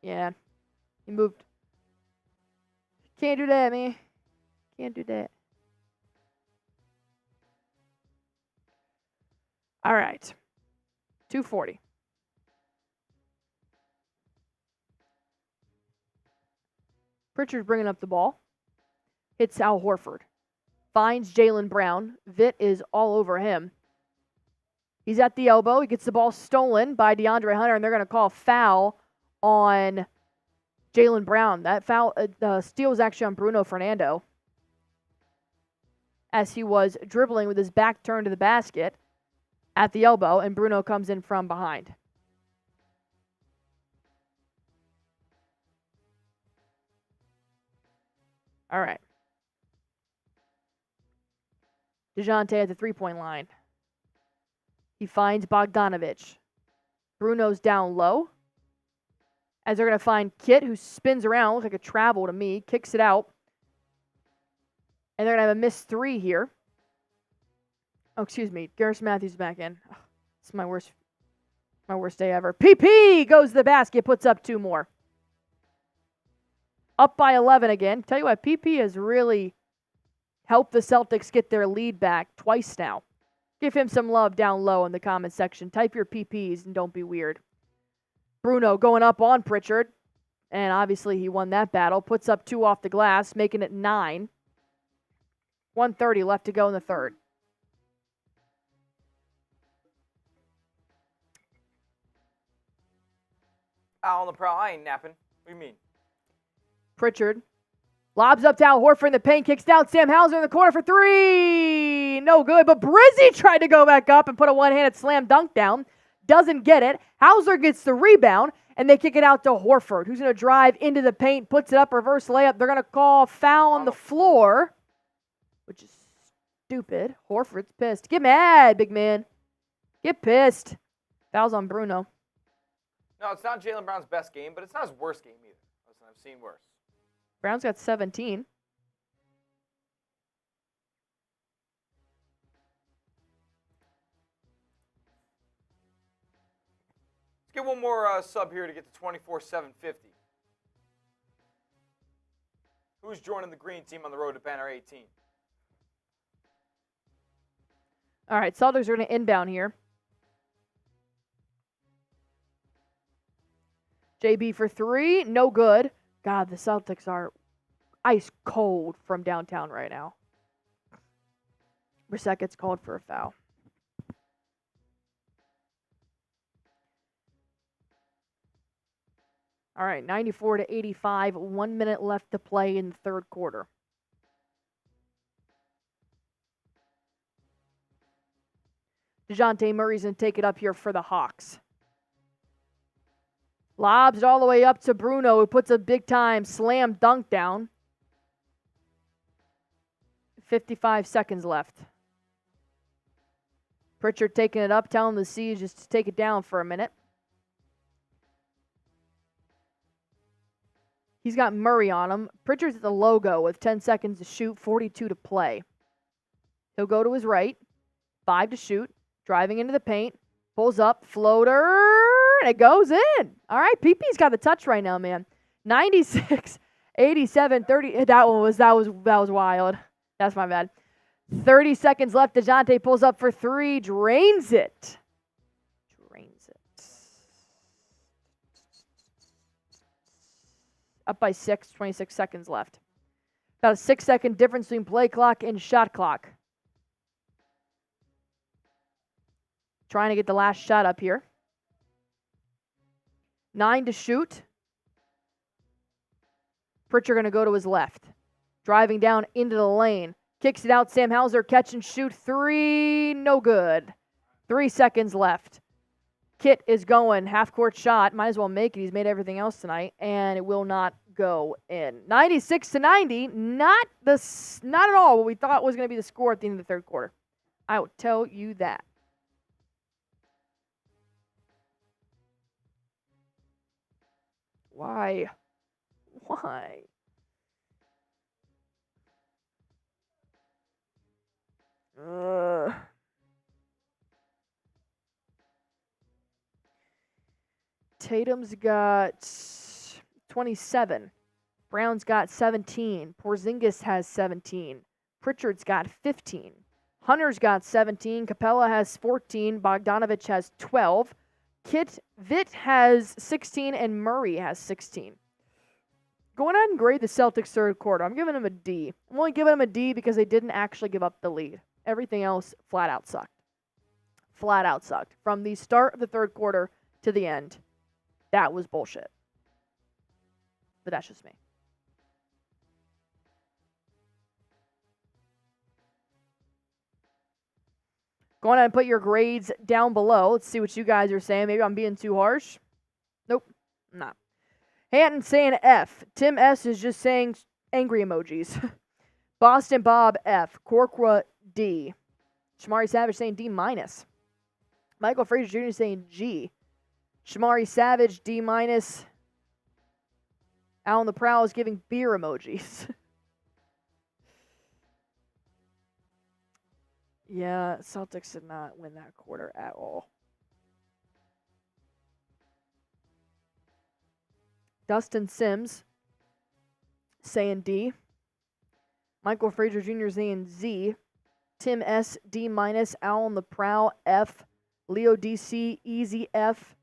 Yeah, he moved. Can't do that, man. Can't do that. All right. 2:40. Pritchard bringing up the ball. Hits Al Horford. Finds Jaylen Brown. Vit is all over him. He's at the elbow. He gets the ball stolen by DeAndre Hunter, and they're going to call a foul on Jaylen Brown. That foul, the steal was actually on Bruno Fernando as he was dribbling with his back turned to the basket at the elbow, and Bruno comes in from behind. All right. Dejounte at the three-point line. He finds Bogdanovich. Bruno's down low. As they're going to find Kit, who spins around, looks like a travel to me, kicks it out. And they're going to have a missed 3 here. Oh, excuse me. Garrison Matthews back in. Oh, it's my worst day ever. PP goes to the basket, puts up 2 more. Up by 11 again. Tell you what, PP has really helped the Celtics get their lead back twice now. Give him some love down low in the comment section. Type your PPs and don't be weird. Bruno going up on Pritchard. And obviously he won that battle. Puts up 2 off the glass, making it 9. 1:30 left to go in the third. Out on the prowl. I ain't napping. What do you mean? Pritchard lobs up to Al Horford in the paint, kicks down Sam Hauser in the corner for 3. No good, but Brizzy tried to go back up and put a one-handed slam dunk down. Doesn't get it. Hauser gets the rebound, and they kick it out to Horford, who's going to drive into the paint, puts it up, reverse layup. They're going to call foul on the floor, which is stupid. Horford's pissed. Get mad, big man. Get pissed. Foul's on Bruno. No, it's not Jaylen Brown's best game, but it's not his worst game either. Listen, I've seen worse. Brown's got 17. Let's get one more sub here to get to 24,750. Who's joining the green team on the road to banner 18? All right, Celtics are going to inbound here. JB for 3, no good. God, the Celtics are ice cold from downtown right now. Brissett gets called for a foul. All right, 94-85, 1 minute left to play in the third quarter. Dejounte Murray's going to take it up here for the Hawks. Lobs it all the way up to Bruno, who puts a big-time slam dunk down. 55 seconds left. Pritchard taking it up, telling the Siege just to take it down for a minute. He's got Murray on him. Pritchard's at the logo with 10 seconds to shoot, 42 to play. He'll go to his right, 5 to shoot, driving into the paint, pulls up, floater. And it goes in. All right, PP's got the touch right now, man. 96, 87, 30. That was wild. That's my bad. 30 seconds left. Dejounte pulls up for 3, drains it. Up by 6, 26 seconds left. About a 6-second difference between play clock and shot clock. Trying to get the last shot up here. 9 to shoot. Pritchard going to go to his left. Driving down into the lane. Kicks it out. Sam Hauser, catch and shoot 3. No good. 3 seconds left. Kit is going. Half-court shot. Might as well make it. He's made everything else tonight. And it will not go in. 96-90. Not at all what we thought was going to be the score at the end of the third quarter. I will tell you that. Why? Tatum's got 27. Brown's got 17. Porzingis has 17. Pritchard's got 15. Hunter's got 17. Capella has 14. Bogdanovich has 12. Vit has 16, and Murray has 16. Going ahead and grade the Celtics third quarter. I'm giving them a D. I'm only giving them a D because they didn't actually give up the lead. Everything else flat out sucked. Flat out sucked. From the start of the third quarter to the end, that was bullshit. But that's just me. Go ahead and put your grades down below. Let's see what you guys are saying. Maybe I'm being too harsh. Nope, I'm not. Hanton saying F. Tim S is just saying angry emojis. Boston Bob F. Corqua D. Shamari Savage saying D-. Michael Frazier Jr. saying G. Shamari Savage D-. Out on the prowl is giving beer emojis. Yeah, Celtics did not win that quarter at all. Dustin Sims saying D. Michael Frazier Jr. saying Z. Tim S. D-. Owl on the prowl F. Leo DC easy F.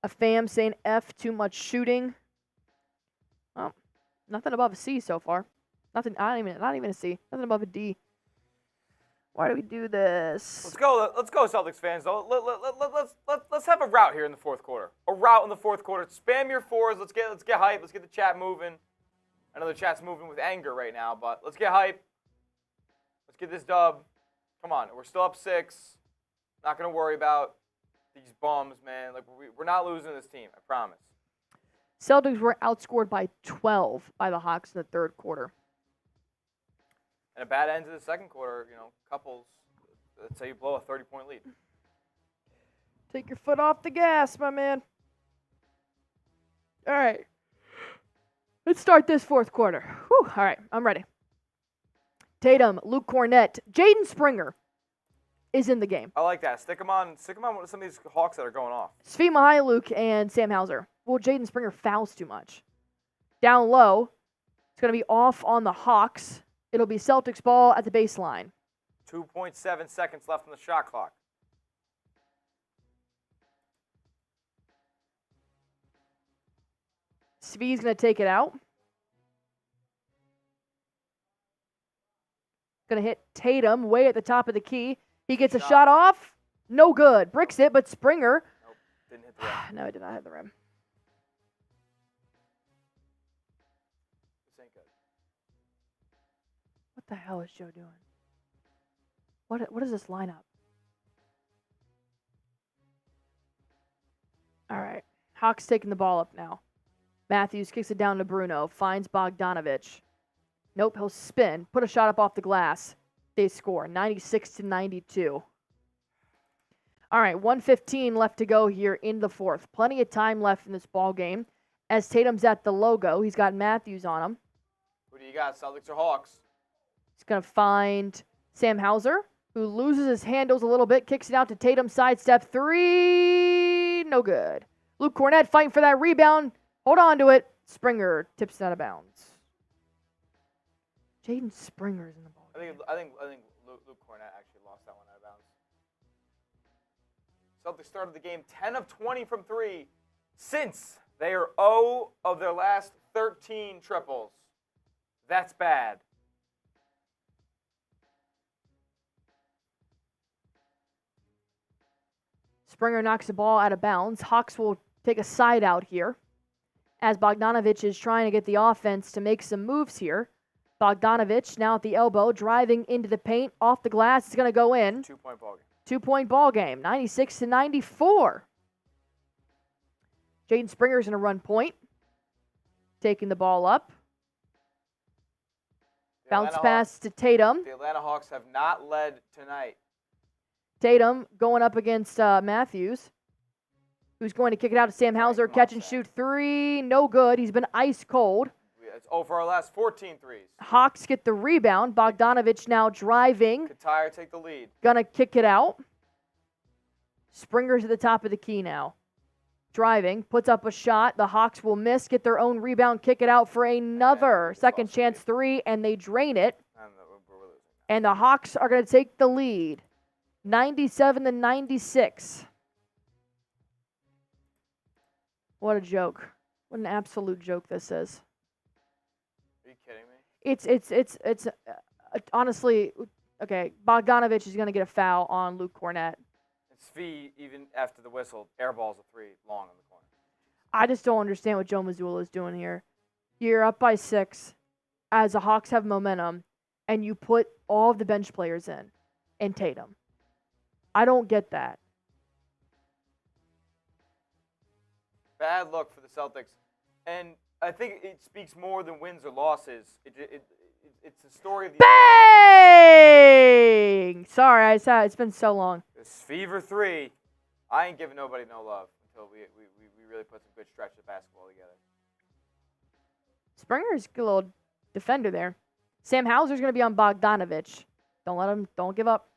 A fam saying F. Too much shooting. Oh, nothing above a C so far. Nothing. Not even a C. Nothing above a D. Why do we do this? Let's go, Celtics fans. Though. Let's have a route here in the fourth quarter. A route in the fourth quarter. Spam your fours. Let's get hype. Let's get the chat moving. I know the chat's moving with anger right now, but let's get hype. Let's get this dub. Come on, we're still up 6. Not gonna worry about these bums, man. Like we're not losing this team. I promise. Celtics were outscored by 12 by the Hawks in the third quarter. And a bad end to the second quarter, couples, let's say you blow a 30-point lead. Take your foot off the gas, my man. All right. Let's start this fourth quarter. Whew. All right, I'm ready. Tatum, Luke Cornett, Jaden Springer is in the game. I like that. Stick them on some of these Hawks that are going off. Svi Mykhailiuk and Sam Hauser. Well, Jaden Springer fouls too much. Down low, it's going to be off on the Hawks. It'll be Celtics ball at the baseline. 2.7 seconds left on the shot clock. Svi's going to take it out. Going to hit Tatum way at the top of the key. He gets a shot off. No good. Bricks it, but Springer. Nope, didn't hit the rim. No, it did not hit the rim. This ain't good. What the hell is Joe doing? What is this lineup? All right. Hawks taking the ball up now. Matthews kicks it down to Bruno. Finds Bogdanovich. Nope, he'll spin. Put a shot up off the glass. They score 96-92. All right, 1:15 left to go here in the fourth. Plenty of time left in this ball game. As Tatum's at the logo, he's got Matthews on him. Who do you got, Celtics or Hawks? He's going to find Sam Hauser, who loses his handles a little bit, kicks it out to Tatum, sidestep 3, no good. Luke Cornett fighting for that rebound. Hold on to it. Springer tips it out of bounds. Jaden Springer's in the ball. I think Luke Cornett actually lost that one out of bounds. Celtics started the game 10 of 20 from 3 since they are 0 of their last 13 triples. That's bad. Springer knocks the ball out of bounds. Hawks will take a side out here as Bogdanovich is trying to get the offense to make some moves here. Bogdanovich now at the elbow, driving into the paint, off the glass. It's going to go in. 2-point ball game. 2-point ball game, 96-94. Jaden Springer's going to run point, taking the ball up. Bounce pass to Tatum. The Atlanta Hawks have not led tonight. Tatum going up against Matthews, who's going to kick it out to Sam Hauser. Catch and shoot 3, no good. He's been ice cold. It's over our last 14 threes. Hawks get the rebound. Bogdanovich now driving. Katire take the lead. Gonna kick it out. Springer's at the top of the key now. Driving, puts up a shot. The Hawks will miss, get their own rebound, kick it out for another second chance 3, and they drain it. And the Hawks are going to take the lead, 97-96. What a joke. What an absolute joke this is. Are you kidding me? It's honestly, okay, Bogdanovich is going to get a foul on Luke Cornett. Svi, even after the whistle, airballs a 3 long in the corner. I just don't understand what Joe Mazzulla is doing here. You're up by 6 as the Hawks have momentum, and you put all of the bench players in and Tatum. I don't get that. Bad luck for the Celtics. And I think it speaks more than wins or losses. It's the story of the... Bang! Sorry, it's been so long. This Fever 3, I ain't giving nobody no love until we really put some good stretch of basketball together. Springer's a little defender there. Sam Hauser's going to be on Bogdanovich. Don't give up.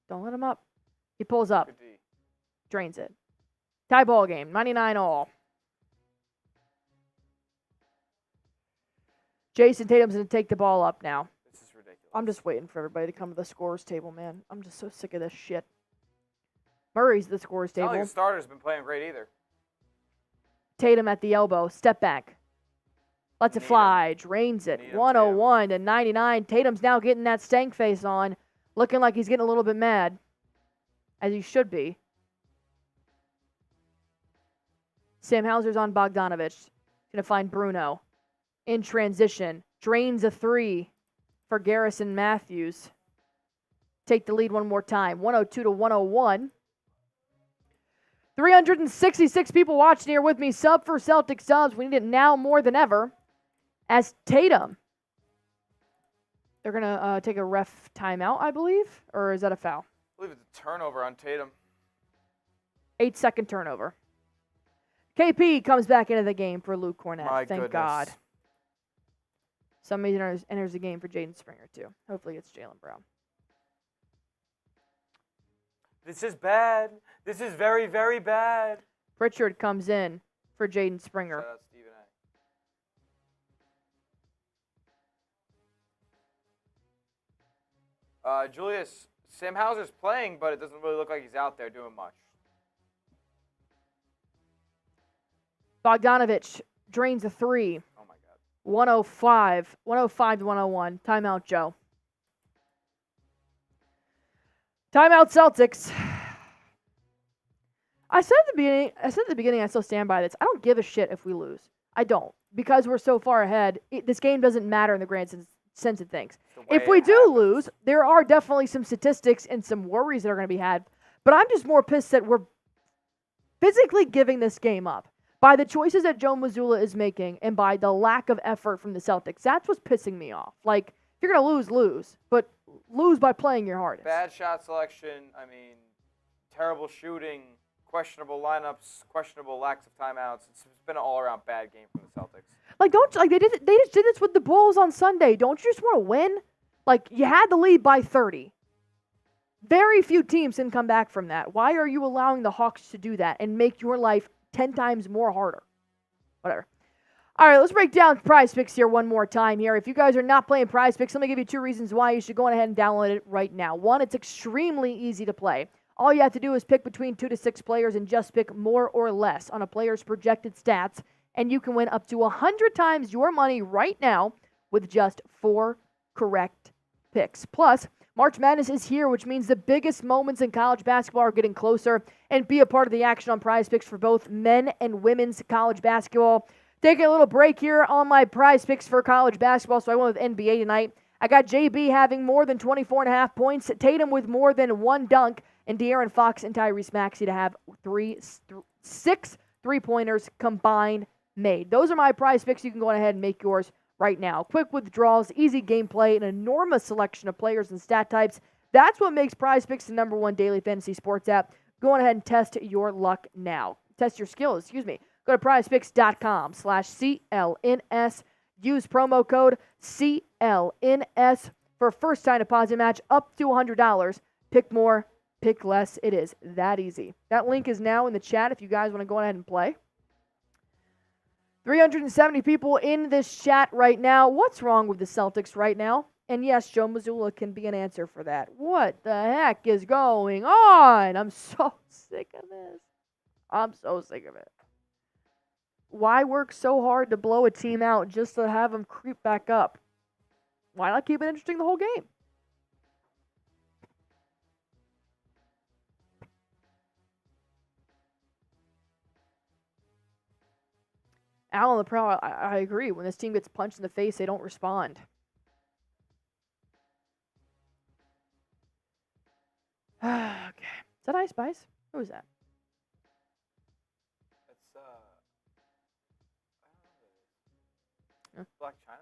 Don't let him up. He pulls up. Good D. Drains it. Tie ball game, 99 all. Jason Tatum's going to take the ball up now. This is ridiculous. I'm just waiting for everybody to come to the scores table, man. I'm just so sick of this shit. Murray's the scores It's not table. like the starter's been playing great either. Tatum at the elbow. Step back. Lets it Need fly. Drains it. Need him, 101 to 99. Tatum's now getting that stank face on. Looking like he's getting a little bit mad. As he should be. Sam Hauser's on Bogdanovich. Gonna find Bruno. In transition. Drains a three for Garrison Matthews. Take the lead one more time. 102 to 101. 366 people watching here with me. Sub for Celtics subs. We need it now more than ever. As Tatum. They're going to take a ref timeout, I believe. Or is that a foul? I believe it's a turnover on Tatum. 8-second turnover. KP comes back into the game for Luke Cornett. My Thank goodness. God. Somebody enters the game for Jaden Springer, too. Hopefully it's Jaylen Brown. This is bad. This is very, very bad. Pritchard comes in for Jaden Springer. Shout out Stephen A. Julius, Sam Hauser's playing, but it doesn't really look like he's out there doing much. Bogdanovich drains a three. Oh, my God. 105 to 101. Timeout, Joe. Timeout, Celtics. I said at the beginning, I still stand by this. I don't give a shit if we lose. I don't. Because we're so far ahead, this game doesn't matter in the grand sense of things. If we do lose, there are definitely some statistics and some worries that are going to be had. But I'm just more pissed that we're physically giving this game up by the choices that Joe Mazzulla is making and by the lack of effort from the Celtics. That's what's pissing me off. Like, if you're going to lose, lose. But lose by playing your hardest. Bad shot selection. I mean, terrible shooting, questionable lineups, questionable lacks of timeouts. It's been an all-around bad game from the Celtics. Like, they just did this with the Bulls on Sunday. Don't you just want to win? Like, you had the lead by 30. Very few teams can come back from that. Why are you allowing the Hawks to do that and make your life 10 times more harder? Whatever. All right, let's break down Prize Picks here one more time here. If you guys are not playing Prize Picks, let me give you 2 reasons why you should go ahead and download it right now. 1, it's extremely easy to play. All you have to do is pick between 2 to 6 players and just pick more or less on a player's projected stats, and you can win up to 100 times your money right now with just 4 correct picks. Plus, March Madness is here, which means the biggest moments in college basketball are getting closer, and be a part of the action on Prize Picks for both men and women's college basketball. Taking a little break here on my Prize Picks for college basketball, so I went with NBA tonight. I got JB having more than 24.5 points, Tatum with more than 1 dunk, and De'Aaron Fox and Tyrese Maxey to have 6 3-pointers combined made. Those are my Prize Picks. You can go ahead and make yours right now. Quick withdrawals, easy gameplay, an enormous selection of players and stat types. That's what makes Prize Picks the #1 daily fantasy sports app. Go on ahead and test your luck now. Test your skills, Go to prizepicks.com/CLNS. Use promo code CLNS for a first-time deposit match up to $100. Pick more, pick less. It is that easy. That link is now in the chat if you guys want to go ahead and play. 370 people in this chat right now. What's wrong with the Celtics right now? And yes, Joe Mazzulla can be an answer for that. What the heck is going on? I'm so sick of this. I'm so sick of it. Why work so hard to blow a team out just to have them creep back up? Why not keep it interesting the whole game? Al and the Pro, I agree. When this team gets punched in the face, they don't respond. Okay. Is that Ice Spice? Who is that? It's, I don't know. Black China?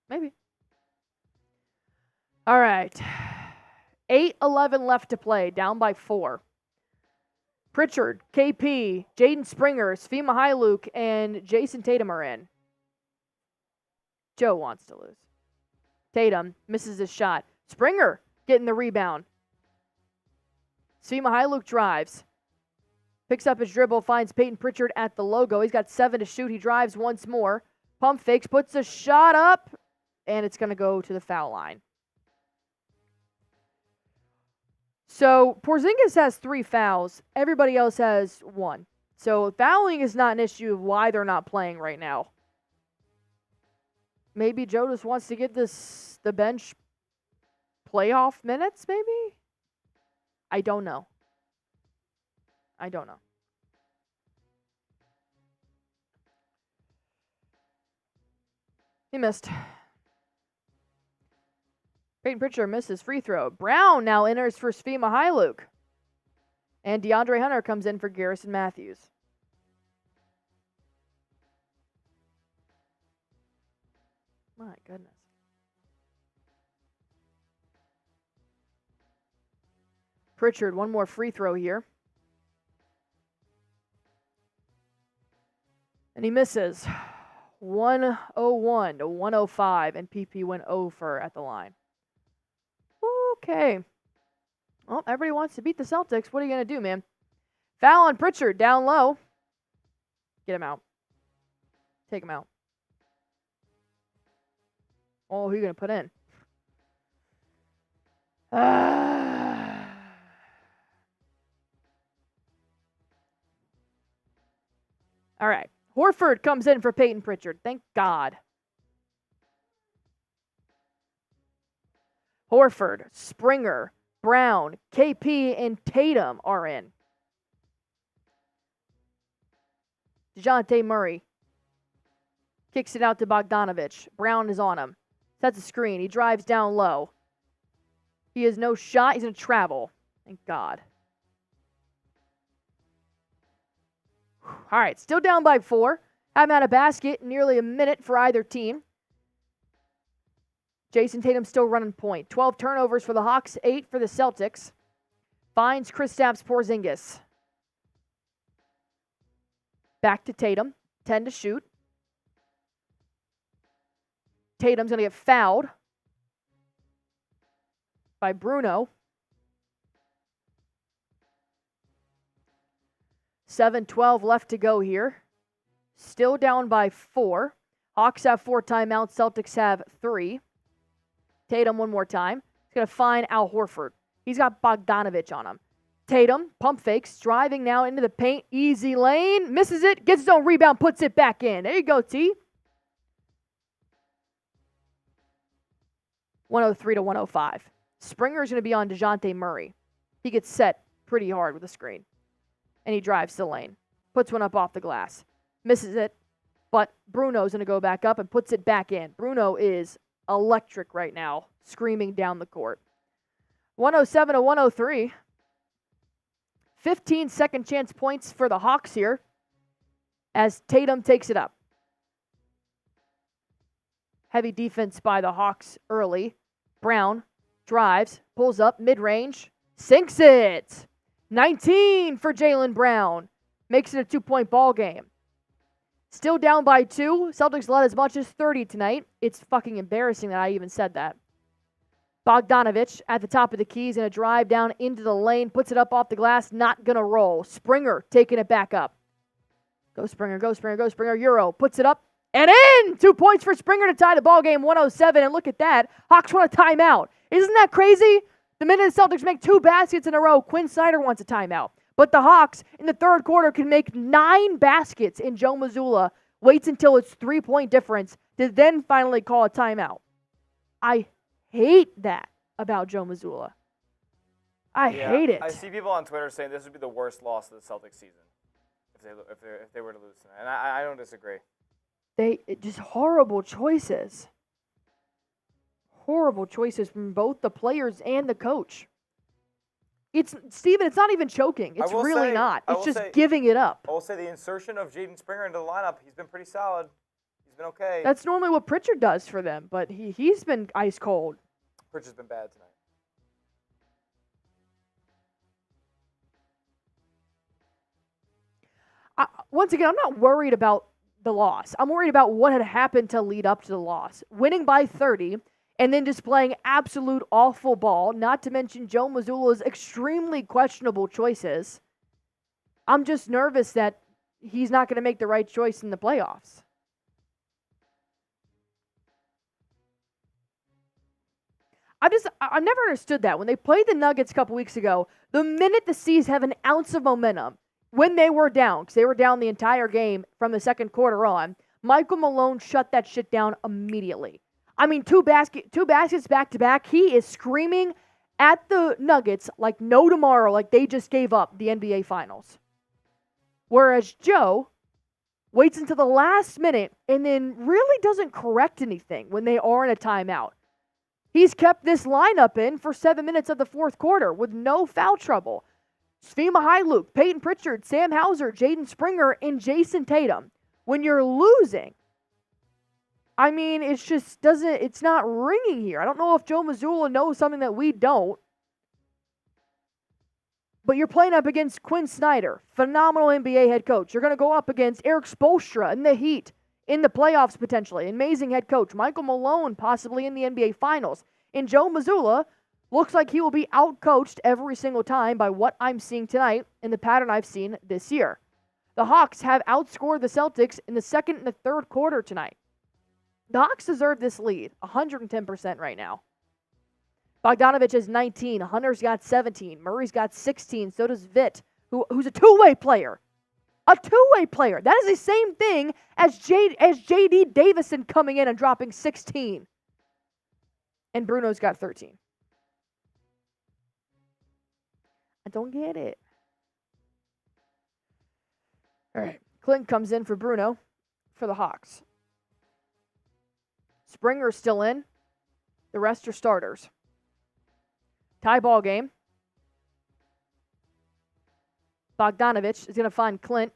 Maybe. All right. 8:11 left to play, down by 4. Pritchard, KP, Jaden Springer, Svi Mykhailiuk, and Jason Tatum are in. Joe wants to lose. Tatum misses his shot. Springer getting the rebound. Svi Mykhailiuk drives. Picks up his dribble, finds Payton Pritchard at the logo. He's got 7 to shoot. He drives once more. Pump fakes, puts a shot up, and it's going to go to the foul line. So Porzingis has 3 fouls. Everybody else has 1. So fouling is not an issue of why they're not playing right now. Maybe Joe just wants to get the bench playoff minutes, maybe? I don't know. He missed. Payton Pritchard misses free throw. Brown now enters for Svi Mykhailiuk. And DeAndre Hunter comes in for Garrison Matthews. My goodness. Pritchard, one more free throw here. And he misses. 101 to 105, and PP went over at the line. Okay. Well, everybody wants to beat the Celtics. What are you going to do, man? Foul on Pritchard, down low. Get him out. Take him out. Oh, who are you going to put in? All right. Horford comes in for Payton Pritchard. Thank God. Horford, Springer, Brown, KP, and Tatum are in. Dejounte Murray kicks it out to Bogdanovich. Brown is on him. Sets a screen. He drives down low. He has no shot. He's going to travel. Thank God. All right, still down by 4. Haven't had a basket in nearly a minute for either team. Jason Tatum still running point. 12 turnovers for the Hawks, 8 for the Celtics. Finds Kristaps Porzingis. Back to Tatum, 10 to shoot. Tatum's going to get fouled by Bruno. 7:12 left to go here. Still down by 4. Hawks have 4 timeouts. Celtics have 3. Tatum one more time. He's going to find Al Horford. He's got Bogdanovich on him. Tatum, pump fakes, driving now into the paint. Easy lane. Misses it. Gets his own rebound. Puts it back in. There you go, T. 103 to 105. Springer's going to be on Dejounte Murray. He gets set pretty hard with a screen. And he drives the lane. Puts one up off the glass. Misses it. But Bruno's going to go back up and puts it back in. Bruno is electric right now, screaming down the court. 107 to 103. 15 second chance points for the Hawks here as Tatum takes it up. Heavy defense by the Hawks early. Brown drives, pulls up, mid-range, sinks it. 19 for Jaylen Brown. Makes it a 2-point ball game. Still down by 2. Celtics led as much as 30 tonight. It's fucking embarrassing that I even said that. Bogdanovich at the top of the key is going to drive down into the lane. Puts it up off the glass. Not going to roll. Springer taking it back up. Go Springer, go Springer, go Springer. Euro puts it up and in. 2 points for Springer to tie the ball game. 107. And look at that. Hawks want a timeout. Isn't that crazy? The minute the Celtics make 2 baskets in a row, Quinn Snyder wants a timeout. But the Hawks in the third quarter can make 9 baskets, and Joe Mazzulla waits until it's 3-point difference to then finally call a timeout. I hate that about Joe Mazzulla. I hate it. I see people on Twitter saying this would be the worst loss of the Celtics season if they were to lose tonight, and I don't disagree. Just horrible choices. Horrible choices from both the players and the coach. Steven, it's not even choking. It's really not. It's just giving it up. I will say the insertion of Jaden Springer into the lineup, he's been pretty solid. He's been okay. That's normally what Pritchard does for them, but he's been ice cold. Pritchard's been bad tonight. Once again, I'm not worried about the loss. I'm worried about what had happened to lead up to the loss. Winning by 30 and then displaying absolute awful ball, not to mention Joe Mazzulla's extremely questionable choices. I'm just nervous that he's not going to make the right choice in the playoffs. I've never understood that. When they played the Nuggets a couple weeks ago, the minute the C's have an ounce of momentum, when they were down, because they were down the entire game from the second quarter on, Michael Malone shut that shit down immediately. I mean, two baskets back to back. He is screaming at the Nuggets like no tomorrow, like they just gave up the NBA Finals. Whereas Joe waits until the last minute and then really doesn't correct anything when they are in a timeout. He's kept this lineup in for 7 minutes of the fourth quarter with no foul trouble. Svi Mykhailiuk, Payton Pritchard, Sam Hauser, Jaden Springer, and Jason Tatum. When you're losing, I mean, it's not ringing here. I don't know if Joe Mazzulla knows something that we don't. But you're playing up against Quinn Snyder, phenomenal NBA head coach. You're going to go up against Eric Spoelstra in the Heat, in the playoffs potentially. Amazing head coach. Michael Malone possibly in the NBA Finals. And Joe Mazzulla looks like he will be outcoached every single time by what I'm seeing tonight and the pattern I've seen this year. The Hawks have outscored the Celtics in the second and the third quarter tonight. The Hawks deserve this lead, 110% right now. Bogdanovich has 19. Hunter's got 17. Murray's got 16. So does Vit, who's a two-way player. A two-way player. That is the same thing as J.D. Davison coming in and dropping 16. And Bruno's got 13. I don't get it. All right. Clint comes in for Bruno for the Hawks. Springer's still in. The rest are starters. Tie ball game. Bogdanovich is going to find Clint.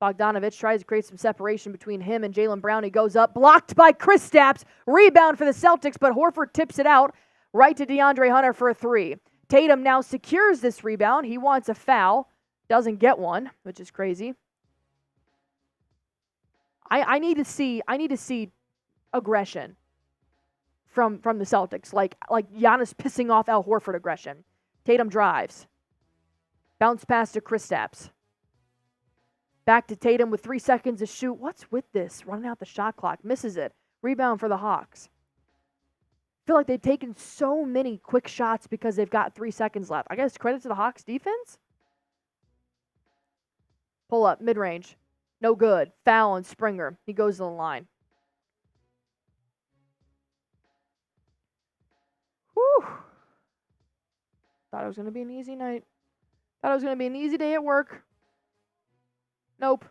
Bogdanovich tries to create some separation between him and Jaylen Brown. He goes up, blocked by Kristaps. Rebound for the Celtics, but Horford tips it out right to DeAndre Hunter for a three. Tatum now secures this rebound. He wants a foul. Doesn't get one, which is crazy. I need to see aggression from the Celtics, like Giannis pissing off Al Horford aggression. Tatum drives. Bounce pass to Kristaps. Back to Tatum with 3 seconds to shoot. What's with this? Running out the shot clock. Misses it. Rebound for the Hawks. I feel like they've taken so many quick shots because they've got 3 seconds left. I guess credit to the Hawks defense. Pull up, mid-range. No good. Foul on Springer. He goes to the line. Whew. Thought it was going to be an easy night. Thought it was going to be an easy day at work. Nope.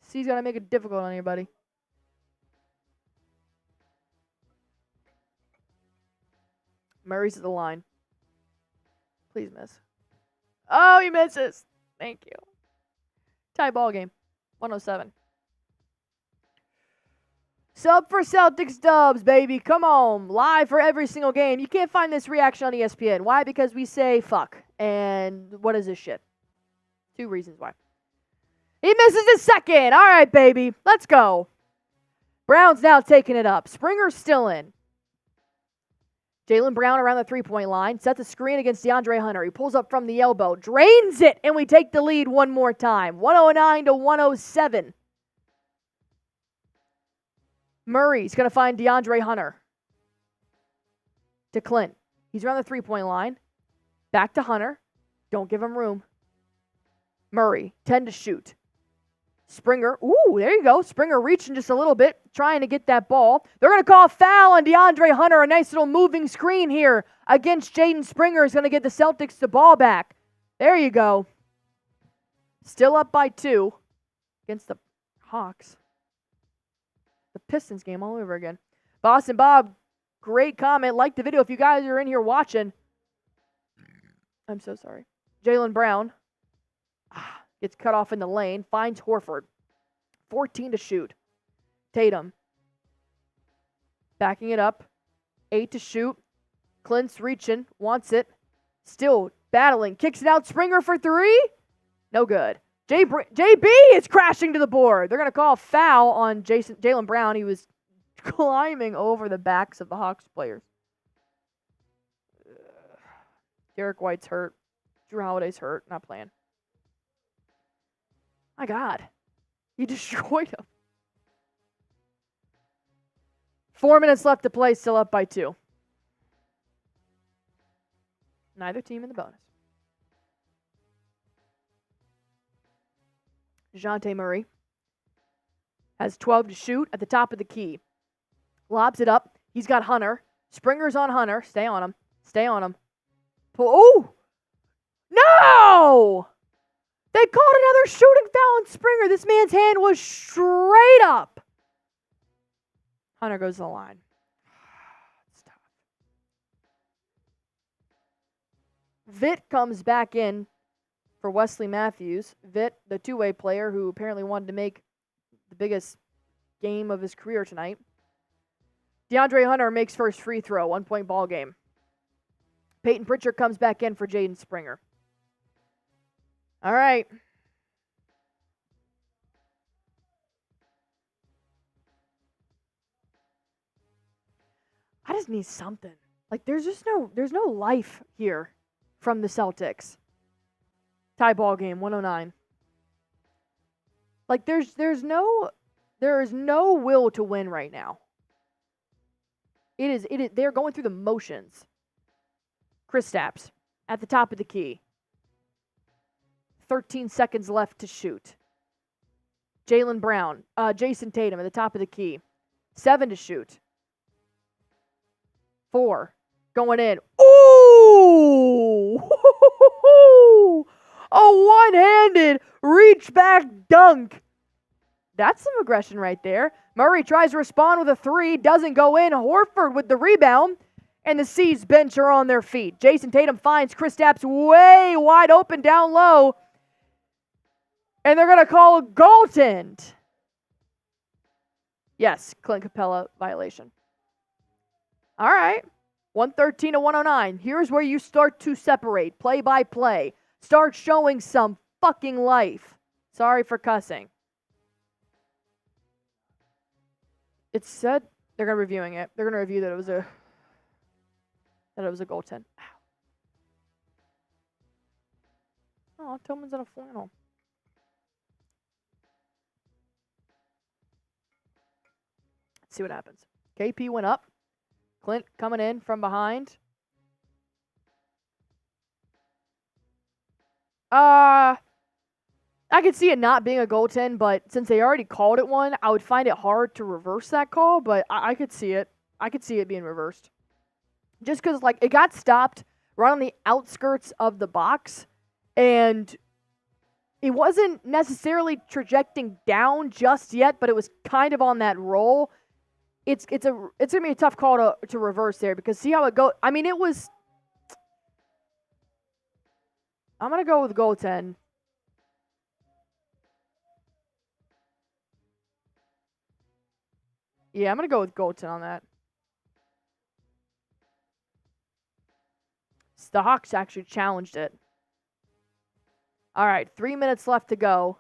C's going to make it difficult on anybody. Murray's at the line. Please miss. Oh, he misses. Thank you. Tie ball game. 107. Sub for Celtics dubs, baby. Come on. Live for every single game. You can't find this reaction on ESPN. Why? Because we say fuck. And what is this shit? 2 reasons why. He misses his second. All right, baby. Let's go. Brown's now taking it up. Springer's still in. Jaylen Brown around the three-point line. Sets a screen against DeAndre Hunter. He pulls up from the elbow. Drains it. And we take the lead one more time. 109 to 107. Murray's going to find DeAndre Hunter. To Clint. He's around the three-point line. Back to Hunter. Don't give him room. Murray, 10 to shoot. Springer, ooh, there you go. Springer reaching just a little bit, trying to get that ball. They're going to call a foul on DeAndre Hunter. A nice little moving screen here against Jaden Springer is going to get the Celtics the ball back. There you go. Still up by 2 against the Hawks. The Pistons game all over again. Boston Bob, great comment. Like the video if you guys are in here watching. I'm so sorry. Jaylen Brown. Gets cut off in the lane. Finds Horford. 14 to shoot. Tatum. Backing it up. 8 to shoot. Clint's reaching. Wants it. Still battling. Kicks it out. Springer for 3. No good. JB is crashing to the board. They're going to call a foul on Jaylen Brown. He was climbing over the backs of the Hawks players. Derrick White's hurt. Jrue Holiday's hurt. Not playing. My God. He destroyed him. 4 minutes left to play, still up by 2. Neither team in the bonus. Dejounte Murray has 12 to shoot at the top of the key. Lobs it up. He's got Hunter. Springer's on Hunter. Stay on him. Stay on him. Oh! No! They called another shooting foul on Springer. This man's hand was straight up. Hunter goes to the line. It's tough. Vitt comes back in for Wesley Matthews. Vitt, the two-way player who apparently wanted to make the biggest game of his career tonight. DeAndre Hunter makes first free throw, 1-point ball game. Payton Pritchard comes back in for Jaden Springer. All right. I just need something. Like there's no life here from the Celtics. Tie ball game, 109. Like there is no will to win right now. It is they're going through the motions. Kristaps at the top of the key. 13 seconds left to shoot. Jaylen Brown, Jason Tatum at the top of the key. 7 to shoot. 4 going in. Ooh! A one-handed reach back dunk. That's some aggression right there. Murray tries to respond with a 3, doesn't go in. Horford with the rebound. And the C's bench are on their feet. Jason Tatum finds Kristaps way wide open down low. And they're going to call a goaltend. Yes, Clint Capella violation. All right. 113 to 109. Here's where you start to separate. Play by play. Start showing some fucking life. Sorry for cussing. It's said they're going to reviewing it. They're going to review that it was a goaltend. Oh, Tillman's in a flannel. Let's see what happens. KP went up. Clint coming in from behind. I could see it not being a goaltend, but since they already called it one, I would find it hard to reverse that call, but I could see it. I could see it being reversed. Just because, like, it got stopped right on the outskirts of the box, and it wasn't necessarily trajecting down just yet, but it was kind of on that roll. It's gonna be a tough call to reverse there because see how it goes. I mean, it was. I'm gonna go with goaltend. Yeah, I'm gonna go with goaltend on that. The Hawks actually challenged it. All right, 3 minutes left to go.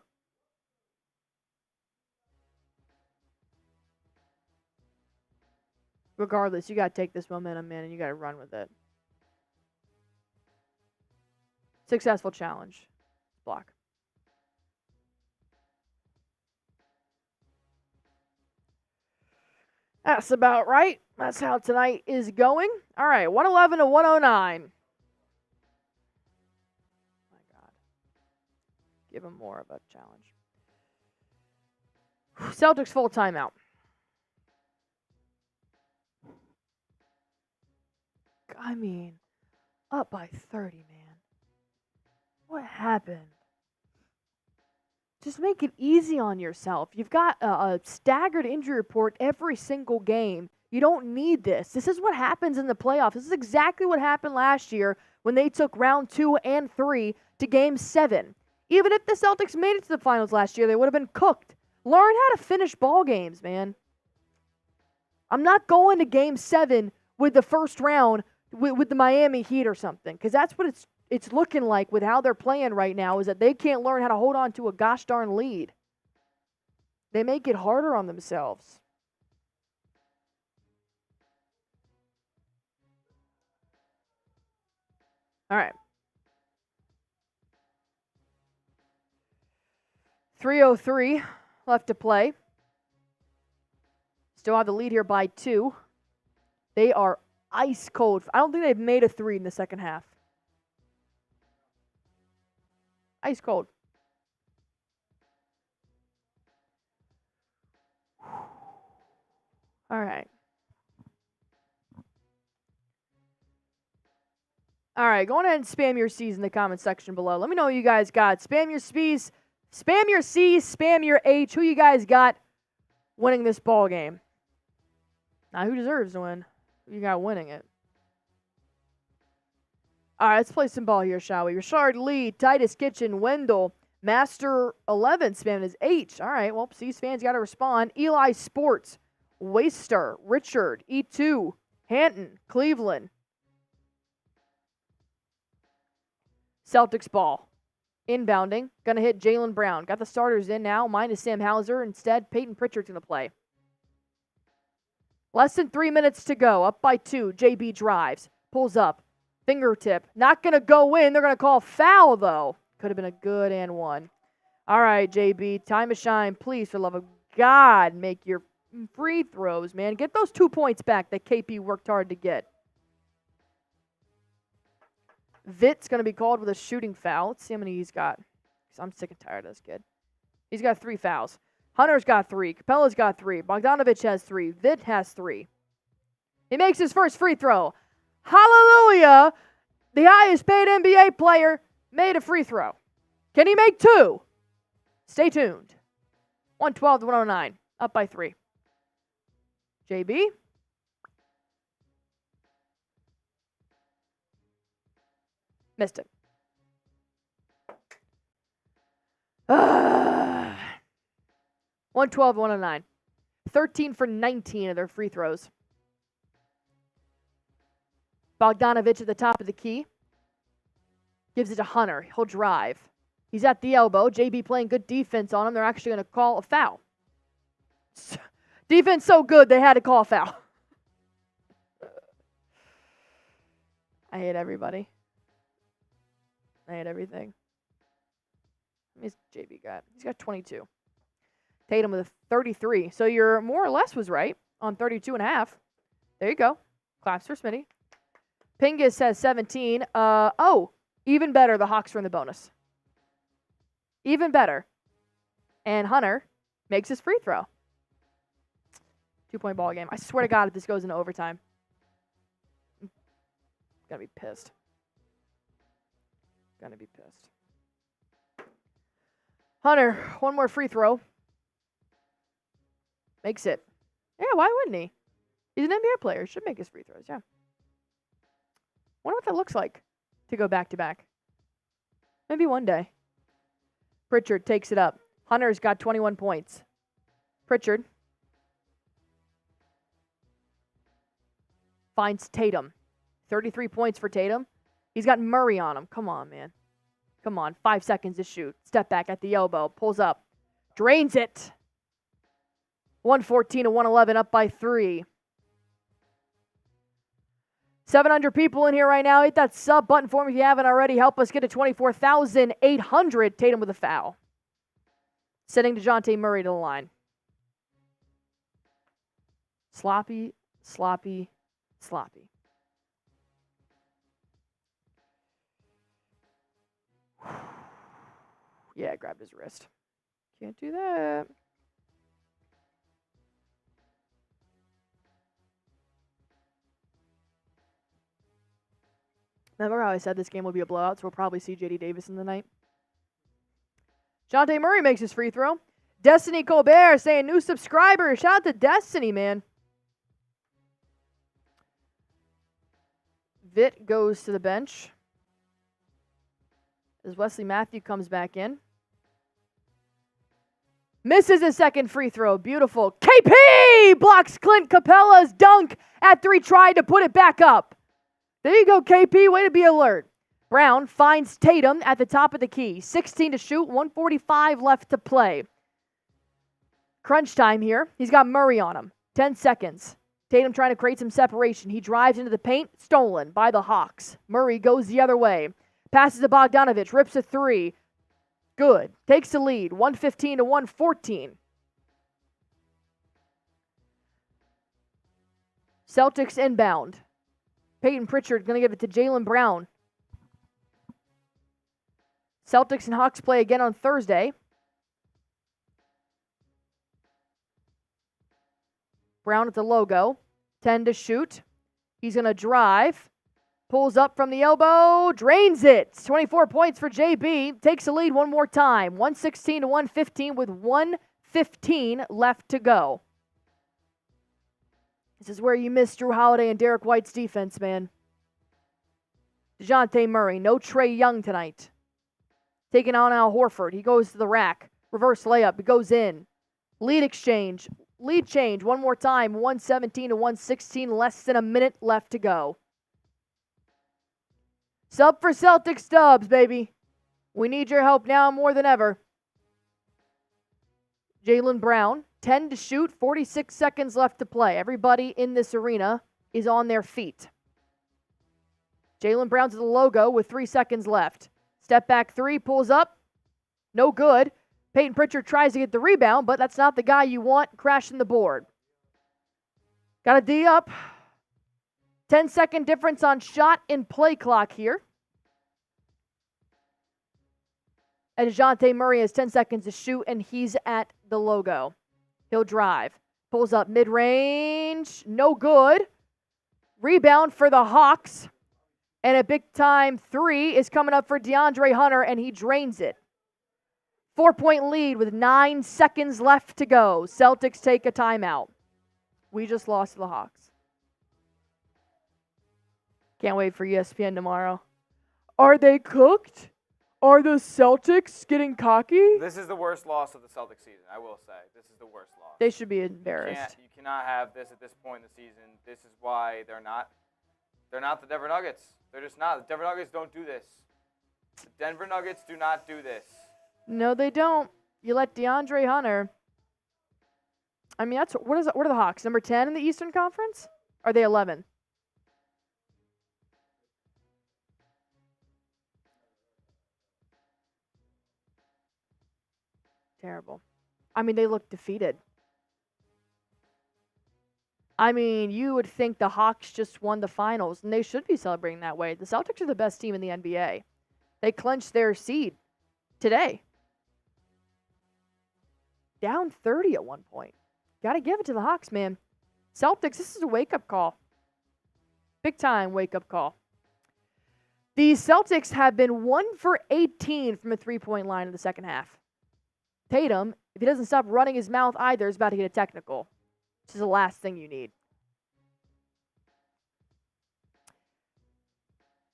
Regardless, you got to take this momentum in and you got to run with it. Successful challenge. Block. That's about right. That's how tonight is going. All right, 111 to 109. My God. Give him more of a challenge. Celtics full timeout. I mean, up by 30, man. What happened? Just make it easy on yourself. You've got a staggered injury report every single game. You don't need this. This is what happens in the playoffs. This is exactly what happened last year when they took round 2 and 3 to game 7. Even if the Celtics made it to the finals last year, they would have been cooked. Learn how to finish ball games, man. I'm not going to game 7 with the first round with the Miami Heat or something, because that's what it's it's looking like with how they're playing right now is that they can't learn how to hold on to a gosh darn lead. They make it harder on themselves. All right. 3:03 left to play. Still have the lead here by 2. They are ice cold. I don't think they've made a 3 in the second half. Ice cold. All right. All right, go ahead and spam your C's in the comment section below. Let me know what you guys got. Spam your C's, spam your C's, spam your H. Who you guys got winning this ball game? Now, who deserves to win? Who you got winning it? All right, let's play some ball here, shall we? Richard Lee, Titus Kitchen, Wendell, Master 11 spamming his H. All right, well, C's fans got to respond. Eli Sports, Waster, Richard, E2, Hanton, Cleveland. Celtics ball. Inbounding. Going to hit Jaylen Brown. Got the starters in now. Minus Sam Hauser. Instead, Payton Pritchard's going to play. Less than 3 minutes to go. Up by 2. JB drives. Pulls up. Fingertip. Not going to go in. They're going to call foul, though. Could have been a good and one. All right, JB. Time to shine. Please, for the love of God, make your free throws, man. Get those 2 points back that KP worked hard to get. Vit's going to be called with a shooting foul. Let's see how many he's got. I'm sick and tired of this kid. He's got 3 fouls. Hunter's got 3. Capella's got 3. Bogdanovich has 3. Vit has 3. He makes his first free throw. Hallelujah! The highest paid NBA player made a free throw. Can he make 2? Stay tuned. 112 to 109. Up by 3. JB. Missed it. 112, 109. 13 for 19 of their free throws. Bogdanovich at the top of the key. Gives it to Hunter. He'll drive. He's at the elbow. JB playing good defense on him. They're actually going to call a foul. Defense so good, they had to call a foul. I hate everybody. I hate everything. How many's JB got? He's got 22. Tatum with a 33. So your more or less was right on 32.5. There you go. Claps for Smitty. Pingus has 17. Even better. The Hawks were in the bonus. Even better. And Hunter makes his free throw. 2-point ball game. I swear to God, if this goes into overtime, I'm going to be pissed. Gonna be pissed. Hunter, one more free throw. Makes it. Yeah, why wouldn't he? He's an NBA player. Should make his free throws, yeah. Wonder what that looks like to go back-to-back. Maybe one day. Pritchard takes it up. Hunter's got 21 points. Pritchard finds Tatum. 33 points for Tatum. He's got Murray on him. Come on, man. Come on. 5 seconds to shoot. Step back at the elbow. Pulls up. Drains it. 114 to 111 up by 3. 700 people in here right now. Hit that sub button for me if you haven't already. Help us get to 24,800. Tatum with a foul. Sending Dejounte Murray to the line. Sloppy, sloppy, sloppy. Yeah, grabbed his wrist. Can't do that. Remember how I said this game will be a blowout, so we'll probably see J.D. Davis in the night? Dejounte Murray makes his free throw. Destiny Colbert saying new subscriber. Shout out to Destiny, man. Vit goes to the bench as Wesley Matthew comes back in. Misses his second free throw. Beautiful. KP blocks Clint Capella's dunk after he tried to put it back up. There you go, KP. Way to be alert. Brown finds Tatum at the top of the key. 16 to shoot, 1:45 left to play. Crunch time here. He's got Murray on him. 10 seconds. Tatum trying to create some separation. He drives into the paint. Stolen by the Hawks. Murray goes the other way. Passes to Bogdanovich. Rips a three. Good. Takes the lead. 115 to 114. Celtics inbound. Payton Pritchard going to give it to Jaylen Brown. Celtics and Hawks play again on Thursday. Brown at the logo. 10 to shoot. He's going to drive. Pulls up from the elbow. Drains it. 24 points for JB. Takes the lead one more time. 116 to 115 with 1:15 left to go. This is where you miss Jrue Holiday and Derrick White's defense, man. Dejounte Murray. No Trae Young tonight. Taking on Al Horford. He goes to the rack. Reverse layup. It goes in. Lead exchange. Lead change one more time. 117 to 116. Less than a minute left to go. Sub for Celtics dubs, baby. We need your help now more than ever. Jaylen Brown. 10 to shoot. 46 seconds left to play. Everybody in this arena is on their feet. Jaylen Brown's at the logo with 3 seconds left. Step back three, pulls up. No good. Payton Pritchard tries to get the rebound, but that's not the guy you want crashing the board. Got a D up. 10-second difference on shot and play clock here. And Dejounte Murray has 10 seconds to shoot, and he's at the logo. He'll drive. Pulls up mid-range. No good. Rebound for the Hawks. And a big-time three is coming up for DeAndre Hunter, and he drains it. 4-point lead with 9 seconds left to go. Celtics take a timeout. We just lost to the Hawks. Can't wait for ESPN tomorrow. Are they cooked? Are the Celtics getting cocky? This is the worst loss of the Celtics season, I will say. This is the worst loss. They should be embarrassed. You cannot have this at this point in the season. This is why they're not the Denver Nuggets. They're just not. The Denver Nuggets don't do this. The Denver Nuggets do not do this. No, they don't. You let DeAndre Hunter. I mean, what are the Hawks? Number 10 in the Eastern Conference? Are they 11? Terrible. I mean, they look defeated. I mean, you would think the Hawks just won the finals, and they should be celebrating that way. The Celtics are the best team in the NBA. They clinched their seed today. Down 30 at one point. Got to give it to the Hawks, man. Celtics, this is a wake-up call. Big-time wake-up call. The Celtics have been 1 for 18 from a three-point line in the second half. Tatum, if he doesn't stop running his mouth either, is about to get a technical. Which is the last thing you need.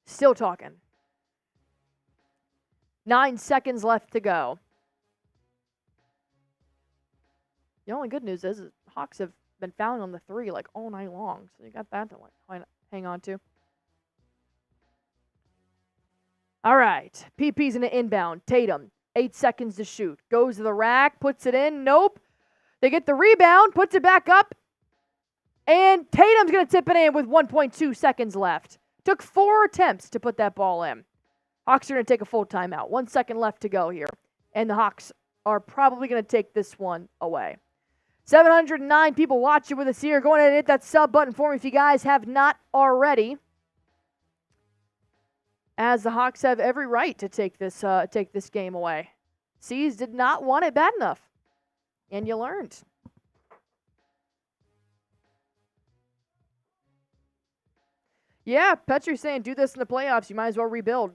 Still talking. 9 seconds left to go. The only good news is Hawks have been fouling on the three like all night long. So you got that to hang on to. All right. PP's in the inbound. Tatum, 8 seconds to shoot. Goes to the rack, puts it in. Nope. They get the rebound, puts it back up, and Tatum's going to tip it in with 1.2 seconds left. Took 4 attempts to put that ball in. Hawks are going to take a full timeout. 1 second left to go here, and the Hawks are probably going to take this one away. 709 people watching with us here. Go ahead and hit that sub button for me if you guys have not already, as the Hawks have every right to take this game away. C's did not want it bad enough. And you learned. Yeah, Petrie's saying do this in the playoffs. You might as well rebuild.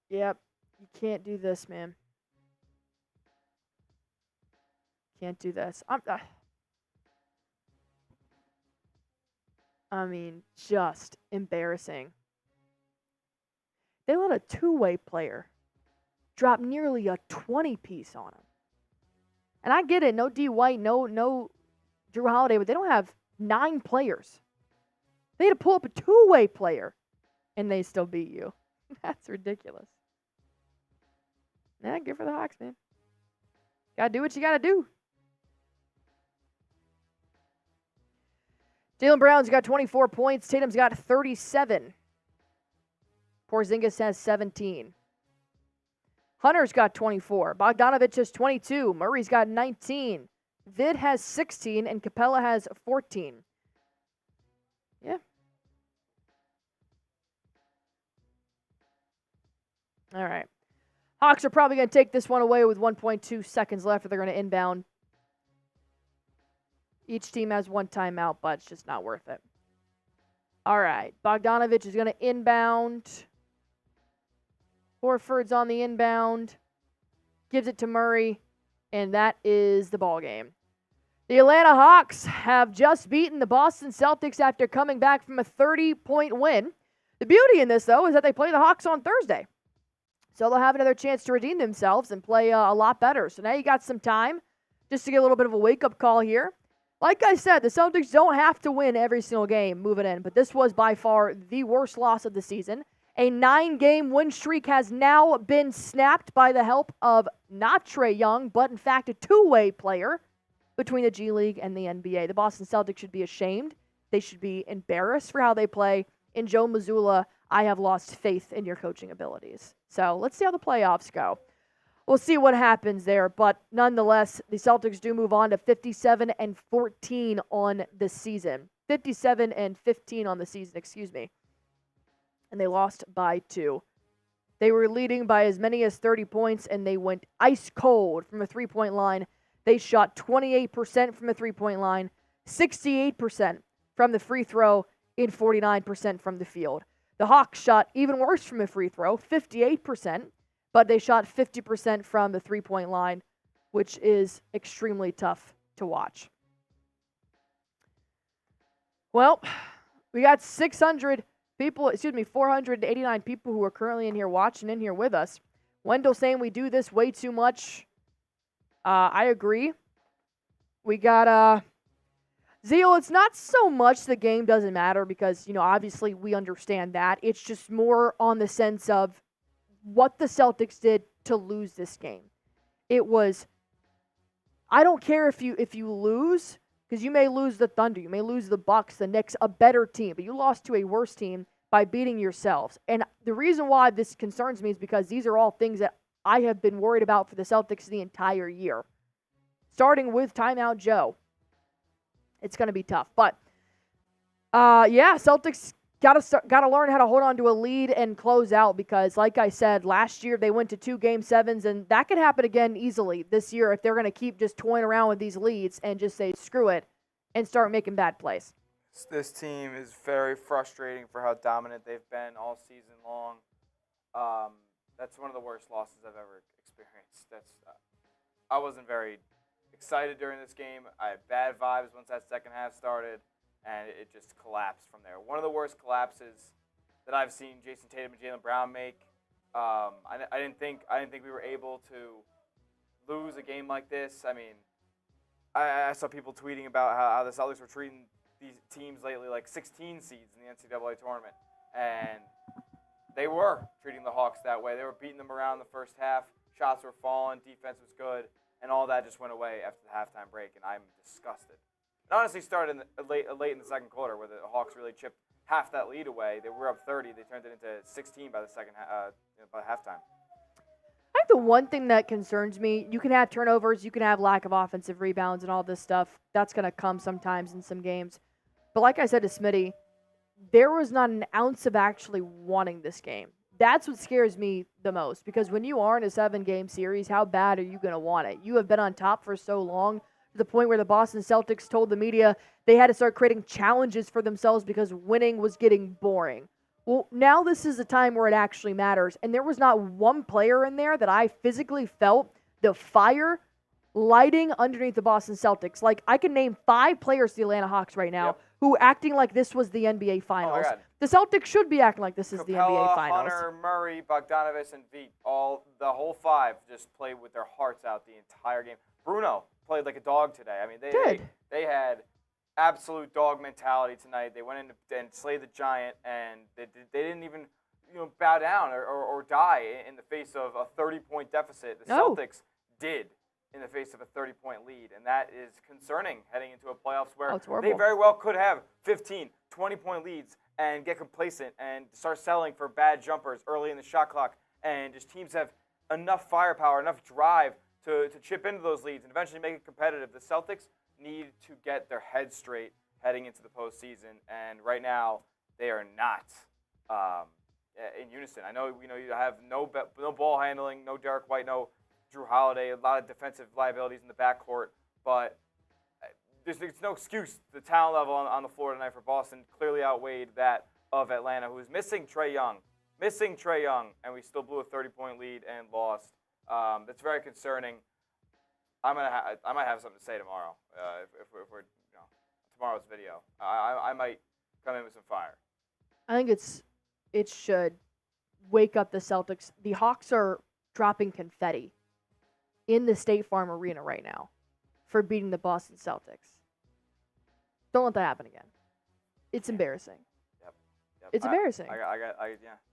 Yep. You can't do this, man. Can't do this. I mean, just embarrassing. They let a two-way player drop nearly a 20-piece on him. And I get it, no D. White, no Jrue Holiday, but they don't have 9 players. They had to pull up a two-way player, and they still beat you. That's ridiculous. Nah, good for the Hawks, man. Gotta do what you gotta do. Jaylen Brown's got 24 points. Tatum's got 37. Porzingis has 17. Hunter's got 24. Bogdanovich has 22. Murray's got 19. Vid has 16, and Capella has 14. Yeah. All right. Hawks are probably going to take this one away with 1.2 seconds left, or they're going to inbound. Each team has one timeout, but it's just not worth it. All right. Bogdanovich is going to inbound. Horford's on the inbound. Gives it to Murray, and that is the ball game. The Atlanta Hawks have just beaten the Boston Celtics after coming back from a 30-point win. The beauty in this, though, is that they play the Hawks on Thursday. So they'll have another chance to redeem themselves and play a lot better. So now you got some time just to get a little bit of a wake-up call here. Like I said, the Celtics don't have to win every single game moving in, but this was by far the worst loss of the season. A 9-game win streak has now been snapped by the help of not Trae Young, but in fact a two-way player between the G League and the NBA. The Boston Celtics should be ashamed. They should be embarrassed for how they play. In Joe Mazzulla, I have lost faith in your coaching abilities. So let's see how the playoffs go. We'll see what happens there, but nonetheless, the Celtics do move on to 57-14 on the season. 57-15 on the season, excuse me. And they lost by 2. They were leading by as many as 30 points, and they went ice cold from a three-point line. They shot 28% from the three-point line, 68% from the free throw, and 49% from the field. The Hawks shot even worse from the free throw, 58%, but they shot 50% from the three-point line, which is extremely tough to watch. Well, we got 489 people who are currently in here watching in here with us. Wendell saying we do this way too much. I agree. We got Zeal, it's not so much the game doesn't matter because, obviously we understand that. It's just more on the sense of what the Celtics did to lose this game. It was, I don't care if you lose, because you may lose the Thunder, you may lose the Bucks, the Knicks, a better team, but you lost to a worse team by beating yourselves. And the reason why this concerns me is because these are all things that I have been worried about for the Celtics the entire year. Starting with Timeout Joe. It's going to be tough. But, Celtics got to learn how to hold on to a lead and close out because, like I said, last year they went to 2 Game 7s, and that could happen again easily this year if they're going to keep just toying around with these leads and just say, screw it, and start making bad plays. This team is very frustrating for how dominant they've been all season long. That's one of the worst losses I've ever experienced. I wasn't very excited during this game. I had bad vibes once that second half started, and it just collapsed from there. One of the worst collapses that I've seen Jason Tatum and Jaylen Brown make. I didn't think we were able to lose a game like this. I mean, I saw people tweeting about how the Celtics were treating these teams lately like 16 seeds in the NCAA tournament, and they were treating the Hawks that way. They were beating them around the first half. Shots were falling. Defense was good. And all that just went away after the halftime break, and I'm disgusted. It honestly started late in the second quarter where the Hawks really chipped half that lead away. They were up 30. They turned it into 16 by the by halftime. I think the one thing that concerns me, you can have turnovers, you can have lack of offensive rebounds and all this stuff. That's going to come sometimes in some games. But like I said to Smitty, there was not an ounce of actually wanting this game. That's what scares me the most because when you are in a 7-game series, how bad are you going to want it? You have been on top for so long to the point where the Boston Celtics told the media they had to start creating challenges for themselves because winning was getting boring. Well, now this is a time where it actually matters, and there was not one player in there that I physically felt the fire lighting underneath the Boston Celtics. Like, I can name 5 players, the Atlanta Hawks right now, who acting like this was the NBA Finals. Oh, the Celtics should be acting like this is Capella, the NBA Finals. Hunter, Murray, Bogdanovich, and Veit, the whole 5 just played with their hearts out the entire game. Bruno played like a dog today. I mean, they had absolute dog mentality tonight. They went in and slayed the Giant, and they didn't even bow down or die in the face of a 30-point deficit. The Celtics did in the face of a 30-point lead, and that is concerning heading into a playoffs where they very well could have 15, 20-point leads and get complacent and start settling for bad jumpers early in the shot clock, and just teams have enough firepower, enough drive to chip into those leads and eventually make it competitive. The Celtics need to get their heads straight heading into the postseason, and right now they are not in unison. I know you have no ball handling, no Derrick White, no Jrue Holiday, a lot of defensive liabilities in the backcourt, but there's no excuse. The talent level on the floor tonight for Boston clearly outweighed that of Atlanta, who is missing Trae Young, and we still blew a 30-point lead and lost. That's very concerning. I might have something to say tomorrow if we're tomorrow's video. I might come in with some fire. I think it should wake up the Celtics. The Hawks are dropping confetti in the State Farm Arena right now for beating the Boston Celtics. Don't let that happen again. It's embarrassing. Yep. It's embarrassing.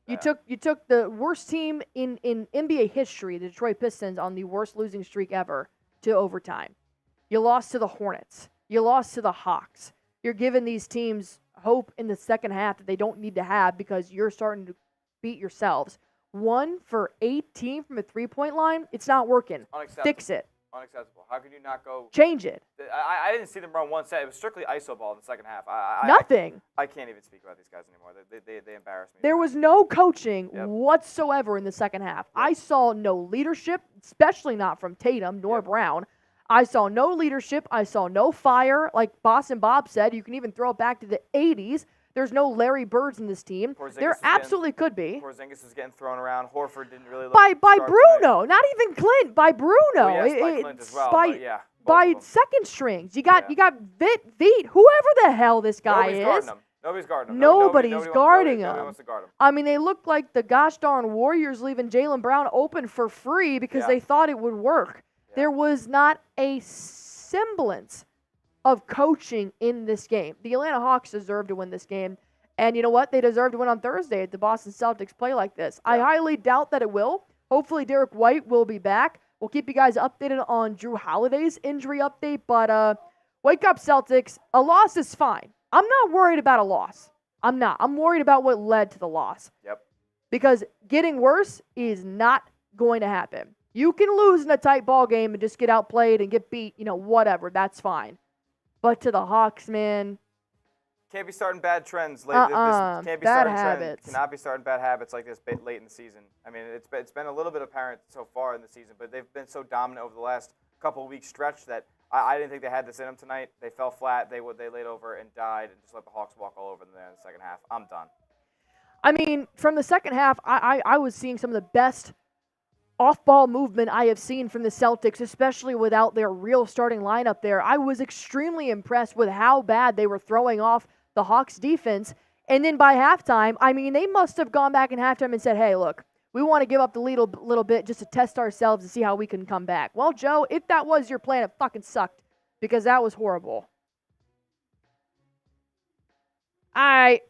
You took the worst team in NBA history, the Detroit Pistons, on the worst losing streak ever to overtime. You lost to the Hornets. You lost to the Hawks. You're giving these teams hope in the second half that they don't need to have because you're starting to beat yourselves. 1 for 18 from a three-point line, it's not working. Fix it. Unacceptable. How could you not go? Change it. I didn't see them run one set. It was strictly ISO ball in the second half. Nothing. I can't even speak about these guys anymore. They embarrass me. There was no coaching whatsoever in the second half. Yep. I saw no leadership, especially not from Tatum nor Brown. I saw no leadership. I saw no fire. Like Boston Bob said, you can even throw it back to the 80s. There's no Larry Birds in this team. There absolutely could be. Porzingis is getting thrown around. Horford didn't really look by Bruno, not even Clint. By Bruno. Well, yes, by Clint as well. By second strings. You got Veet, whoever the hell this guy is. Nobody's guarding him. Nobody's guarding him. Nobody wants to guard him. I mean, they look like the gosh darn Warriors leaving Jaylen Brown open for free because they thought it would work. Yeah. There was not a semblance of coaching in this game. The Atlanta Hawks deserve to win this game. And you know what? They deserve to win on Thursday if the Boston Celtics play like this. Yeah. I highly doubt that it will. Hopefully Derrick White will be back. We'll keep you guys updated on Jrue Holiday's injury update. But wake up, Celtics. A loss is fine. I'm not worried about a loss. I'm not. I'm worried about what led to the loss. Yep. Because getting worse is not going to happen. You can lose in a tight ball game and just get outplayed and get beat, whatever. That's fine. But to the Hawks, man. Can't be starting bad trends late. Can't be bad starting habits. Cannot be starting bad habits like this late in the season. I mean, it's been a little bit apparent so far in the season, but they've been so dominant over the last couple of weeks stretch that I didn't think they had this in them tonight. They fell flat. They laid over and died and just let the Hawks walk all over them there in the second half. I'm done. I mean, from the second half, I was seeing some of the best off-ball movement I have seen from the Celtics, especially without their real starting lineup there. I was extremely impressed with how bad they were throwing off the Hawks defense. And then by halftime, I mean, they must have gone back in halftime and said, hey, look, we want to give up the lead a little bit just to test ourselves and see how we can come back. Well, Joe, if that was your plan, it fucking sucked because that was horrible. All right.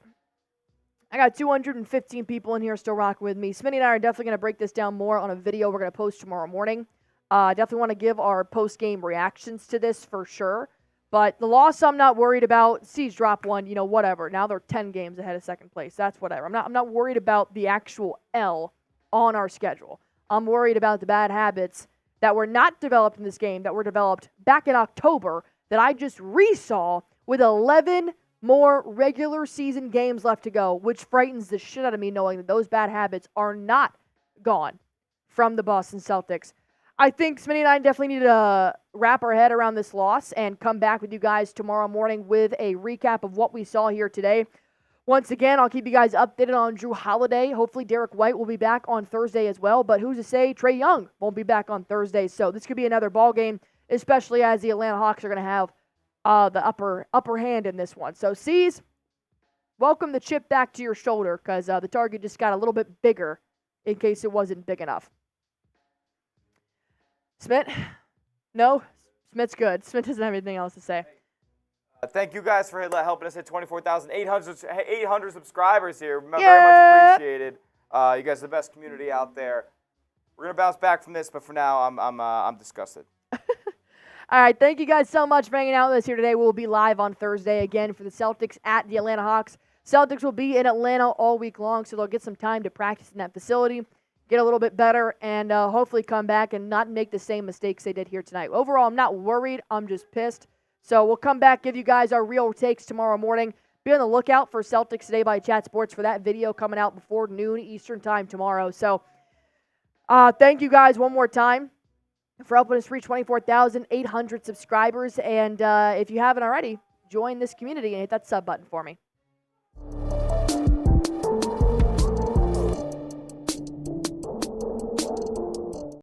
I got 215 people in here still rocking with me. Smitty and I are definitely going to break this down more on a video we're going to post tomorrow morning. Definitely want to give our post-game reactions to this for sure. But the loss I'm not worried about. C's drop one, whatever. Now they're 10 games ahead of second place. That's whatever. I'm not worried about the actual L on our schedule. I'm worried about the bad habits that were not developed in this game, that were developed back in October, that I just resaw with 11 more regular season games left to go, which frightens the shit out of me knowing that those bad habits are not gone from the Boston Celtics. I think Smitty and I definitely need to wrap our head around this loss and come back with you guys tomorrow morning with a recap of what we saw here today. Once again, I'll keep you guys updated on Jrue Holiday. Hopefully Derrick White will be back on Thursday as well, but who's to say Trae Young won't be back on Thursday. So this could be another ball game, especially as the Atlanta Hawks are going to have the upper hand in this one. So, C's, welcome the chip back to your shoulder because the target just got a little bit bigger in case it wasn't big enough. Smith? No? Smith's good. Smith doesn't have anything else to say. Thank you guys for helping us hit 24,800 subscribers here. Very much appreciated. You guys are the best community out there. We're gonna bounce back from this, but for now, I'm disgusted. All right, thank you guys so much for hanging out with us here today. We'll be live on Thursday again for the Celtics at the Atlanta Hawks. Celtics will be in Atlanta all week long, so they'll get some time to practice in that facility, get a little bit better, and hopefully come back and not make the same mistakes they did here tonight. Overall, I'm not worried. I'm just pissed. So we'll come back, give you guys our real takes tomorrow morning. Be on the lookout for Celtics Today by Chat Sports for that video coming out before noon Eastern time tomorrow. So thank you guys one more time for helping us reach 24,800 subscribers. And if you haven't already, join this community and hit that sub button for me.